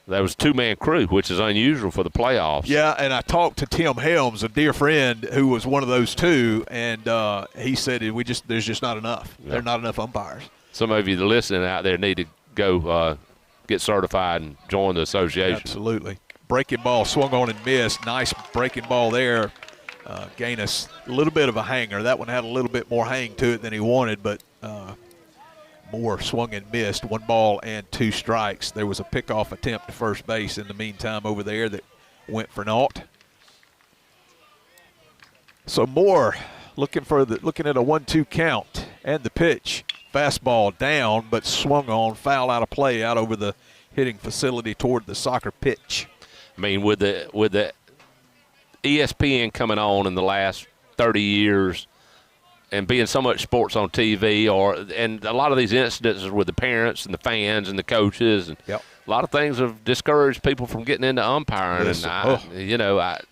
M: That was a 2-man crew, which is unusual for the playoffs.
N: Yeah, and I talked to Tim Helms, a dear friend who was one of those 2, and he said there's just not enough. Yeah. There are not enough umpires.
M: Some of you listening out there need to go get certified and join the association.
N: Absolutely. Breaking ball swung on and missed. Nice breaking ball there. Gain us a little bit of a hanger. That one had a little bit more hang to it than he wanted, but Moore swung and missed. 1 ball and 2 strikes. There was a pickoff attempt to first base in the meantime over there that went for naught. So Moore looking at a 1-2 count and the pitch. Fastball down, but swung on, foul out of play out over the hitting facility toward the soccer pitch.
M: I mean, with the ESPN coming on in the last 30 years and being so much sports on TV, and a lot of these incidents with the parents and the fans and the coaches, and a lot of things have discouraged people from getting into umpiring.
N: Yes.
M: And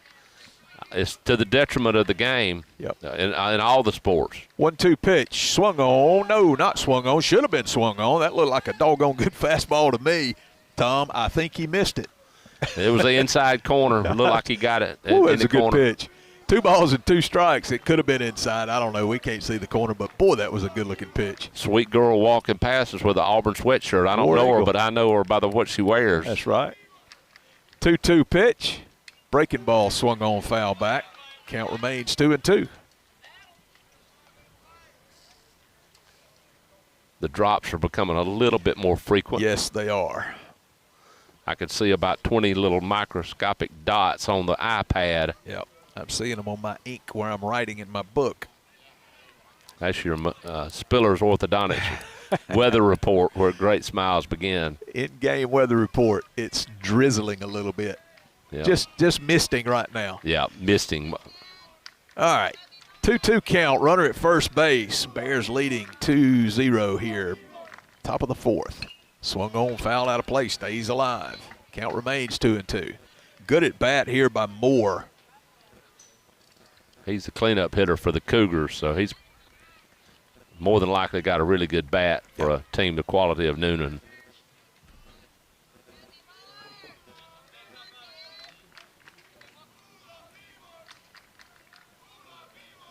M: it's to the detriment of the game in all the sports.
N: 1-2 pitch, swung on. No, not swung on. Should have been swung on. That looked like a doggone good fastball to me, Tom. I think he missed it.
M: It was the inside corner. It looked like he got it in
N: that's
M: the
N: a good
M: corner.
N: pitch. 2 balls and 2 strikes. It could have been inside. I don't know. We can't see the corner, but, boy, that was a good-looking pitch.
M: Sweet girl walking past us with an Auburn sweatshirt. I don't know her, but I know her by what she wears.
N: That's right. 2-2 pitch. Breaking ball swung on, foul back. Count remains 2-2.
M: The drops are becoming a little bit more frequent.
N: Yes, they are.
M: I could see about 20 little microscopic dots on the iPad.
N: Yep. I'm seeing them on my ink where I'm writing in my book.
M: That's your Spiller's Orthodontics weather report where great smiles begin.
N: In-game weather report. It's drizzling a little bit.
M: Yep.
N: Just misting right now.
M: Yeah, misting.
N: All right. 2-2 count. Runner at first base. Bears leading 2-0 here. Top of the 4th. Swung on, foul out of play. Stays alive. Count remains 2-2. Good at bat here by Moore.
M: He's the cleanup hitter for the Cougars, so he's more than likely got a really good bat for a team the quality of Newnan.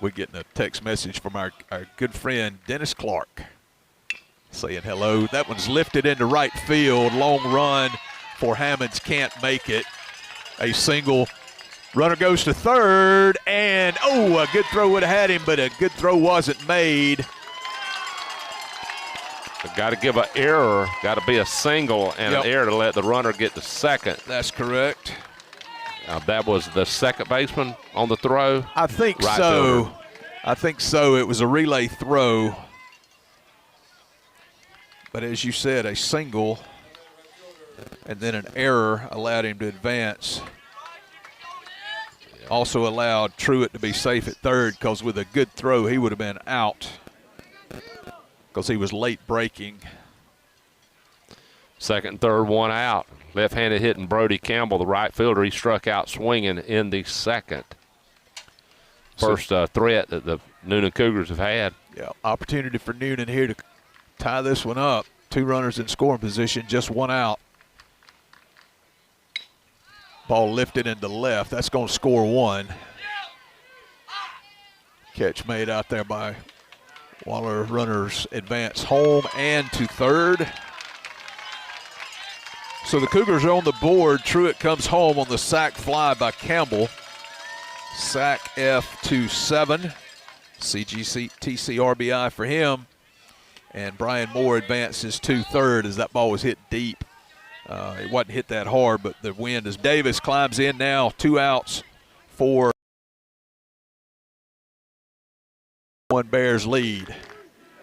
N: We're getting a text message from our good friend Dennis Clark saying hello. That one's lifted into right field. Long run for Hammonds, can't make it. A single. Runner goes to third, and a good throw would have had him, but a good throw wasn't made.
M: Got to give an error. Got to be a single and an error to let the runner get to second.
N: That's correct.
M: That was the second baseman on the throw?
N: I think so. I think so. It was a relay throw. But as you said, a single and then an error allowed him to advance. Also allowed Truitt to be safe at third because with a good throw, he would have been out because he was late breaking.
M: Second and third, one out. Left-handed hitting Brody Campbell, the right fielder. He struck out swinging in the second. First threat that the Newnan Cougars have had.
N: Yeah, opportunity for Newnan here to tie this one up. 2 runners in scoring position, just 1 out. Ball lifted into left. That's going to score 1. Catch made out there by Waller. Runners advance home and to third. So the Cougars are on the board. Truitt comes home on the sac fly by Campbell. Sac F27. TC RBI for him. And Brian Moore advances to third as that ball was hit deep. It wasn't hit that hard, but the wind as Davis climbs in now. 2 outs for 1 Bears lead.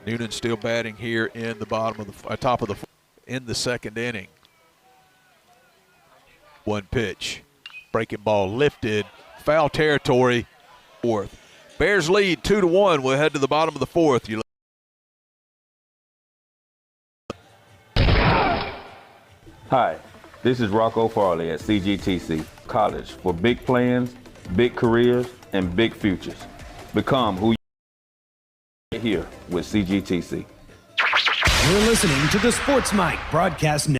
N: Newnan still batting here in the bottom of the top of the in the second inning. 1 pitch. Breaking ball lifted. Foul territory. 4th. Bears lead 2-1. We'll head to the bottom of the 4th.
S: Hi, this is Rocco Farley at CGTC College for big plans, big careers, and big futures. Become who you are here with CGTC.
Q: You're listening to the Sports Mike Broadcast Network.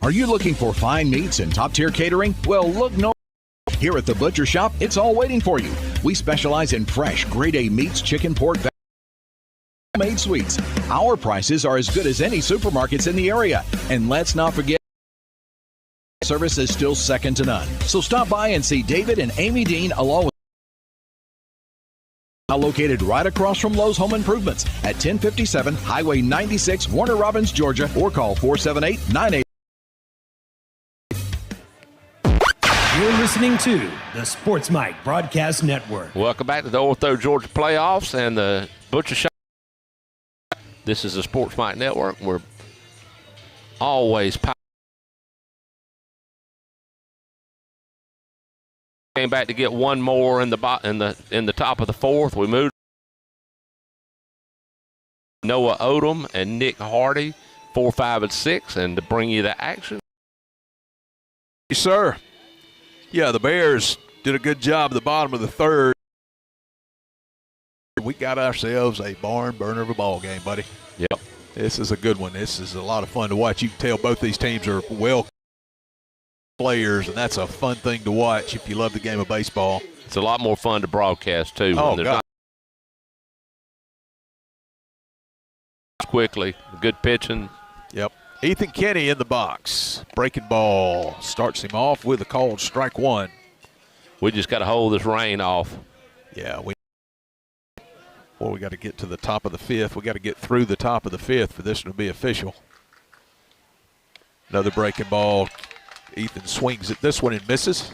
J: Are you looking for fine meats and top-tier catering? Well, look no. Here at the Butcher Shop, it's all waiting for you. We specialize in fresh, grade A meats, chicken, pork,
F: Made sweets. Our prices are as good as any supermarkets in the area. And let's not forget, service is still second to none. So stop by and see David and Amy Dean along with located right across from Lowe's Home Improvements at 1057 Highway 96, Warner Robins, Georgia, or call 478-98.
Q: You're listening to the Sports Mike Broadcast Network.
M: Welcome back to the Ortho Georgia Playoffs and the Butcher Shop. This is the Sports Mike Network. We're always came back to get one more in the top of the fourth. We moved Noah Odom and Nick Hardy, 4, 5, and 6, and to bring you the action.
N: Yes, sir. Yeah, the Bears did a good job at the bottom of the third. We got ourselves a barn burner of a ball game, buddy.
M: Yep.
N: This is a good one. This is a lot of fun to watch. You can tell both these teams are well players, and that's a fun thing to watch if you love the game of baseball.
M: It's a lot more fun to broadcast, too.
N: Oh, God.
M: Quickly, good pitching.
N: Yep. Ethan Kenny in the box. Breaking ball. Starts him off with a called strike one.
M: We just got to hold this rain off.
N: Yeah, we got to get to the top of the fifth. We got to get through the top of the fifth for this to be official. Another breaking ball. Ethan swings at this one and misses.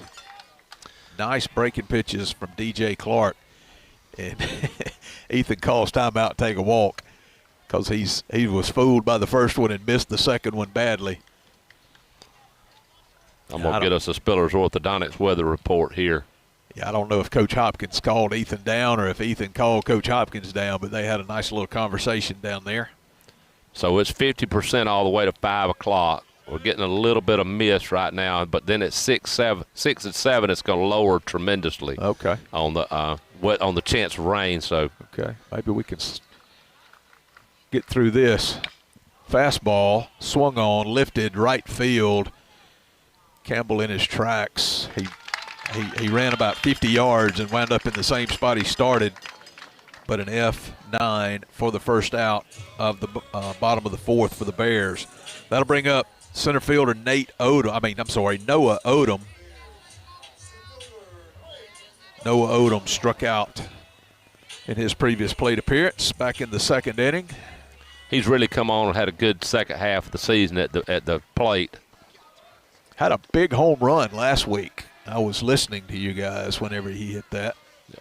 N: Nice breaking pitches from DJ Clark. And Ethan calls timeout, take a walk, because he was fooled by the first one and missed the second one badly.
M: I'm going to get us a Spillers Orthodontics weather report here.
N: Yeah, I don't know if Coach Hopkins called Ethan down or if Ethan called Coach Hopkins down, but they had a nice little conversation down there.
M: So it's 50% all the way to 5 o'clock. We're getting a little bit of mist right now, but then at 6 and 7, it's going to lower tremendously.
N: Okay.
M: On the chance of rain. So
N: okay, maybe we can get through this. Fastball swung on, lifted right field. Campbell in his tracks. He ran about 50 yards and wound up in the same spot he started, but an F9 for the first out of the bottom of the fourth for the Bears. That'll bring up center fielder Noah Odom. Noah Odom struck out in his previous plate appearance back in the second inning.
M: He's really come on and had a good second half of the season at the plate.
N: Had a big home run last week. I was listening to you guys whenever he hit that.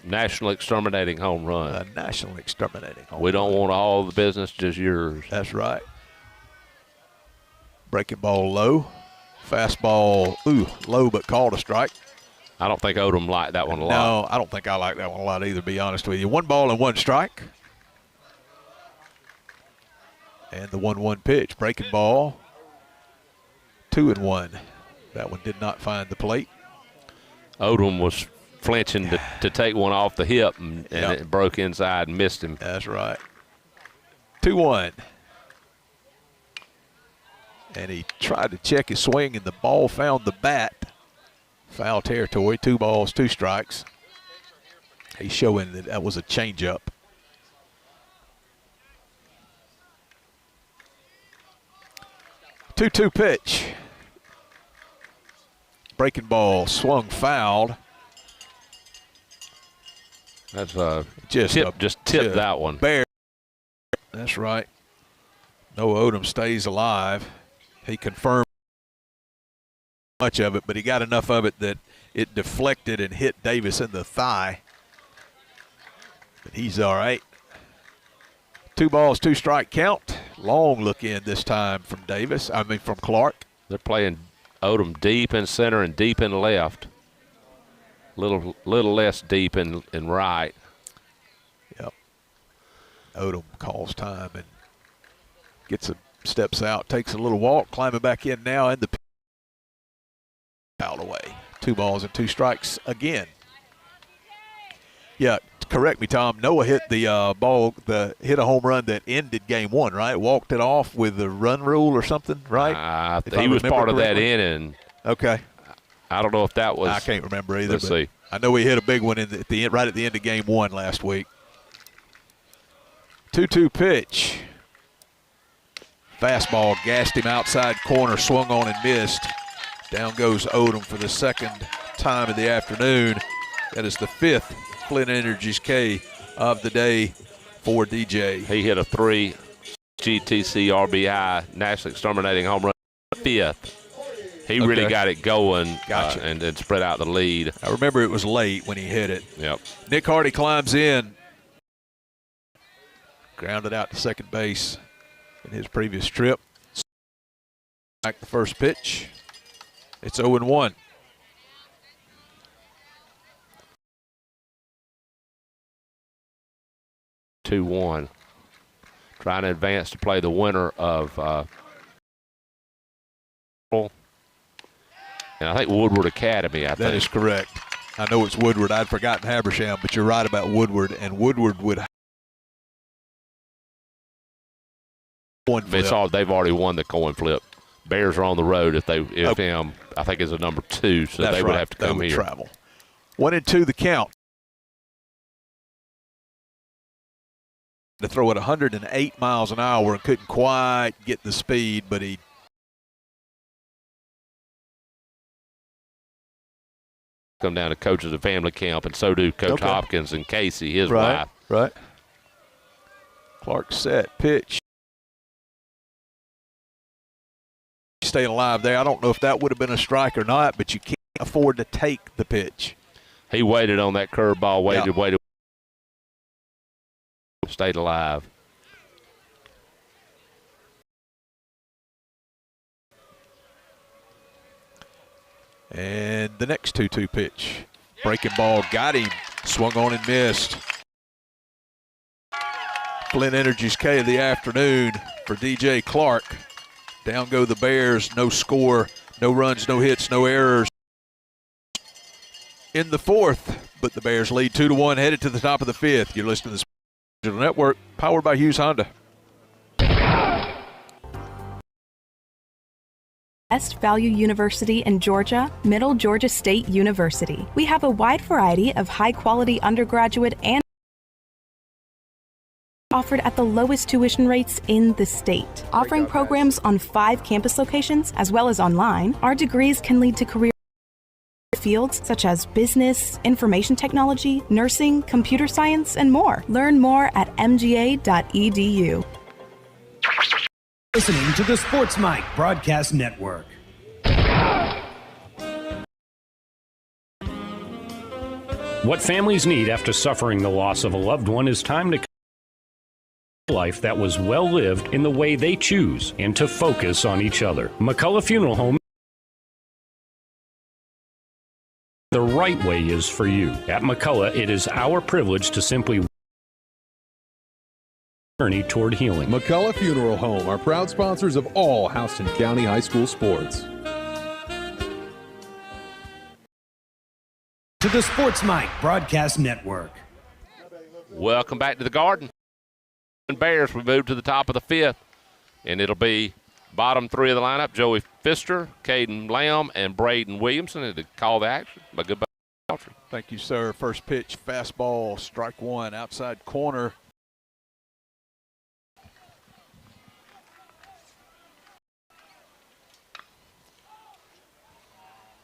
M: National exterminating home run.
N: A national exterminating home run.
M: We don't want all the business, just yours.
N: That's right. Breaking ball low. Fastball, low but called a strike.
M: I don't think Odom liked that one a lot.
N: No, I don't think I like that one a lot either, to be honest with you. 1 ball and 1 strike. And the 1-1 pitch. Breaking ball. 2-1. That one did not find the plate.
M: Odom was flinching to take one off the hip, and it broke inside and missed him.
N: That's right. 2-1. And he tried to check his swing, and the ball found the bat. Foul territory, 2 balls, 2 strikes. He's showing that was a changeup. Two-two pitch. Breaking ball swung fouled.
M: That's just tipped that one.
N: Bear. That's right. Noah Odom stays alive. He confirmed much of it, but he got enough of it that it deflected and hit Davis in the thigh. But he's all right. 2 balls, 2 strike count. Long look in this time from from Clark.
M: They're playing Odom deep in center and deep in left. Little less deep in right.
N: Yep. Odom calls time and steps out, takes a little walk, climbing back in now, and the foul away. 2 balls and 2 strikes again. Yeah, correct me, Tom. Noah hit the hit a home run that ended game 1, right? Walked it off with the run rule or something, right?
M: He was part of that inning.
N: Okay.
M: I don't know if that was.
N: I can't remember either.
M: Let's see.
N: I know he hit a big one right at the end of game 1 last week. 2-2 pitch. Fastball gassed him outside corner, swung on and missed. Down goes Odom for the second time of the afternoon. That is the 5th Flint Energy's K of the day for DJ.
M: He hit a 3 GTC RBI, National Exterminating Home Run, 5th. He really got it going and then spread out the lead.
N: I remember it was late when he hit it.
M: Yep.
N: Nick Hardy climbs in. Grounded out to second base in his previous trip. Back the first pitch. It's 0-1.
M: Two-one. Trying to advance to play the winner of and I think Woodward Academy, I think.
N: That is correct. I know it's Woodward. I'd forgotten Habersham, but you're right about Woodward. And Woodward would
M: It's all, they've already won the coin flip. Bears are on the road if him, I think, is a number 2, so they would have to come here.
N: Travel. 1-2 the count. To throw at 108 miles an hour and couldn't quite get the speed, but he
M: come down to coaches of family camp, and so do Coach Hopkins and Casey, his wife.
N: Right. Clark set, pitch. Staying alive there. I don't know if that would have been a strike or not, but you can't afford to take the pitch.
M: He waited on that curveball, waited. Stayed alive.
N: And the next 2-2 pitch. Breaking ball, got him. Swung on and missed. Flint Energy's K of the afternoon for DJ Clark. Down go the Bears. No score, no runs, no hits, no errors in the 4th. But the Bears lead 2-1, headed to the top of the 5th. You're listening to the Sports Digital Network, powered by Hughes Honda.
L: Best Value University in Georgia, Middle Georgia State University. We have a wide variety of high-quality undergraduate and offered at the lowest tuition rates in the state. Offering programs on 5 campus locations as well as online, our degrees can lead to career fields such as business, information technology, nursing, computer science, and more. Learn more at mga.edu.
Q: Listening to the Sports Mike Broadcast Network.
U: What families need after suffering the loss of a loved one is time to life that was well lived in the way they choose and to focus on each other. McCullough Funeral Home. The right way is for you. At McCullough, it is our privilege to simply journey toward healing.
V: McCullough Funeral Home are proud sponsors of all Houston County High School sports.
Q: To the Sports Mike Broadcast Network.
M: Welcome back to the Garden. Bears, we move to the top of the 5th, and it'll be bottom 3 of the lineup: Joey Pfister, Caden Lamb, and Braden Williamson. And to call the action by goodbye.
N: Thank you, sir. First pitch, fastball, strike 1, outside corner.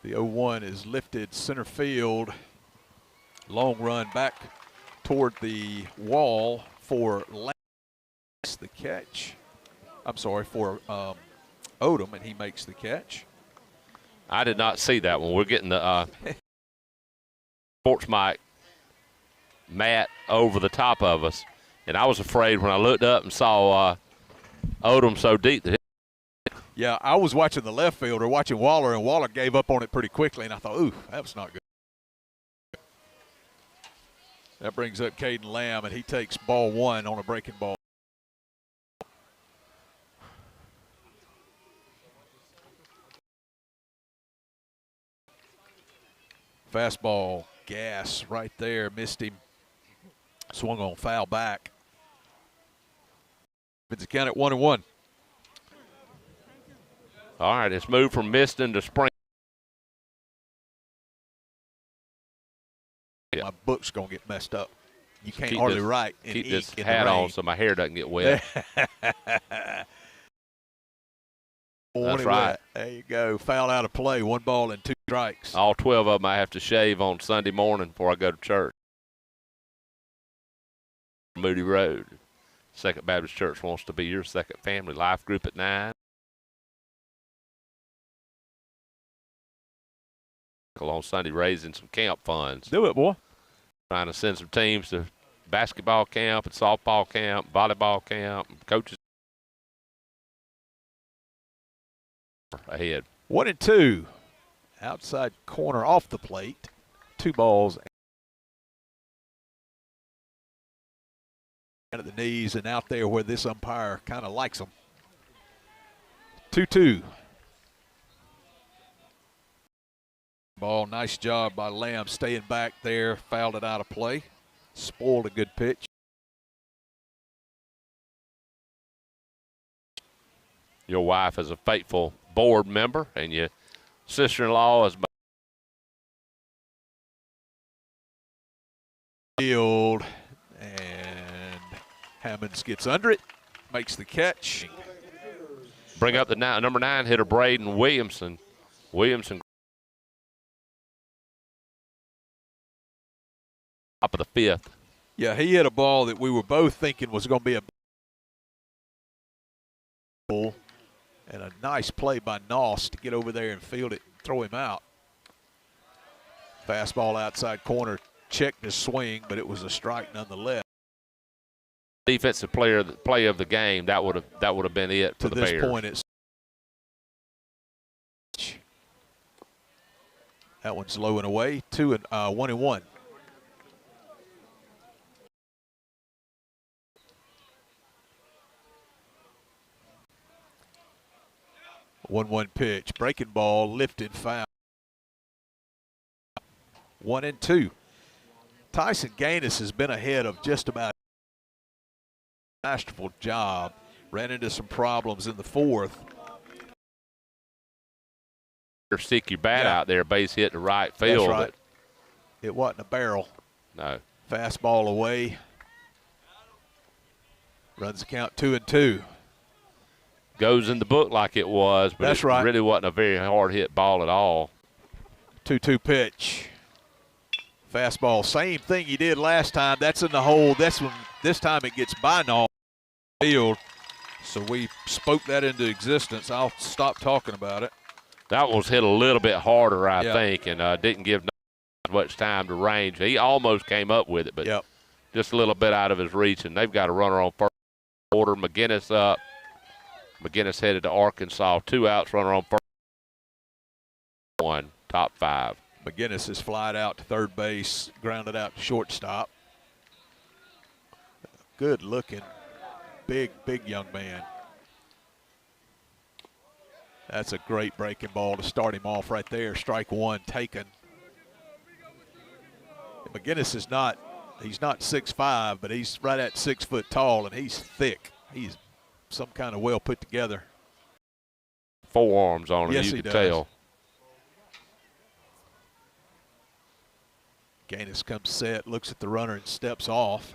N: The 0-1 is lifted center field. Long run back toward the wall for Lance. The catch. I'm sorry, for Odom, and he makes the catch.
M: I did not see that one. We're getting the Sports Mike mat over the top of us, and I was afraid when I looked up and saw Odom so deep that
N: yeah, I was watching the left fielder, watching Waller, and Waller gave up on it pretty quickly, and I thought, ooh, that was not good. That brings up Caden Lamb, and he takes ball 1 on a breaking ball. Fastball, gas right there, missed him. Swung on, foul back. It's a count at 1-1.
M: All right, it's moved from Miston to Spring.
N: My book's going to get messed up. you can't hardly write and
M: keep
N: ink
M: this
N: in
M: hat
N: the rain.
M: on so my hair doesn't get wet.
N: That's
M: right.
N: There you go. Foul out of play. 1 ball and 2 strikes.
M: All 12 of them I have to shave on Sunday morning before I go to church. Moody Road. Second Baptist Church wants to be your second family. Life group at 9. On Sunday, raising some camp funds.
N: Do it, boy.
M: Trying to send some teams to basketball camp and softball camp, volleyball camp, coaches ahead.
N: 1 and 2. Outside corner off the plate. 2 balls. At the knees and out there where this umpire kind of likes them. 2-2. Ball, nice job by Lamb staying back there, fouled it out of play. Spoiled a good pitch.
M: Your wife is a faithful board member, and your sister-in-law is
N: field, and Hammonds gets under it, makes the catch.
M: Bring up the number 9 hitter, Braden Williamson. Williamson top of the 5th.
N: Yeah, he hit a ball that we were both thinking was going to be a ball, and a nice play by Noss to get over there and field it and throw him out. Fastball outside corner, checked his swing, but it was a strike nonetheless.
M: Defensive play of the game, that would have been it for the Bears.
N: To this point, it's that one's low and away. 1-1. 1-1 pitch, breaking ball, lifted, foul. 1 and 2. Tyson Gaines has been ahead of just about a masterful job. Ran into some problems in the 4th.
M: Stick your bat out there, base hit to right field.
N: That's right. It wasn't a barrel.
M: No.
N: Fastball away. Runs the count 2-2.
M: Goes in the book like it was, but
N: That's
M: it
N: right.
M: really wasn't a very hard hit ball at all.
N: 2-2 pitch. Fastball, same thing he did last time. That's in the hole. This time it gets by Noss field. So we spoke that into existence. I'll stop talking about it.
M: That one was hit a little bit harder, I think, and didn't give Noss much time to range. He almost came up with it, but just a little bit out of his reach. And they've got a runner on first. Order McGinnis up. McGinnis headed to Arkansas. 2 outs, runner on first. 1, top 5.
N: McGinnis is flied out to third base, grounded out to shortstop. Good looking, big young man. That's a great breaking ball to start him off right there. Strike 1 taken. McGinnis is he's not 6'5", but he's right at 6 foot tall, and he's thick. He's some kind of well put together.
M: Forearms on him,
N: yes,
M: you
N: he
M: can
N: does.
M: tell.
N: Gaines comes set, looks at the runner and steps off.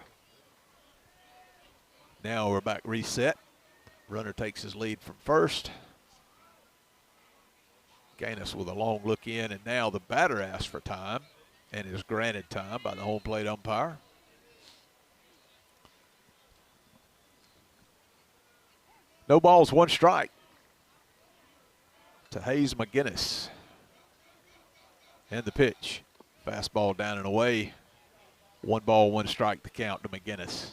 N: Now we're back reset. Runner takes his lead from first. Gaines with a long look in, and now the batter asks for time and is granted time by the home plate umpire. No balls, 1 strike to Hayes McGinnis. And the pitch. Fastball down and away. 1 ball, 1 strike to count to McGinnis.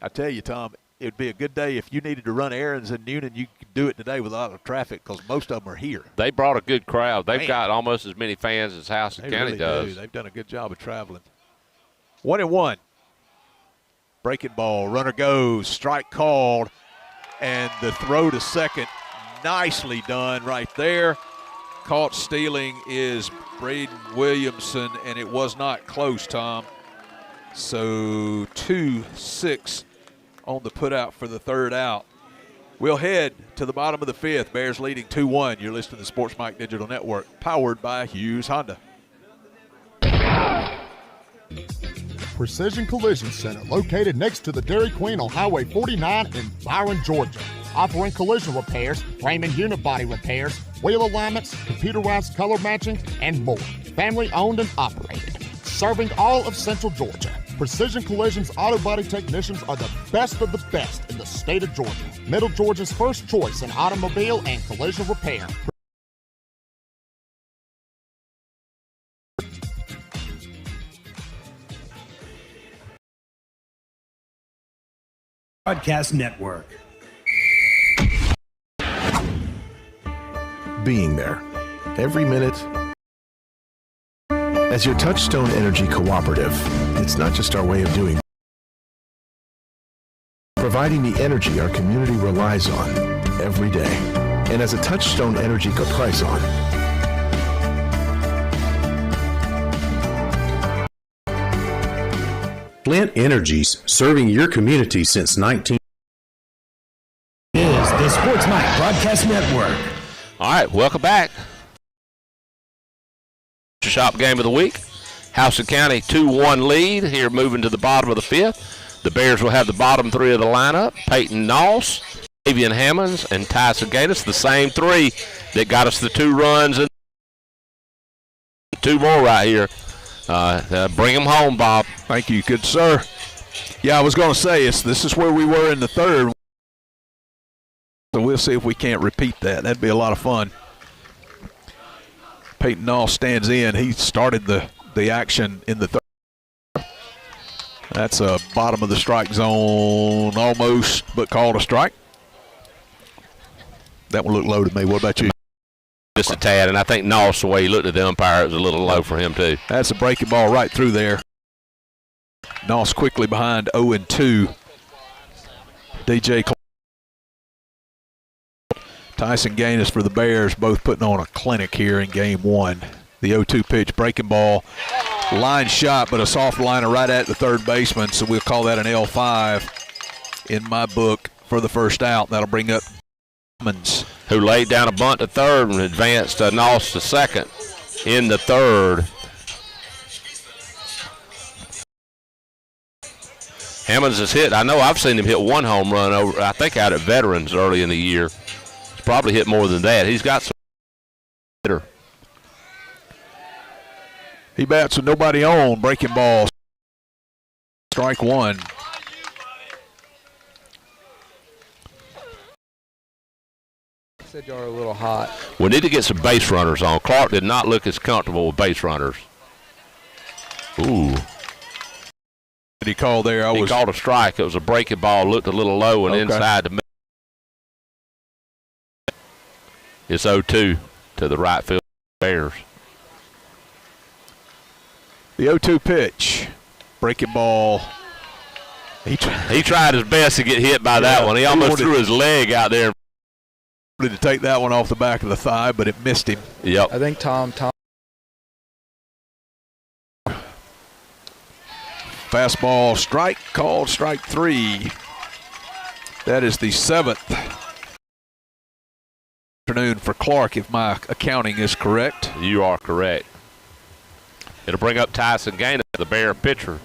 N: I tell you, Tom, it would be a good day if you needed to run errands in Newnan. You could do it today with a lot of traffic because most of them are here.
M: They brought a good crowd. They've got almost as many fans as Houston County
N: really
M: does.
N: do. They've done a good job of traveling. 1-1. Breaking ball, runner goes, strike called, and the throw to second, nicely done right there. Caught stealing is Braden Williamson, and it was not close, Tom. So 2-6 on the putout for the 3rd out. We'll head to the bottom of the 5th. Bears leading 2-1. You're listening to the Sports Mike Digital Network, powered by Hughes Honda.
I: Precision Collision Center, located next to the Dairy Queen on Highway 49 in Byron, Georgia. Offering collision repairs, frame and unit body repairs, wheel alignments, computerized color matching, and more. Family owned and operated. Serving all of Central Georgia. Precision Collision's auto body technicians are the best of the best in the state of Georgia. Middle Georgia's first choice in automobile and collision repair.
Q: Broadcast Network.
O: Being there every minute. As your Touchstone Energy Cooperative, it's not just our way of doing, providing the energy our community relies on every day. And as a Touchstone Energy price on,
P: Flint Energy's serving your community since 19...
Q: is the Sports Mike Broadcast Network.
M: All right, welcome back. Shop game of the week. Houston County 2-1 lead here, moving to the bottom of the fifth. The Bears will have the bottom three of the lineup: Peyton Noss, Avian Hammonds, and Tyson Gaines. The same three that got us the 2 runs and 2 more right here. Bring them home, Bob.
N: Thank you, good sir. Yeah, I was going to say, this is where we were in the third. So we'll see if we can't repeat that. That'd be a lot of fun. Peyton Noss stands in. He started the action in the third. That's a bottom of the strike zone almost, but called a strike. That one looked low to me. What about you?
M: Just a tad, and I think Noss, the way he looked at the umpire, it was a little low for him too.
N: That's a breaking ball right through there. Noss quickly behind 0-2. DJ Tyson Gaines for the Bears, both putting on a clinic here in game 1. The 0-2 pitch, breaking ball, line shot, but a soft liner right at the third baseman, so we'll call that an L5 in my book for the first out. That'll bring up Hammonds,
M: who laid down a bunt to third and advanced Noss to second in the third. Hammonds has hit, I know I've seen him hit 1 home run over, I think out at Veterans early in the year. He's probably hit more than that. He's got some hitter.
N: He bats with nobody on, breaking ball. Strike 1.
G: Said y'all are a little hot.
M: We need to get some base runners on. Clark did not look as comfortable with base runners. Ooh.
N: Did he call there?
M: He called a strike. It was a breaking ball. Looked a little low and inside the middle. It's 0-2 to the right field Bears.
N: The 0-2 pitch. Breaking ball.
M: He tried his best to get hit by that one. He almost threw his leg out there.
N: Wanted to take that one off the back of the thigh, but it missed him.
M: Yep.
G: I think Tom.
N: Fastball strike, called strike 3. That is the 7th afternoon for Clark, if my accounting is correct.
M: You are correct. It'll bring up Tyson Gaines, the Bear pitcher.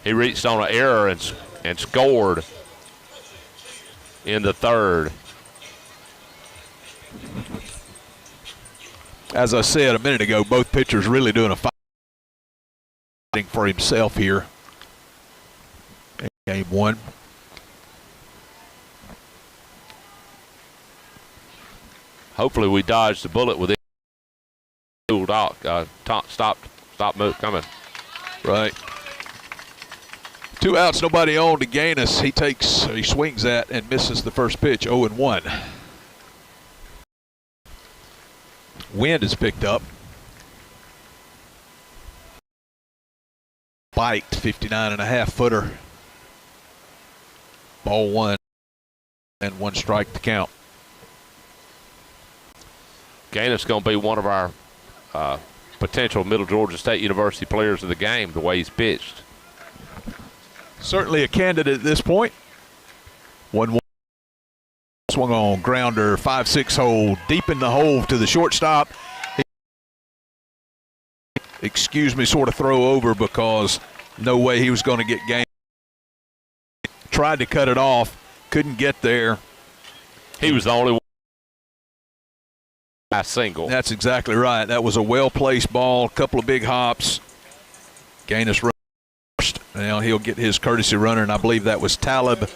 M: He reached on an error and scored in the third.
N: As I said a minute ago, both pitchers really doing a fighting for himself here in game 1.
M: Hopefully we dodged the bullet with it. Stop move coming.
N: Right. 2 outs, nobody on to Gaines. He swings at and misses the first pitch, 0-1. Wind is picked up. Biked 59.5 footer. Ball 1 and 1 strike to count.
M: Gaines is going to be one of our potential Middle Georgia State University players of the game, the way he's pitched.
N: Certainly a candidate at this point. 1-1. Swung on, grounder, 5-6 hole, deep in the hole to the shortstop. Excuse me, sort of throw over because no way he was going to get Gaines. Tried to cut it off, couldn't get there.
M: He was the only one. Single.
N: That's exactly right. That was a well-placed ball, a couple of big hops. Gaines rushed. Now he'll get his courtesy runner, and I believe that was Talib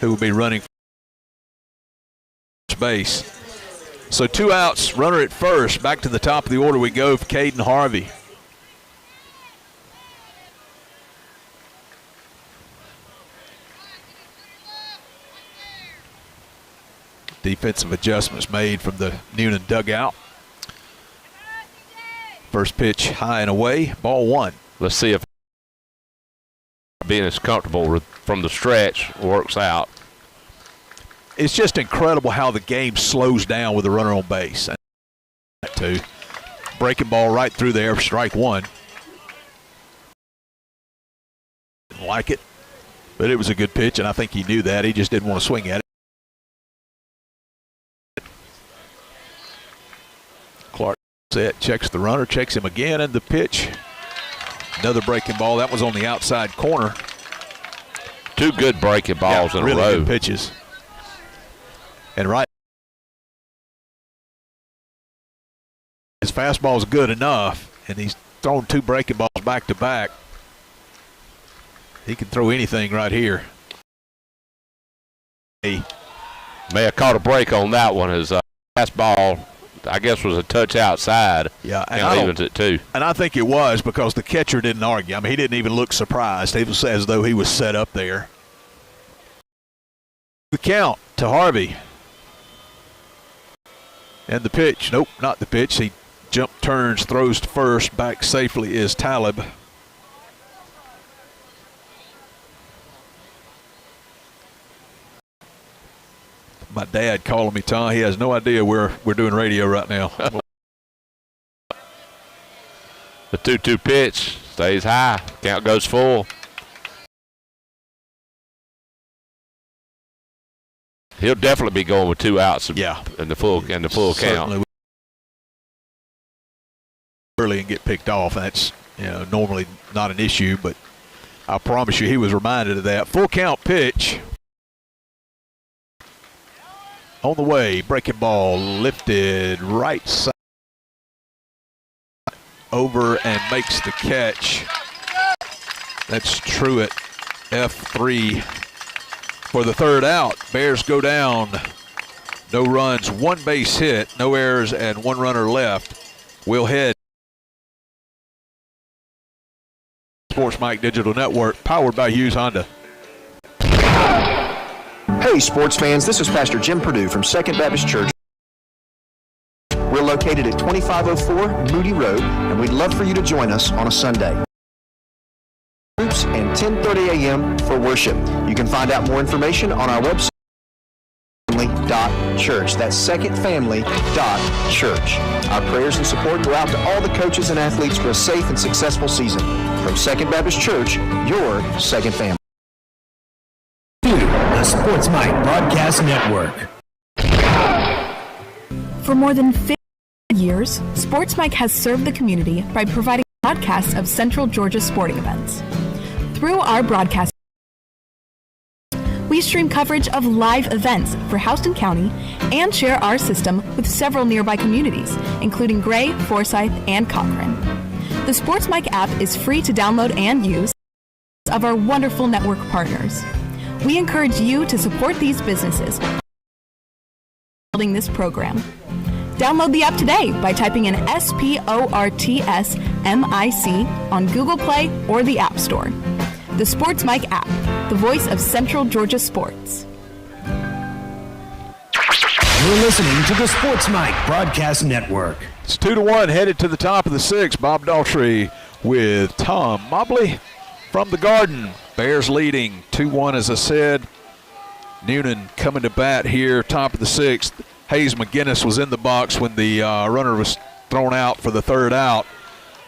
N: who will be running first base. So 2 outs, runner at first. Back to the top of the order we go for Caden Harvey. Defensive adjustments made from the Newnan dugout. First pitch high and away, ball 1.
M: Let's see if being as comfortable from the stretch works out.
N: It's just incredible how the game slows down with a runner on base. Too. Breaking ball right through there for strike 1. Didn't like it, but it was a good pitch, and I think he knew that. He just didn't want to swing at it. Clark set, checks the runner, checks him again, and the pitch. Another breaking ball. That was on the outside corner.
M: 2 good breaking balls in
N: really
M: a row.
N: Good pitches. And right, his fastball is good enough, and he's thrown 2 breaking balls back to back. He can throw anything right here.
M: He may have caught a break on that one. His fastball, I guess, was a touch outside.
N: Yeah,
M: and evens it too.
N: And I think it was because the catcher didn't argue. I mean, he didn't even look surprised. It was as though he was set up there. The count to Harvey. And the pitch. Nope, not the pitch. He jump turns, throws to first. Back safely is Talib. My dad calling me, Tom. He has no idea we're doing radio right now.
M: The 2-2 pitch stays high. Count goes full. He'll definitely be going with 2 outs.
N: Yeah,
M: in the full count.
N: Early and get picked off. That's normally not an issue, but I promise you he was reminded of that. Full count pitch. On the way, breaking ball lifted right side over and makes the catch. That's Truitt, F3 for the 3rd out. Bears go down. No runs, 1 base hit, no errors, and 1 runner left. We'll head. Sports Mike Digital Network, powered by Hughes Honda.
W: Hey, sports fans, this is Pastor Jim Perdue from Second Baptist Church. We're located at 2504 Moody Road, and we'd love for you to join us on a Sunday. Groups and 10:30 a.m. for worship. You can find out more information on our website, secondfamily.church. That's secondfamily.church. Our prayers and support go out to all the coaches and athletes for a safe and successful season. From Second Baptist Church, your second family.
Q: The Sports Mike Broadcast Network.
L: For more than 50 years, Sports Mike has served the community by providing broadcasts of Central Georgia sporting events. Through our broadcast, we stream coverage of live events for Houston County and share our system with several nearby communities, including Gray, Forsyth, and Cochran. The Sports Mike app is free to download and use of our wonderful network partners. We encourage you to support these businesses building this program. Download the app today by typing in SPORTSMIC on Google Play or the App Store. The Sports Mike app, the voice of Central Georgia sports.
Q: You're listening to the Sports Mike Broadcast Network.
N: It's 2-1, headed to the top of the 6th. Bob Daltrey with Tom Mobley from the Garden. Bears leading 2-1, as I said. Newnan coming to bat here, top of the 6th. Hayes McGinnis was in the box when the runner was thrown out for the 3rd out.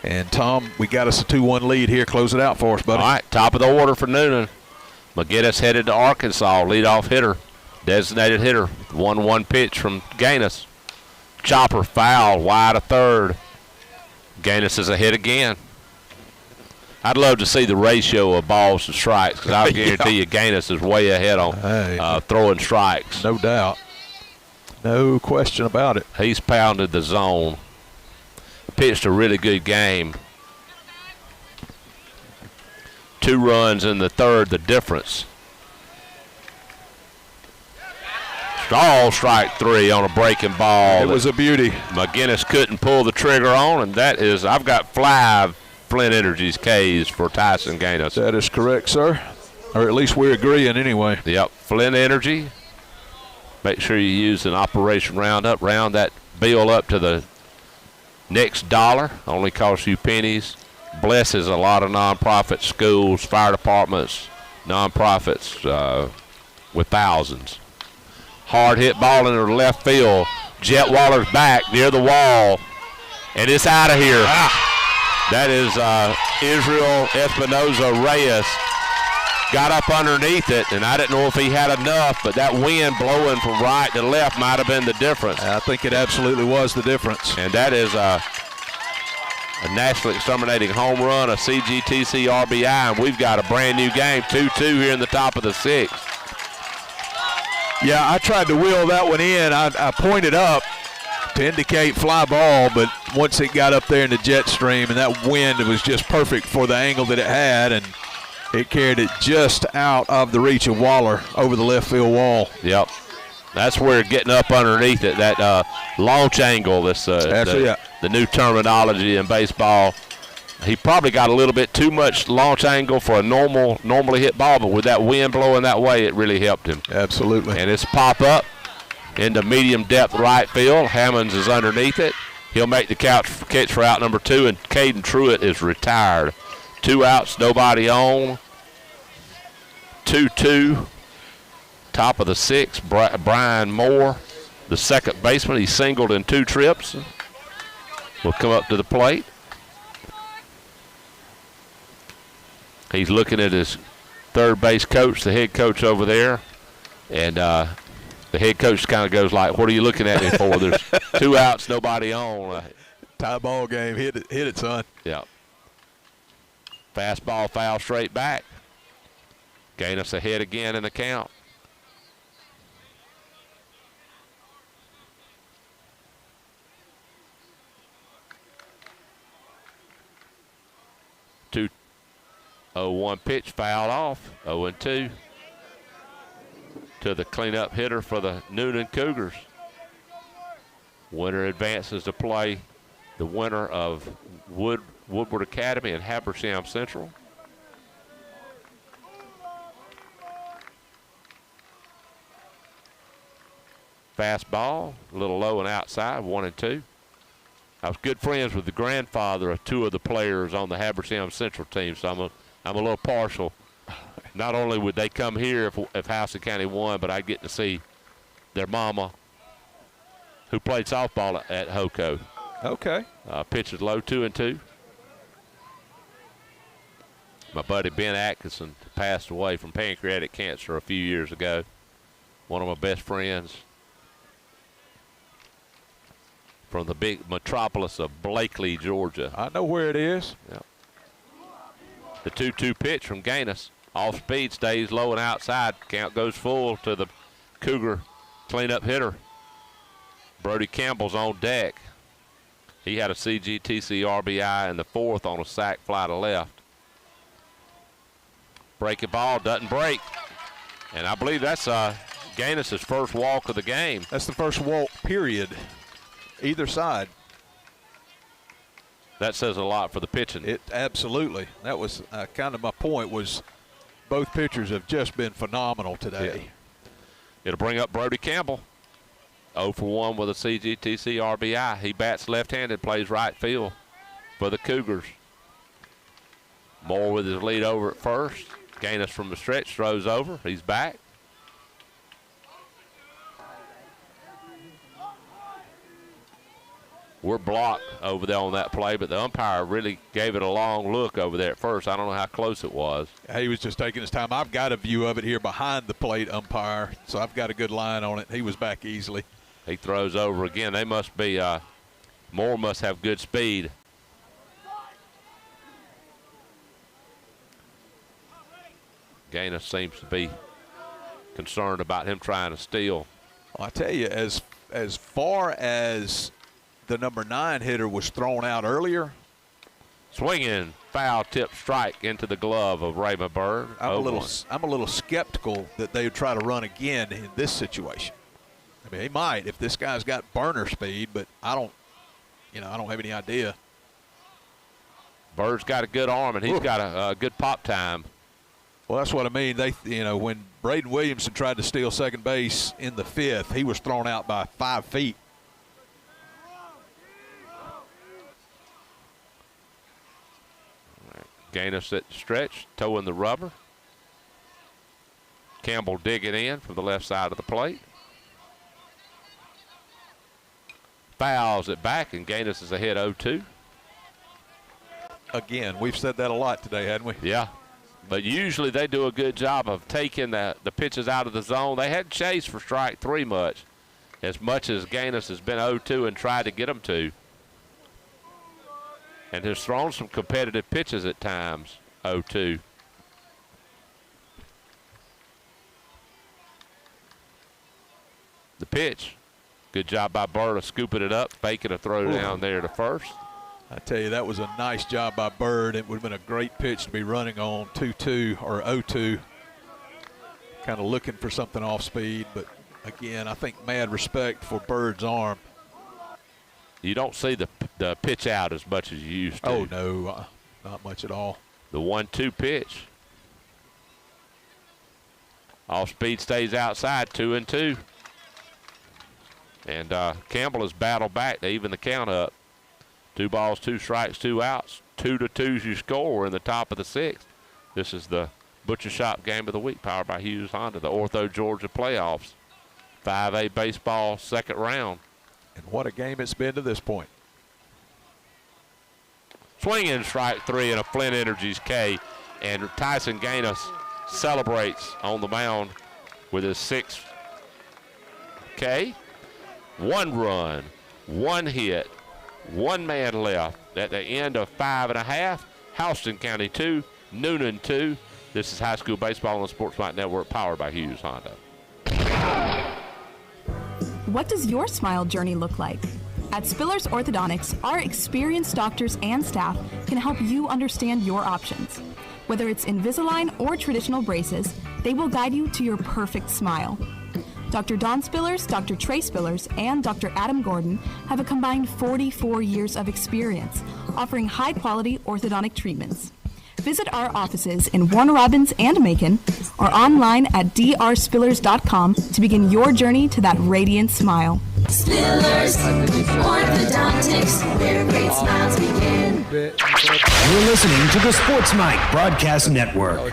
N: And, Tom, we got us a 2-1 lead here. Close it out for us, buddy.
M: All right, top of the order for Newnan. McGinnis headed to Arkansas, leadoff hitter, designated hitter. 1-1 pitch from Gaines. Chopper foul, wide of 3rd. Gaines is a hit again. I'd love to see the ratio of balls to strikes because I guarantee you Gaines is way ahead on throwing strikes.
N: No doubt. No question about it.
M: He's pounded the zone. Pitched a really good game. 2 runs in the third, the difference. Strike 3 on a breaking ball.
N: It was a beauty.
M: McGinnis couldn't pull the trigger on, and that is, I've got 5 Flint Energies Ks for Tyson Gaines.
N: That is correct, sir. Or at least we're agreeing anyway.
M: Yep, Flint Energy. Make sure you use an Operation Roundup. Round that bill up to the next dollar. Only costs you pennies. Blesses a lot of nonprofits, schools, fire departments, nonprofits with thousands. Hard hit ball into the left field. Jet Waller's back near the wall, and it's out of here. That is Israel Espinoza Reyes. Got up underneath it, and I didn't know if he had enough, but that wind blowing from right to left might have been the difference.
N: I think it absolutely was the difference.
M: And that is a nationally exterminating home run, a CGTC RBI, and we've got a brand new game, 2-2 here in the top of the 6th.
N: Yeah, I tried to wheel that one in. I pointed up to indicate fly ball, but once it got up there in the jet stream and that wind, it was just perfect for the angle that it had, and it carried it just out of the reach of Waller over the left field wall.
M: Yep. That's where getting up underneath it, that launch angle, this the new terminology in baseball. He probably got a little bit too much launch angle for a normally hit ball, but with that wind blowing that way, it really helped him.
N: Absolutely.
M: And it's pop up into medium depth right field. Hammonds is underneath it. He'll make the catch for out number 2, and Caden Truitt is retired. 2 outs, nobody on. 2-2. Top of the 6th, Brian Moore, the second baseman. He singled in 2 trips. Will come up to the plate. He's looking at his third base coach, the head coach over there, and the head coach kind of goes like, "What are you looking at me for? There's 2 outs, nobody on."
N: Tie ball game. Hit it, son.
M: Yeah. Fastball foul straight back. Gaines ahead again in the count. Two. 0-1 pitch, fouled off. 0-2 to the cleanup hitter for the Newnan Cougars. Winner advances to play the winner of Woodward Academy and Habersham Central. Fastball, a little low and outside, 1-2. I was good friends with the grandfather of 2 of the players on the Habersham Central team, so I'm a little partial. Not only would they come here if Houston County won, but I'd get to see their mama, who played softball at HOCO.
N: Okay.
M: Pitches low, 2-2. My buddy Ben Atkinson passed away from pancreatic cancer a few years ago. One of my best friends from the big metropolis of Blakely, Georgia.
N: I know where it is.
M: Yep. The 2-2 pitch from Gaines. Off speed, stays low and outside. Count goes full to the Cougar cleanup hitter. Brody Campbell's on deck. He had a CGTC RBI in the 4th on a sac fly to left. Breaking ball, doesn't break. And I believe that's Gaines' first walk of the game.
N: That's the first walk, period. Either side.
M: That says a lot for the pitching.
N: It absolutely. That was kind of my point, was both pitchers have just been phenomenal today.
M: Yeah. It'll bring up Brody Campbell. 0 for 1 with a CGTC RBI. He bats left-handed, plays right field for the Cougars. Moore with his lead over at first. Gaines from the stretch, throws over. He's back. We're blocked over there on that play, but the umpire really gave it a long look over there at first. I don't know how close it was.
N: He was just taking his time. I've got a view of it here behind the plate umpire, so I've got a good line on it. He was back easily.
M: He throws over again. They must be, Moore must have good speed. Gaines seems to be concerned about him trying to steal.
N: Well, I tell you, as far as the number 9 hitter was thrown out earlier.
M: Swinging, foul tip strike into the glove of Raymond Bird.
N: I'm a little skeptical that they would try to run again in this situation. I mean, they might if this guy's got burner speed, but I don't have any idea.
M: Bird's got a good arm, and he's got a good pop time.
N: Well, that's what I mean. When Braden Williamson tried to steal second base in the 5th, he was thrown out by 5 feet.
M: Gaines at the stretch, toeing the rubber. Campbell digging in from the left side of the plate. Fouls it back, and Gaines is ahead 0-2.
N: Again, we've said that a lot today, hadn't we?
M: Yeah. But usually they do a good job of taking the pitches out of the zone. They hadn't chased for strike 3 much as Gaines has been 0-2 and tried to get them to. And has thrown some competitive pitches at times, 0-2. The pitch. Good job by Bird of scooping it up, faking a throw down there to first.
N: I tell you, that was a nice job by Bird. It would have been a great pitch to be running on 2-2 or 0-2. Kind of looking for something off speed, but again, I think mad respect for Bird's arm.
M: You don't see the pitch out as much as you used to.
N: Oh, no, not much at all.
M: The 1-2 pitch. Off speed stays outside, 2-2. And Campbell has battled back to even the count up. 2 balls, 2 strikes, 2 outs. 2-2's your score. We're in the top of the 6th. This is the Butcher Shop Game of the Week, powered by Hughes Honda, the Ortho Georgia Playoffs. 5A baseball, 2nd round.
N: And what a game it's been to this point.
M: Swinging strike 3 and a Flint Energies K. And Tyson Gaines celebrates on the mound with his 6th K. 1 run, 1 hit, 1 man left at the end of 5.5. Houston County 2, Newnan 2. This is high school baseball on the Sportsmite Network, powered by Hughes Honda.
L: What does your smile journey look like? At Spillers Orthodontics, our experienced doctors and staff can help you understand your options. Whether it's Invisalign or traditional braces, they will guide you to your perfect smile. Dr. Don Spillers, Dr. Trey Spillers, and Dr. Adam Gordon have a combined 44 years of experience offering high-quality orthodontic treatments. Visit our offices in Warner Robins and Macon or online at drspillers.com to begin your journey to that radiant smile.
A: Spillers Orthodontics, where great smiles begin.
Q: You're listening to the Sports Mike Broadcast Network.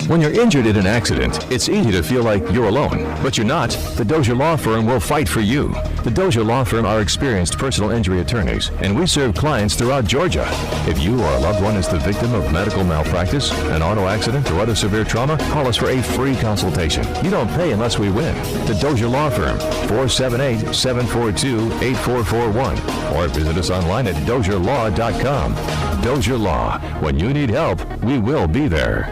T: When you're injured in an accident, it's easy to feel like you're alone, but you're not. The Dozier Law Firm will fight for you. The Dozier Law Firm are experienced personal injury attorneys, and we serve clients throughout Georgia. If you or a loved one is the victim of medical malpractice, an auto accident, or other severe trauma, call us for a free consultation. You don't pay unless we win. The Dozier Law Firm, 478-742-8441, or visit us online at dozierlaw.com. Dozier Law. When you need help, we will be there.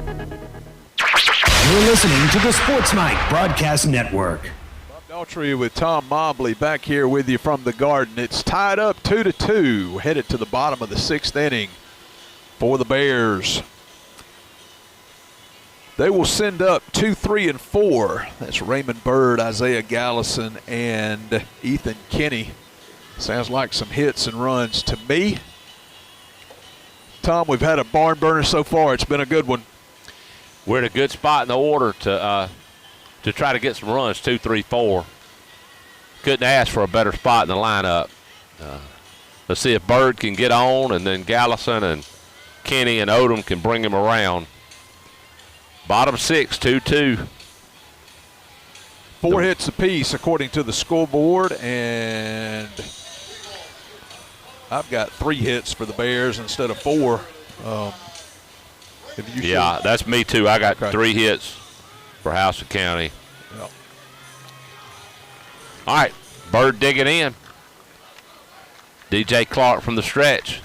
Q: You're listening to the Sports Mike Broadcast Network.
N: Bob Daltrey with Tom Mobley back here with you from the Garden. It's tied up 2-2, headed to the bottom of the 6th inning for the Bears. They will send up 2, 3, and 4. That's Raymond Bird, Isaiah Gallison, and Ethan Kinney. Sounds like some hits and runs to me. Tom, we've had a barn burner so far. It's been a good one.
M: We're in a good spot in the order to try to get some runs, 2, 3, 4. Couldn't ask for a better spot in the lineup. Let's see if Bird can get on, and then Gallison and Kenny and Odom can bring him around. Bottom 6, 2-2.
N: 4 hits apiece according to the scoreboard, and I've got 3 hits for the Bears instead of 4.
M: Yeah, that's me too. I got 3 hits for Houston County.
N: Yep.
M: All right, Bird digging in. DJ Clark from the stretch.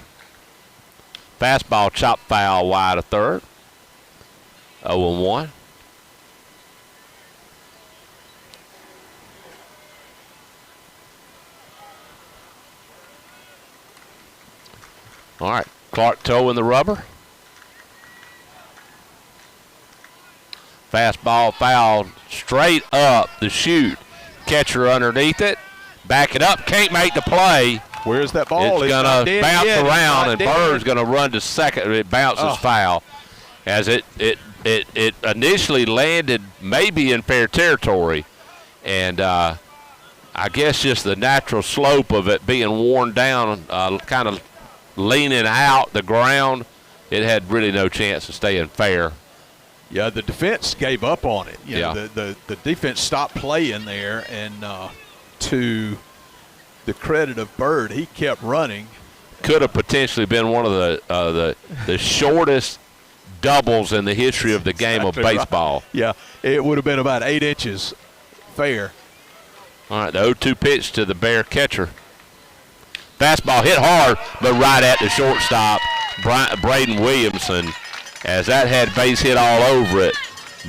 M: Fastball chop foul wide of third. 0-1. All right, Clark toe in the rubber. Fastball fouled straight up the chute. Catcher underneath it. Back it up, can't make the play.
N: Where's that ball?
M: It's going to bounce around, and Bird's going to run to second. It bounces foul. As it initially landed maybe in fair territory. And I guess just the natural slope of it being worn down, kind of leaning out the ground, it had really no chance of staying fair.
N: Yeah, the defense gave up on it. You know,
M: Yeah.
N: the defense stopped playing there, and to the credit of Bird, he kept running.
M: Could have potentially been one of the shortest doubles in the history of the game of baseball.
N: Right. Yeah, it would have been about 8 inches fair.
M: All right, the 0-2 pitch to the Bear catcher. Fastball hit hard, but right at the shortstop, Braden Williamson, as that had base hit all over it,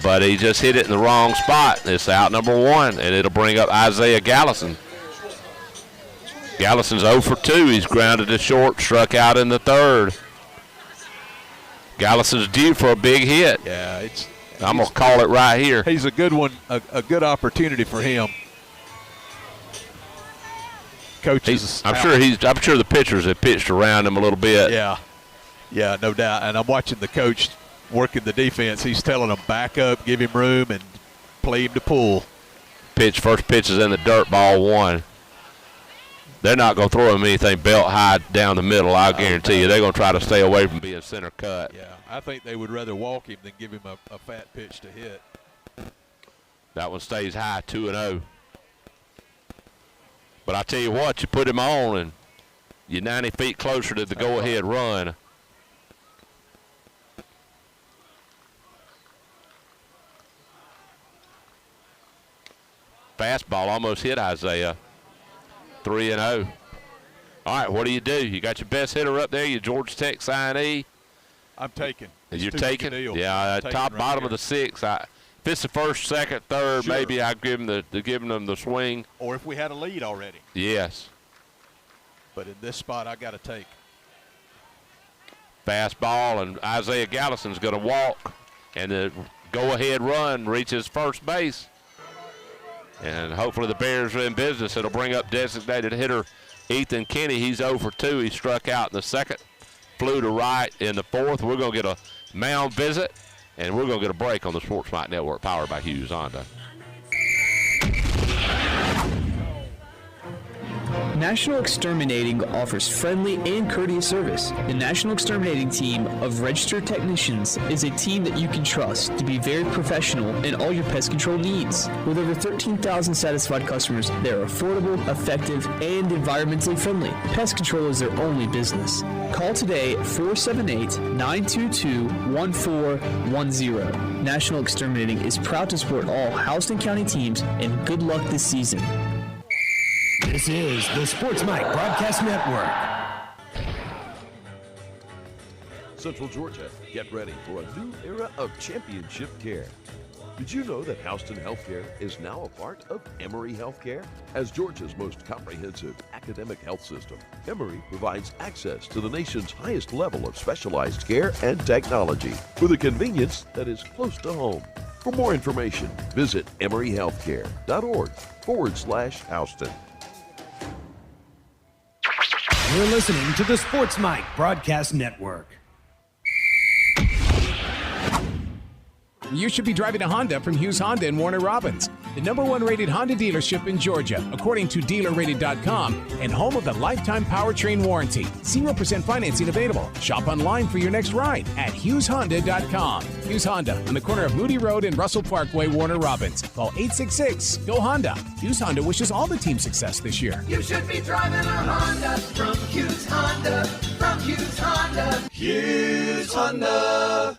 M: but he just hit it in the wrong spot. It's out number 1, and it'll bring up Isaiah Gallison. Gallison's 0 for 2. He's grounded to short, struck out in the third. Gallison's due for a big hit.
N: Yeah,
M: I'm going to call it right here.
N: He's a good one, a good opportunity for him. Coaches,
M: I'm sure the pitchers have pitched around him a little bit.
N: Yeah, no doubt. And I'm watching the coach working the defense. He's telling them back up, give him room, and play him to pull.
M: First pitch is in the dirt, ball 1. They're not going to throw him anything belt high down the middle, I'll guarantee you. They're going to try to stay away from being center cut.
N: Yeah, I think they would rather walk him than give him a fat pitch to hit.
M: That one stays high, 2-0. But I tell you what, you put him on, and you're 90 feet closer to the go-ahead run. Fastball almost hit Isaiah. 3-0. All right, what do? You got your best hitter up there, your Georgia Tech signee.
N: I'm taking.
M: You're taking? Yeah, top, bottom of the 6. If it's the first, second, third,
N: Sure.
M: maybe I'd give them the swing.
N: Or if we had a lead already.
M: Yes.
N: But in this spot, I got to take.
M: Fastball, and Isaiah Gallison's going to walk, and the go-ahead run reaches first base. And hopefully the Bears are in business. It'll bring up designated hitter Ethan Kinney. He's 0 for 2. He struck out in the second, flew to right in the fourth. We're going to get a mound visit, and we're going to get a break on the Sports Mike Network, powered by Hughes Honda.
R: National Exterminating offers friendly and courteous service. The National Exterminating team of registered technicians is a team that you can trust to be very professional in all your pest control needs. With over 13,000 satisfied customers, they're affordable, effective, and environmentally friendly. Pest control is their only business. Call today at 478-922-1410. National Exterminating is proud to support all Houston County teams, and good luck this season.
Q: This is the Sports Mike Broadcast Network.
C: Central Georgia, get ready for a new era of championship care. Did you know that Houston Healthcare is now a part of Emory Healthcare? As Georgia's most comprehensive academic health system, Emory provides access to the nation's highest level of specialized care and technology with a convenience that is close to home. For more information, visit emoryhealthcare.org/Houston.
Q: You're listening to the Sports Mike Broadcast Network.
J: You should be driving a Honda from Hughes Honda in Warner Robins, the #1 rated Honda dealership in Georgia, according to DealerRated.com, and home of the lifetime powertrain warranty. 0% financing available. Shop online for your next ride at HughesHonda.com. Hughes Honda on the corner of Moody Road and Russell Parkway, Warner Robins. Call 866-GO-HONDA. Hughes Honda wishes all the team success this year.
A: You should be driving a Honda from Hughes Honda. From Hughes Honda. HughesHonda.com.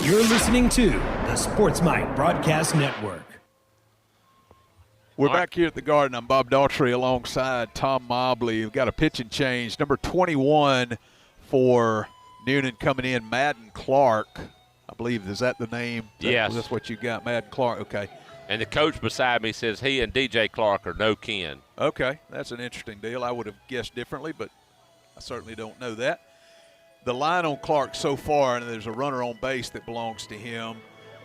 Q: You're listening to the Sports Mike Broadcast Network.
N: We're back here at the Garden. I'm Bob Daughtry alongside Tom Mobley. We've got a pitching change. Number 21 for Newnan coming in, Madden Clark. I believe, is that the name?
M: Yes.
N: That's what you got, Madden Clark. Okay.
M: And the coach beside me says he and DJ Clark are no kin.
N: Okay, that's an interesting deal. I would have guessed differently, but I certainly don't know that. The line on Clark so far, and there's a runner on base that belongs to him,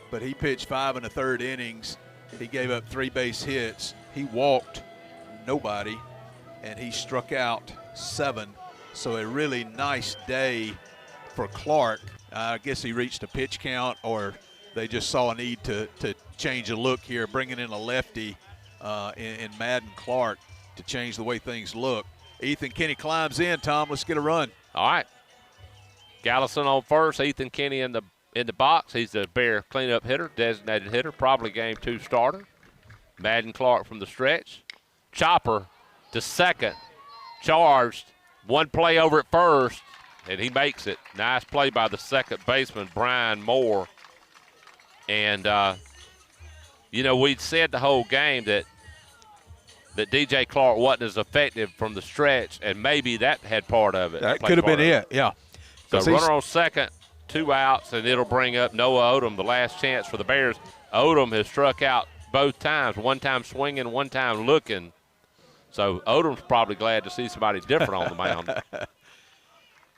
N: but he pitched 5 1/3 innings. He gave up 3 base hits. He walked nobody, and he struck out 7. So a really nice day for Clark. I guess he reached a pitch count, or they just saw a need to change a look here, bringing in a lefty in Madden Clark to change the way things look. Ethan Kenny climbs in. Tom, let's get a run.
M: All right. Gallison on first. Ethan Kenny in the box. He's the Bear cleanup hitter, designated hitter, probably game 2 starter. Madden Clark from the stretch. Chopper to second. Charged. 1 play over at first, and he makes it. Nice play by the second baseman, Brian Moore. And, we'd said the whole game that DJ Clark wasn't as effective from the stretch, and maybe that had part of it.
N: That could have been it, yeah.
M: So runner on second, 2 outs, and it'll bring up Noah Odom, the last chance for the Bears. Odom has struck out both times, one time swinging, one time looking. So Odom's probably glad to see somebody different on the mound.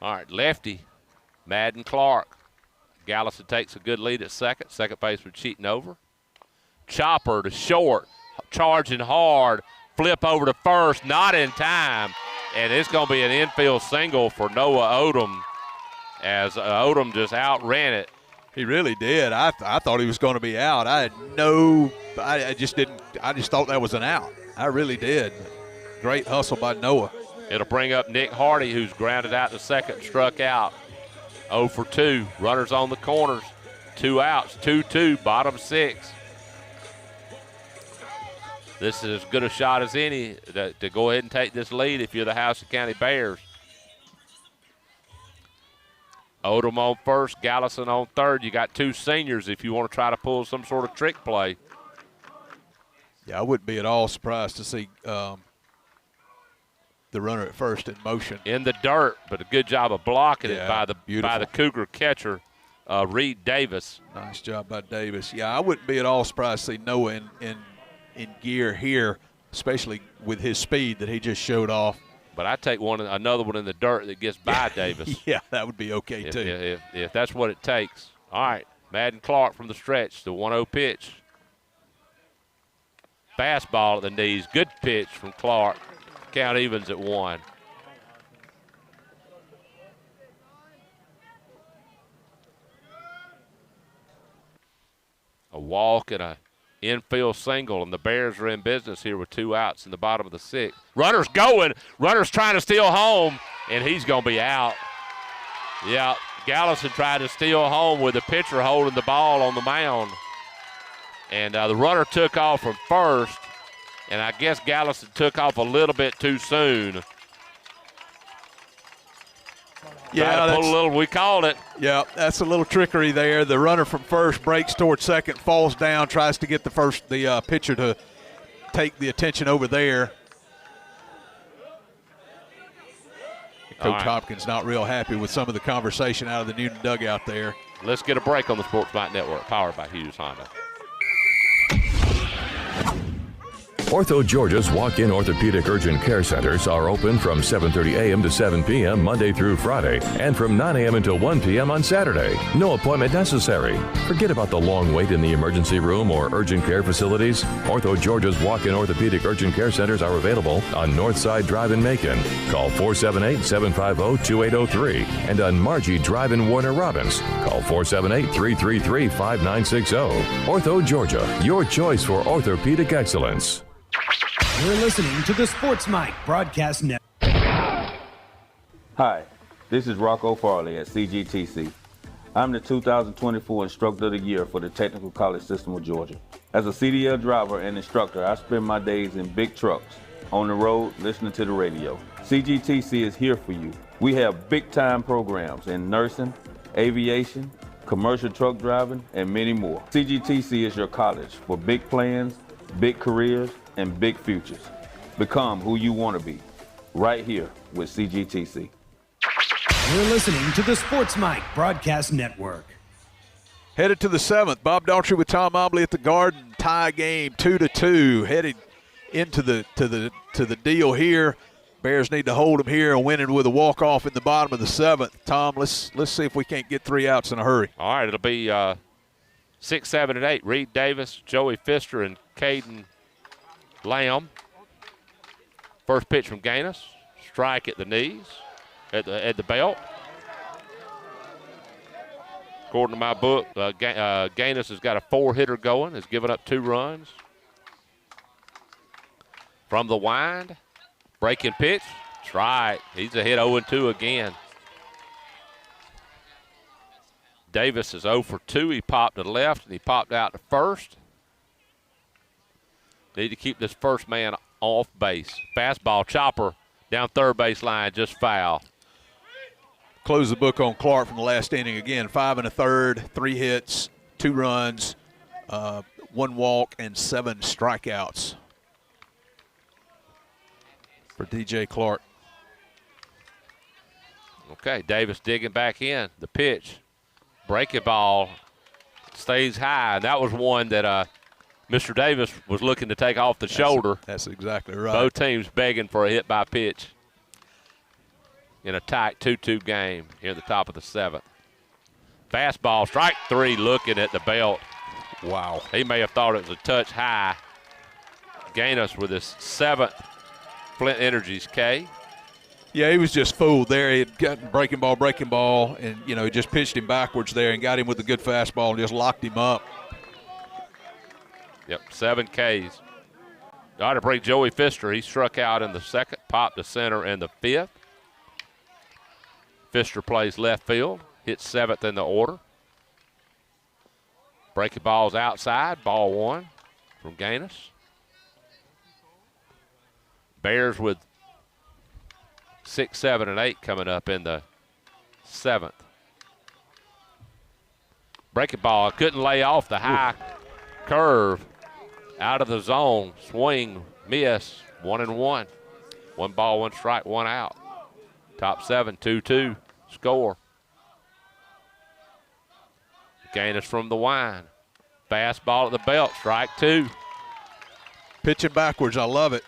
M: All right, lefty, Madden Clark. Gallison takes a good lead at second. Second baseman cheating over. Chopper to short, charging hard, flip over to first, not in time. And it's going to be an infield single for Noah Odom as Odom just outran it.
N: He really did. I thought he was going to be out. I just thought that was an out. I really did. Great hustle by Noah.
M: It'll bring up Nick Hardy, who's grounded out to second, struck out. 0 for 2. Runners on the corners. 2 outs. 2-2, bottom 6. This is as good a shot as any to go ahead and take this lead if you're the Houston County Bears. Odom on first, Gallison on third. You got 2 seniors if you want to try to pull some sort of trick play.
N: Yeah, I wouldn't be at all surprised to see the runner at first in motion.
M: In the dirt, but a good job of blocking it by the
N: beautiful.
M: Cougar catcher, Reed Davis.
N: Nice job by Davis. Yeah, I wouldn't be at all surprised to see Noah in gear here, especially with his speed that he just showed off.
M: But I take another one in the dirt that gets by Davis.
N: Yeah, that would be okay too.
M: If that's what it takes. All right, Madden Clark from the stretch, the 1-0 pitch. Fastball at the knees, good pitch from Clark. Count evens at 1. A walk and a infield single, and the Bears are in business here with 2 outs in the bottom of the 6th. Runner's going. Runner's trying to steal home, and he's going to be out. Yeah, Gallison tried to steal home with the pitcher holding the ball on the mound. And the runner took off from first, and I guess Gallison took off a little bit too soon.
N: Yeah,
M: we called it.
N: Yeah, that's a little trickery there. The runner from first breaks towards second, falls down, tries to get the pitcher to take the attention over there. Coach Hopkins not real happy with some of the conversation out of the Newnan dugout there.
M: Let's get a break on the Sports Night Network, powered by Hughes Honda.
T: Ortho Georgia's walk-in orthopedic urgent care centers are open from 7:30 a.m. to 7 p.m. Monday through Friday and from 9 a.m. until 1 p.m. on Saturday. No appointment necessary. Forget about the long wait in the emergency room or urgent care facilities. Ortho Georgia's walk-in orthopedic urgent care centers are available on Northside Drive in Macon. Call 478-750-2803 and on Margie Drive in Warner Robins. Call 478-333-5960. Ortho Georgia, your choice for orthopedic excellence.
Q: You're listening to the Sports Mike Broadcast Network.
S: Hi, this is Rocco Farley at CGTC. I'm the 2024 Instructor of the Year for the Technical College System of Georgia. As a CDL driver and instructor, I spend my days in big trucks, on the road, listening to the radio. CGTC is here for you. We have big-time programs in nursing, aviation, commercial truck driving, and many more. CGTC is your college for big plans, big careers, and big futures. Become who you want to be, right here with CGTC.
Q: You're listening to the Sports Mike Broadcast Network.
N: Headed to the 7th. Bob Daughtry with Tom Mobley at the Garden. Tie game 2-2. Headed into the deal here. Bears need to hold them here and win it with a walk-off in the bottom of the 7th. Tom, let's see if we can't get 3 outs in a hurry.
M: All right, it'll be 6, 7, and 8. Reed Davis, Joey Pfister, and Caden Lamb. First pitch from Gaines. Strike at the knees, at the belt. According to my book, Gaines has got a 4-hitter going, has given up 2 runs. From the wind, breaking pitch, strike. He's a hit 0-2 again. Davis is 0 for 2. He popped to left, and he popped out to first. Need to keep this first man off base. Fastball chopper down third base line, just foul.
N: Close the book on Clark from the last inning again. 5 1/3, 3 hits, 2 runs, 1 walk, and 7 strikeouts for DJ Clark.
M: Okay, Davis digging back in. The pitch, breaking ball, stays high. That was one that Mr. Davis was looking to take off the shoulder.
N: That's exactly right.
M: Both teams begging for a hit by pitch in a tight 2-2 game here at the top of the 7th. Fastball, strike 3, looking at the belt.
N: Wow.
M: He may have thought it was a touch high. Gaines with his 7th Flint Energies K.
N: Yeah, he was just fooled there. He had gotten breaking ball, and, he just pitched him backwards there and got him with a good fastball and just locked him up.
M: Yep, 7 Ks. Got to bring Joey Pfister. He struck out in the 2nd, popped to center in the 5th. Pfister plays left field, hits 7th in the order. Breaking ball's outside, ball 1 from Gaines. Bears with 6, 7, and 8 coming up in the 7th. Breaking ball, couldn't lay off the high curve. Out of the zone, swing, miss, 1-1. 1 ball, 1 strike, 1 out. Top 7, 2-2, score. Gaines from the wind. Fastball at the belt, strike 2.
N: Pitching backwards, I love it.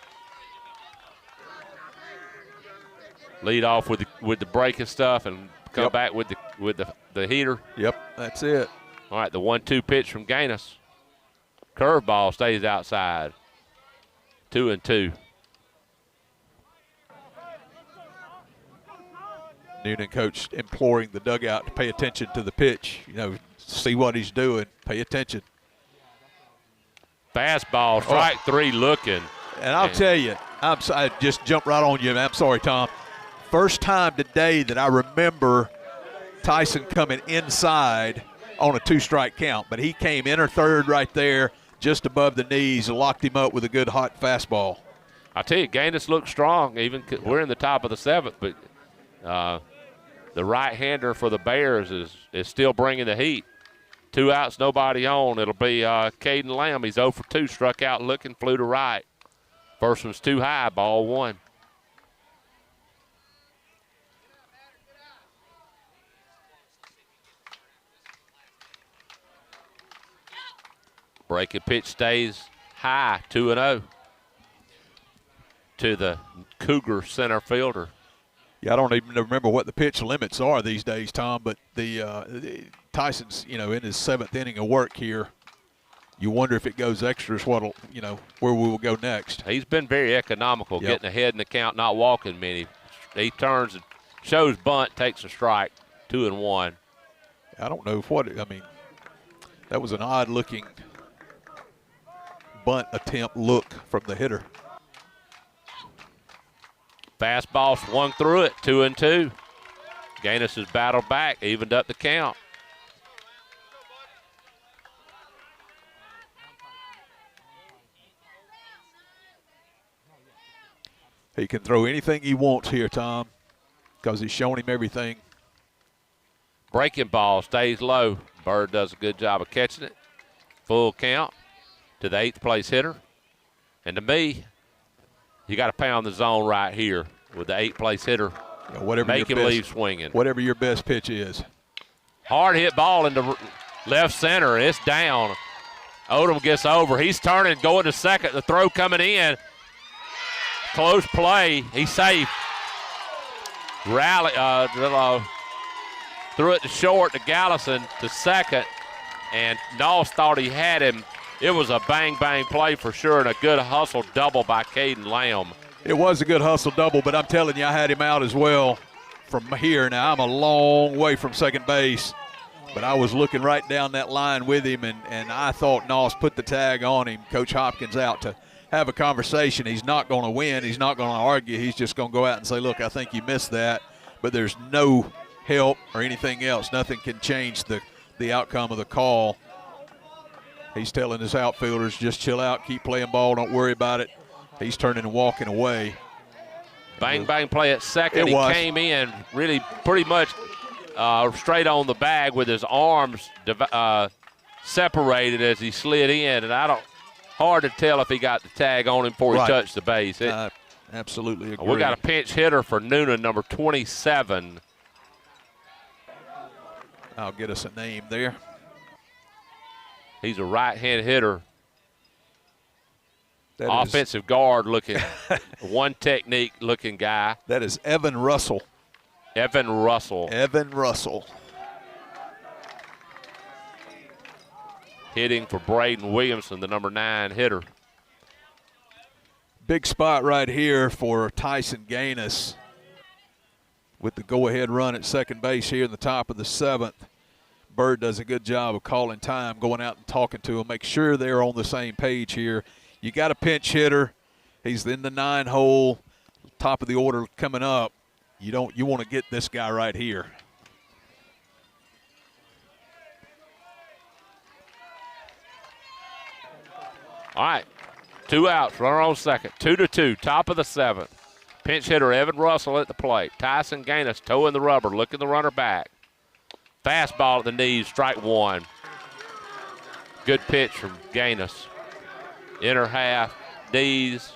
M: Lead off with the breaking stuff and come back with the heater.
N: Yep, that's it.
M: All right, the 1-2 pitch from Gaines. Curveball stays outside. 2-2.
N: Newnan coach imploring the dugout to pay attention to the pitch. See what he's doing. Pay attention.
M: Fastball, strike 3 looking.
N: And I'll tell you, I just jumped right on you. I'm sorry, Tom. First time today that I remember Tyson coming inside on a 2-strike count, but he came inner third right there, just above the knees, and locked him up with a good hot fastball.
M: I tell you, Gaines looks strong. Even we're in the top of the 7th, but the right-hander for the Bears is still bringing the heat. 2 outs, nobody on. It'll be Caden Lamb. He's 0 for 2, struck out looking, flew to right. First one's too high, ball 1. Breaking pitch stays high, 2-0 to the Cougar center fielder.
N: Yeah, I don't even remember what the pitch limits are these days, Tom, but the Tyson's, in his 7th inning of work here. You wonder if it goes extras, where we will go next.
M: He's been very economical, getting ahead in the count, not walking many. He turns and shows bunt, takes a strike, 2-1.
N: I don't know that was an odd-looking bunt attempt look from the hitter.
M: Fastball swung through it, 2-2. Gaines has battled back, evened up the count.
N: He can throw anything he wants here, Tom, because he's shown him everything.
M: Breaking ball stays low. Bird does a good job of catching it. Full count to the 8th place hitter. And to me, you got to pound the zone right here with the 8th place hitter
N: Whatever
M: Make
N: your
M: him
N: best,
M: leave swinging.
N: Whatever your best pitch is.
M: Hard hit ball into left center. It's down. Odom gets over. He's turning, going to second. The throw coming in. Close play. He's safe. Rally. Threw it to short to Gallison to second. And Noss thought he had him. It was a bang-bang play for sure and a good hustle double by Caden Lamb.
N: It was a good hustle double, but I'm telling you, I had him out as well from here. Now, I'm a long way from second base, but I was looking right down that line with him, and I thought Noss put the tag on him. Coach Hopkins out to have a conversation. He's not going to win. He's not going to argue. He's just going to go out and say, look, I think you missed that, but there's no help or anything else. Nothing can change the outcome of the call. He's telling his outfielders, just chill out, keep playing ball, don't worry about it. He's turning and walking away.
M: Bang, bang play at second. He came in really pretty much straight on the bag with his arms separated as he slid in. And hard to tell if he got the tag on him before he touched the base.
N: Absolutely agree.
M: We got a pinch hitter for Newnan, number 27.
N: I'll get us a name there.
M: He's a right-hand hitter. Offensive guard looking, one technique looking guy.
N: That is Evan Russell.
M: Evan Russell.
N: Evan Russell.
M: Hitting for Braden Williamson, the number 9 hitter.
N: Big spot right here for Tyson Gaines with the go-ahead run at second base here in the top of the 7th. Bird does a good job of calling time, going out and talking to him, make sure they're on the same page here. You got a pinch hitter. He's in the 9 hole, top of the order coming up. You want to get this guy right here.
M: All right, 2 outs, runner on second, 2-2, top of the 7th. Pinch hitter Evan Russell at the plate. Tyson Gaines toeing the rubber, looking the runner back. Fastball at the knees, strike 1. Good pitch from Gaines. Inner half, knees.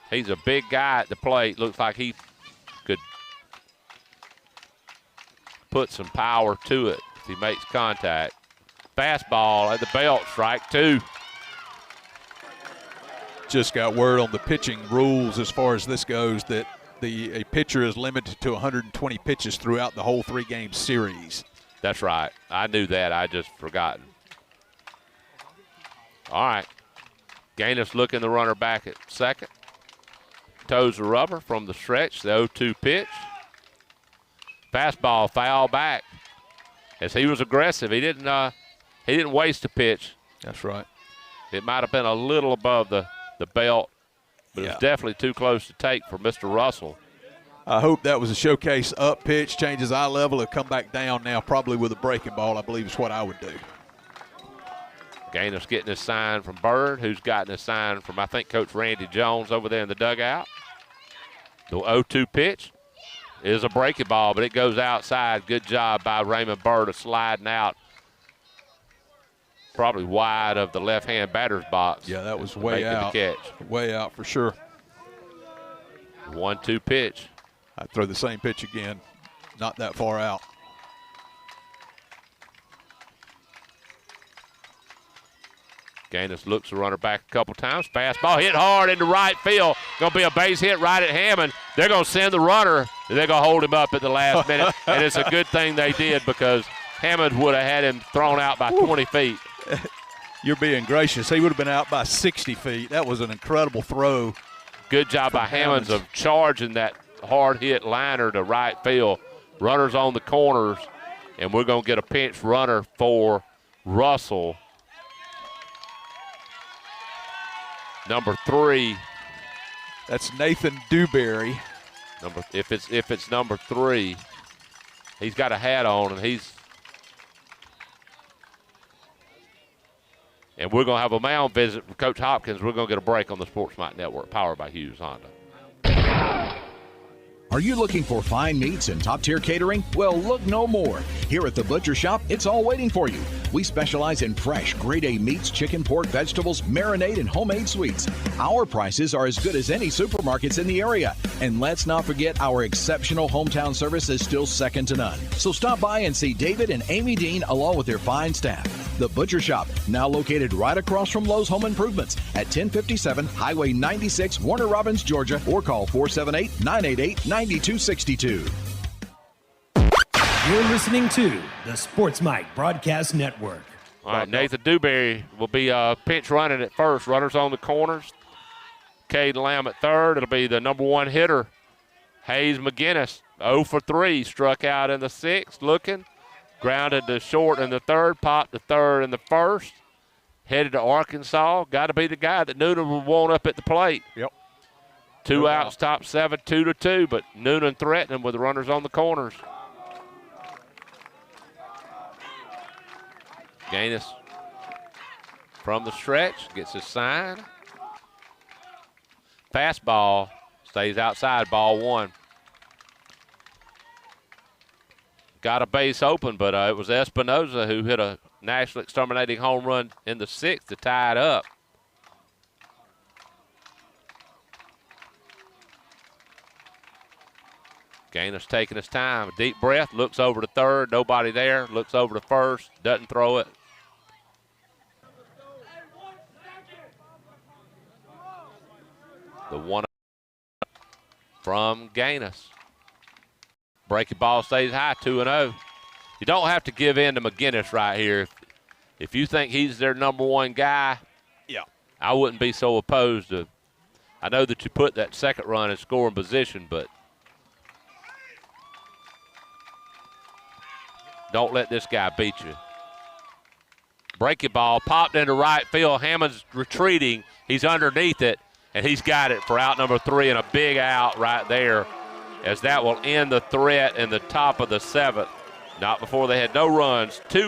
M: He's a big guy at the plate. Looks like he could put some power to it if he makes contact. Fastball at the belt, strike 2.
N: Just got word on the pitching rules as far as this goes that a pitcher is limited to 120 pitches throughout the whole 3-game series.
M: That's right. I knew that. I just forgotten. All right. Gaines looking the runner back at second. Toes the rubber from the stretch, the 0-2 pitch. Fastball foul back. As he was aggressive, he didn't waste a pitch.
N: That's right.
M: It might have been a little above the belt, but it's definitely too close to take for Mr. Russell.
N: I hope that was a showcase up pitch, changes eye level, and come back down now, probably with a breaking ball, I believe is what I would do.
M: Gaines getting his sign from Bird, who's gotten his sign from, I think, Coach Randy Jones over there in the dugout. The 0-2 pitch is a breaking ball, but it goes outside. Good job by Raymond Bird of sliding out. Probably wide of the left-hand batter's box.
N: Yeah, that was way out.
M: The catch.
N: Way out for sure.
M: 1-2 pitch.
N: I'd throw the same pitch again. Not that far out.
M: Gaines looks the runner back a couple times. Fastball hit hard into right field. Going to be a base hit right at Hammond. They're going to send the runner, and they're going to hold him up at the last minute. And it's a good thing they did because Hammond would have had him thrown out by 20 feet.
N: You're being gracious. He would have been out by 60 feet. That was an incredible throw.
M: Good job by Hammonds of charging that hard hit liner to right field. Runners on the corners, and we're going to get a pinch runner for Russell. Number 3.
N: That's Nathan Dewberry.
M: If it's number 3, he's got a hat on, and we're going to have a mound visit from Coach Hopkins. We're going to get a break on the Sports Mike Network, powered by Hughes Honda.
Q: Are
F: Are you looking for fine meats and top-tier catering? Well, look no more. Here at the Butcher Shop, it's all waiting for you. We specialize in fresh, grade A meats, chicken, pork, vegetables, marinade, and homemade sweets. Our prices are as good as any supermarkets in the area. And let's not forget our exceptional hometown service is still second to none. So stop by and see David and Amy Dean along with their fine staff. The Butcher Shop, now located right across from Lowe's Home Improvements at 1057 Highway 96, Warner Robins, Georgia, or call 478-988-9262.
Q: You're listening to the Sports Mike Broadcast Network.
M: All right, Nathan Dewberry will be pinch running at first. Runners on the corners. Cade Lamb at third. It'll be the number one hitter, Hayes McGinnis. 0 for 3, struck out in the sixth, looking. Grounded to short in the third, popped to third in the first. Headed to Arkansas. Got to be the guy that Newnan will want up at the plate.
N: Yep.
M: 2 outs, top 7, 2-2, but Newnan threatening with the runners on the corners. Gaines from the stretch, gets his sign. Fastball, stays outside, ball 1. Got a base open, but it was Espinoza who hit a national exterminating home run in the 6th to tie it up. Gaines taking his time. A deep breath, looks over to third, nobody there, looks over to first, doesn't throw it. The 1 from Gaines. Breaking ball stays high, 2-0. You don't have to give in to McGinnis right here. If you think he's their number one guy,
N: yeah,
M: I wouldn't be so opposed to. I know that you put that second run in scoring position, but don't let this guy beat you. Breaking ball popped into right field. Hammond's retreating. He's underneath it, and he's got it for out number 3 and a big out right there, as that will end the threat in the top of the 7th. Not before they had no runs. 2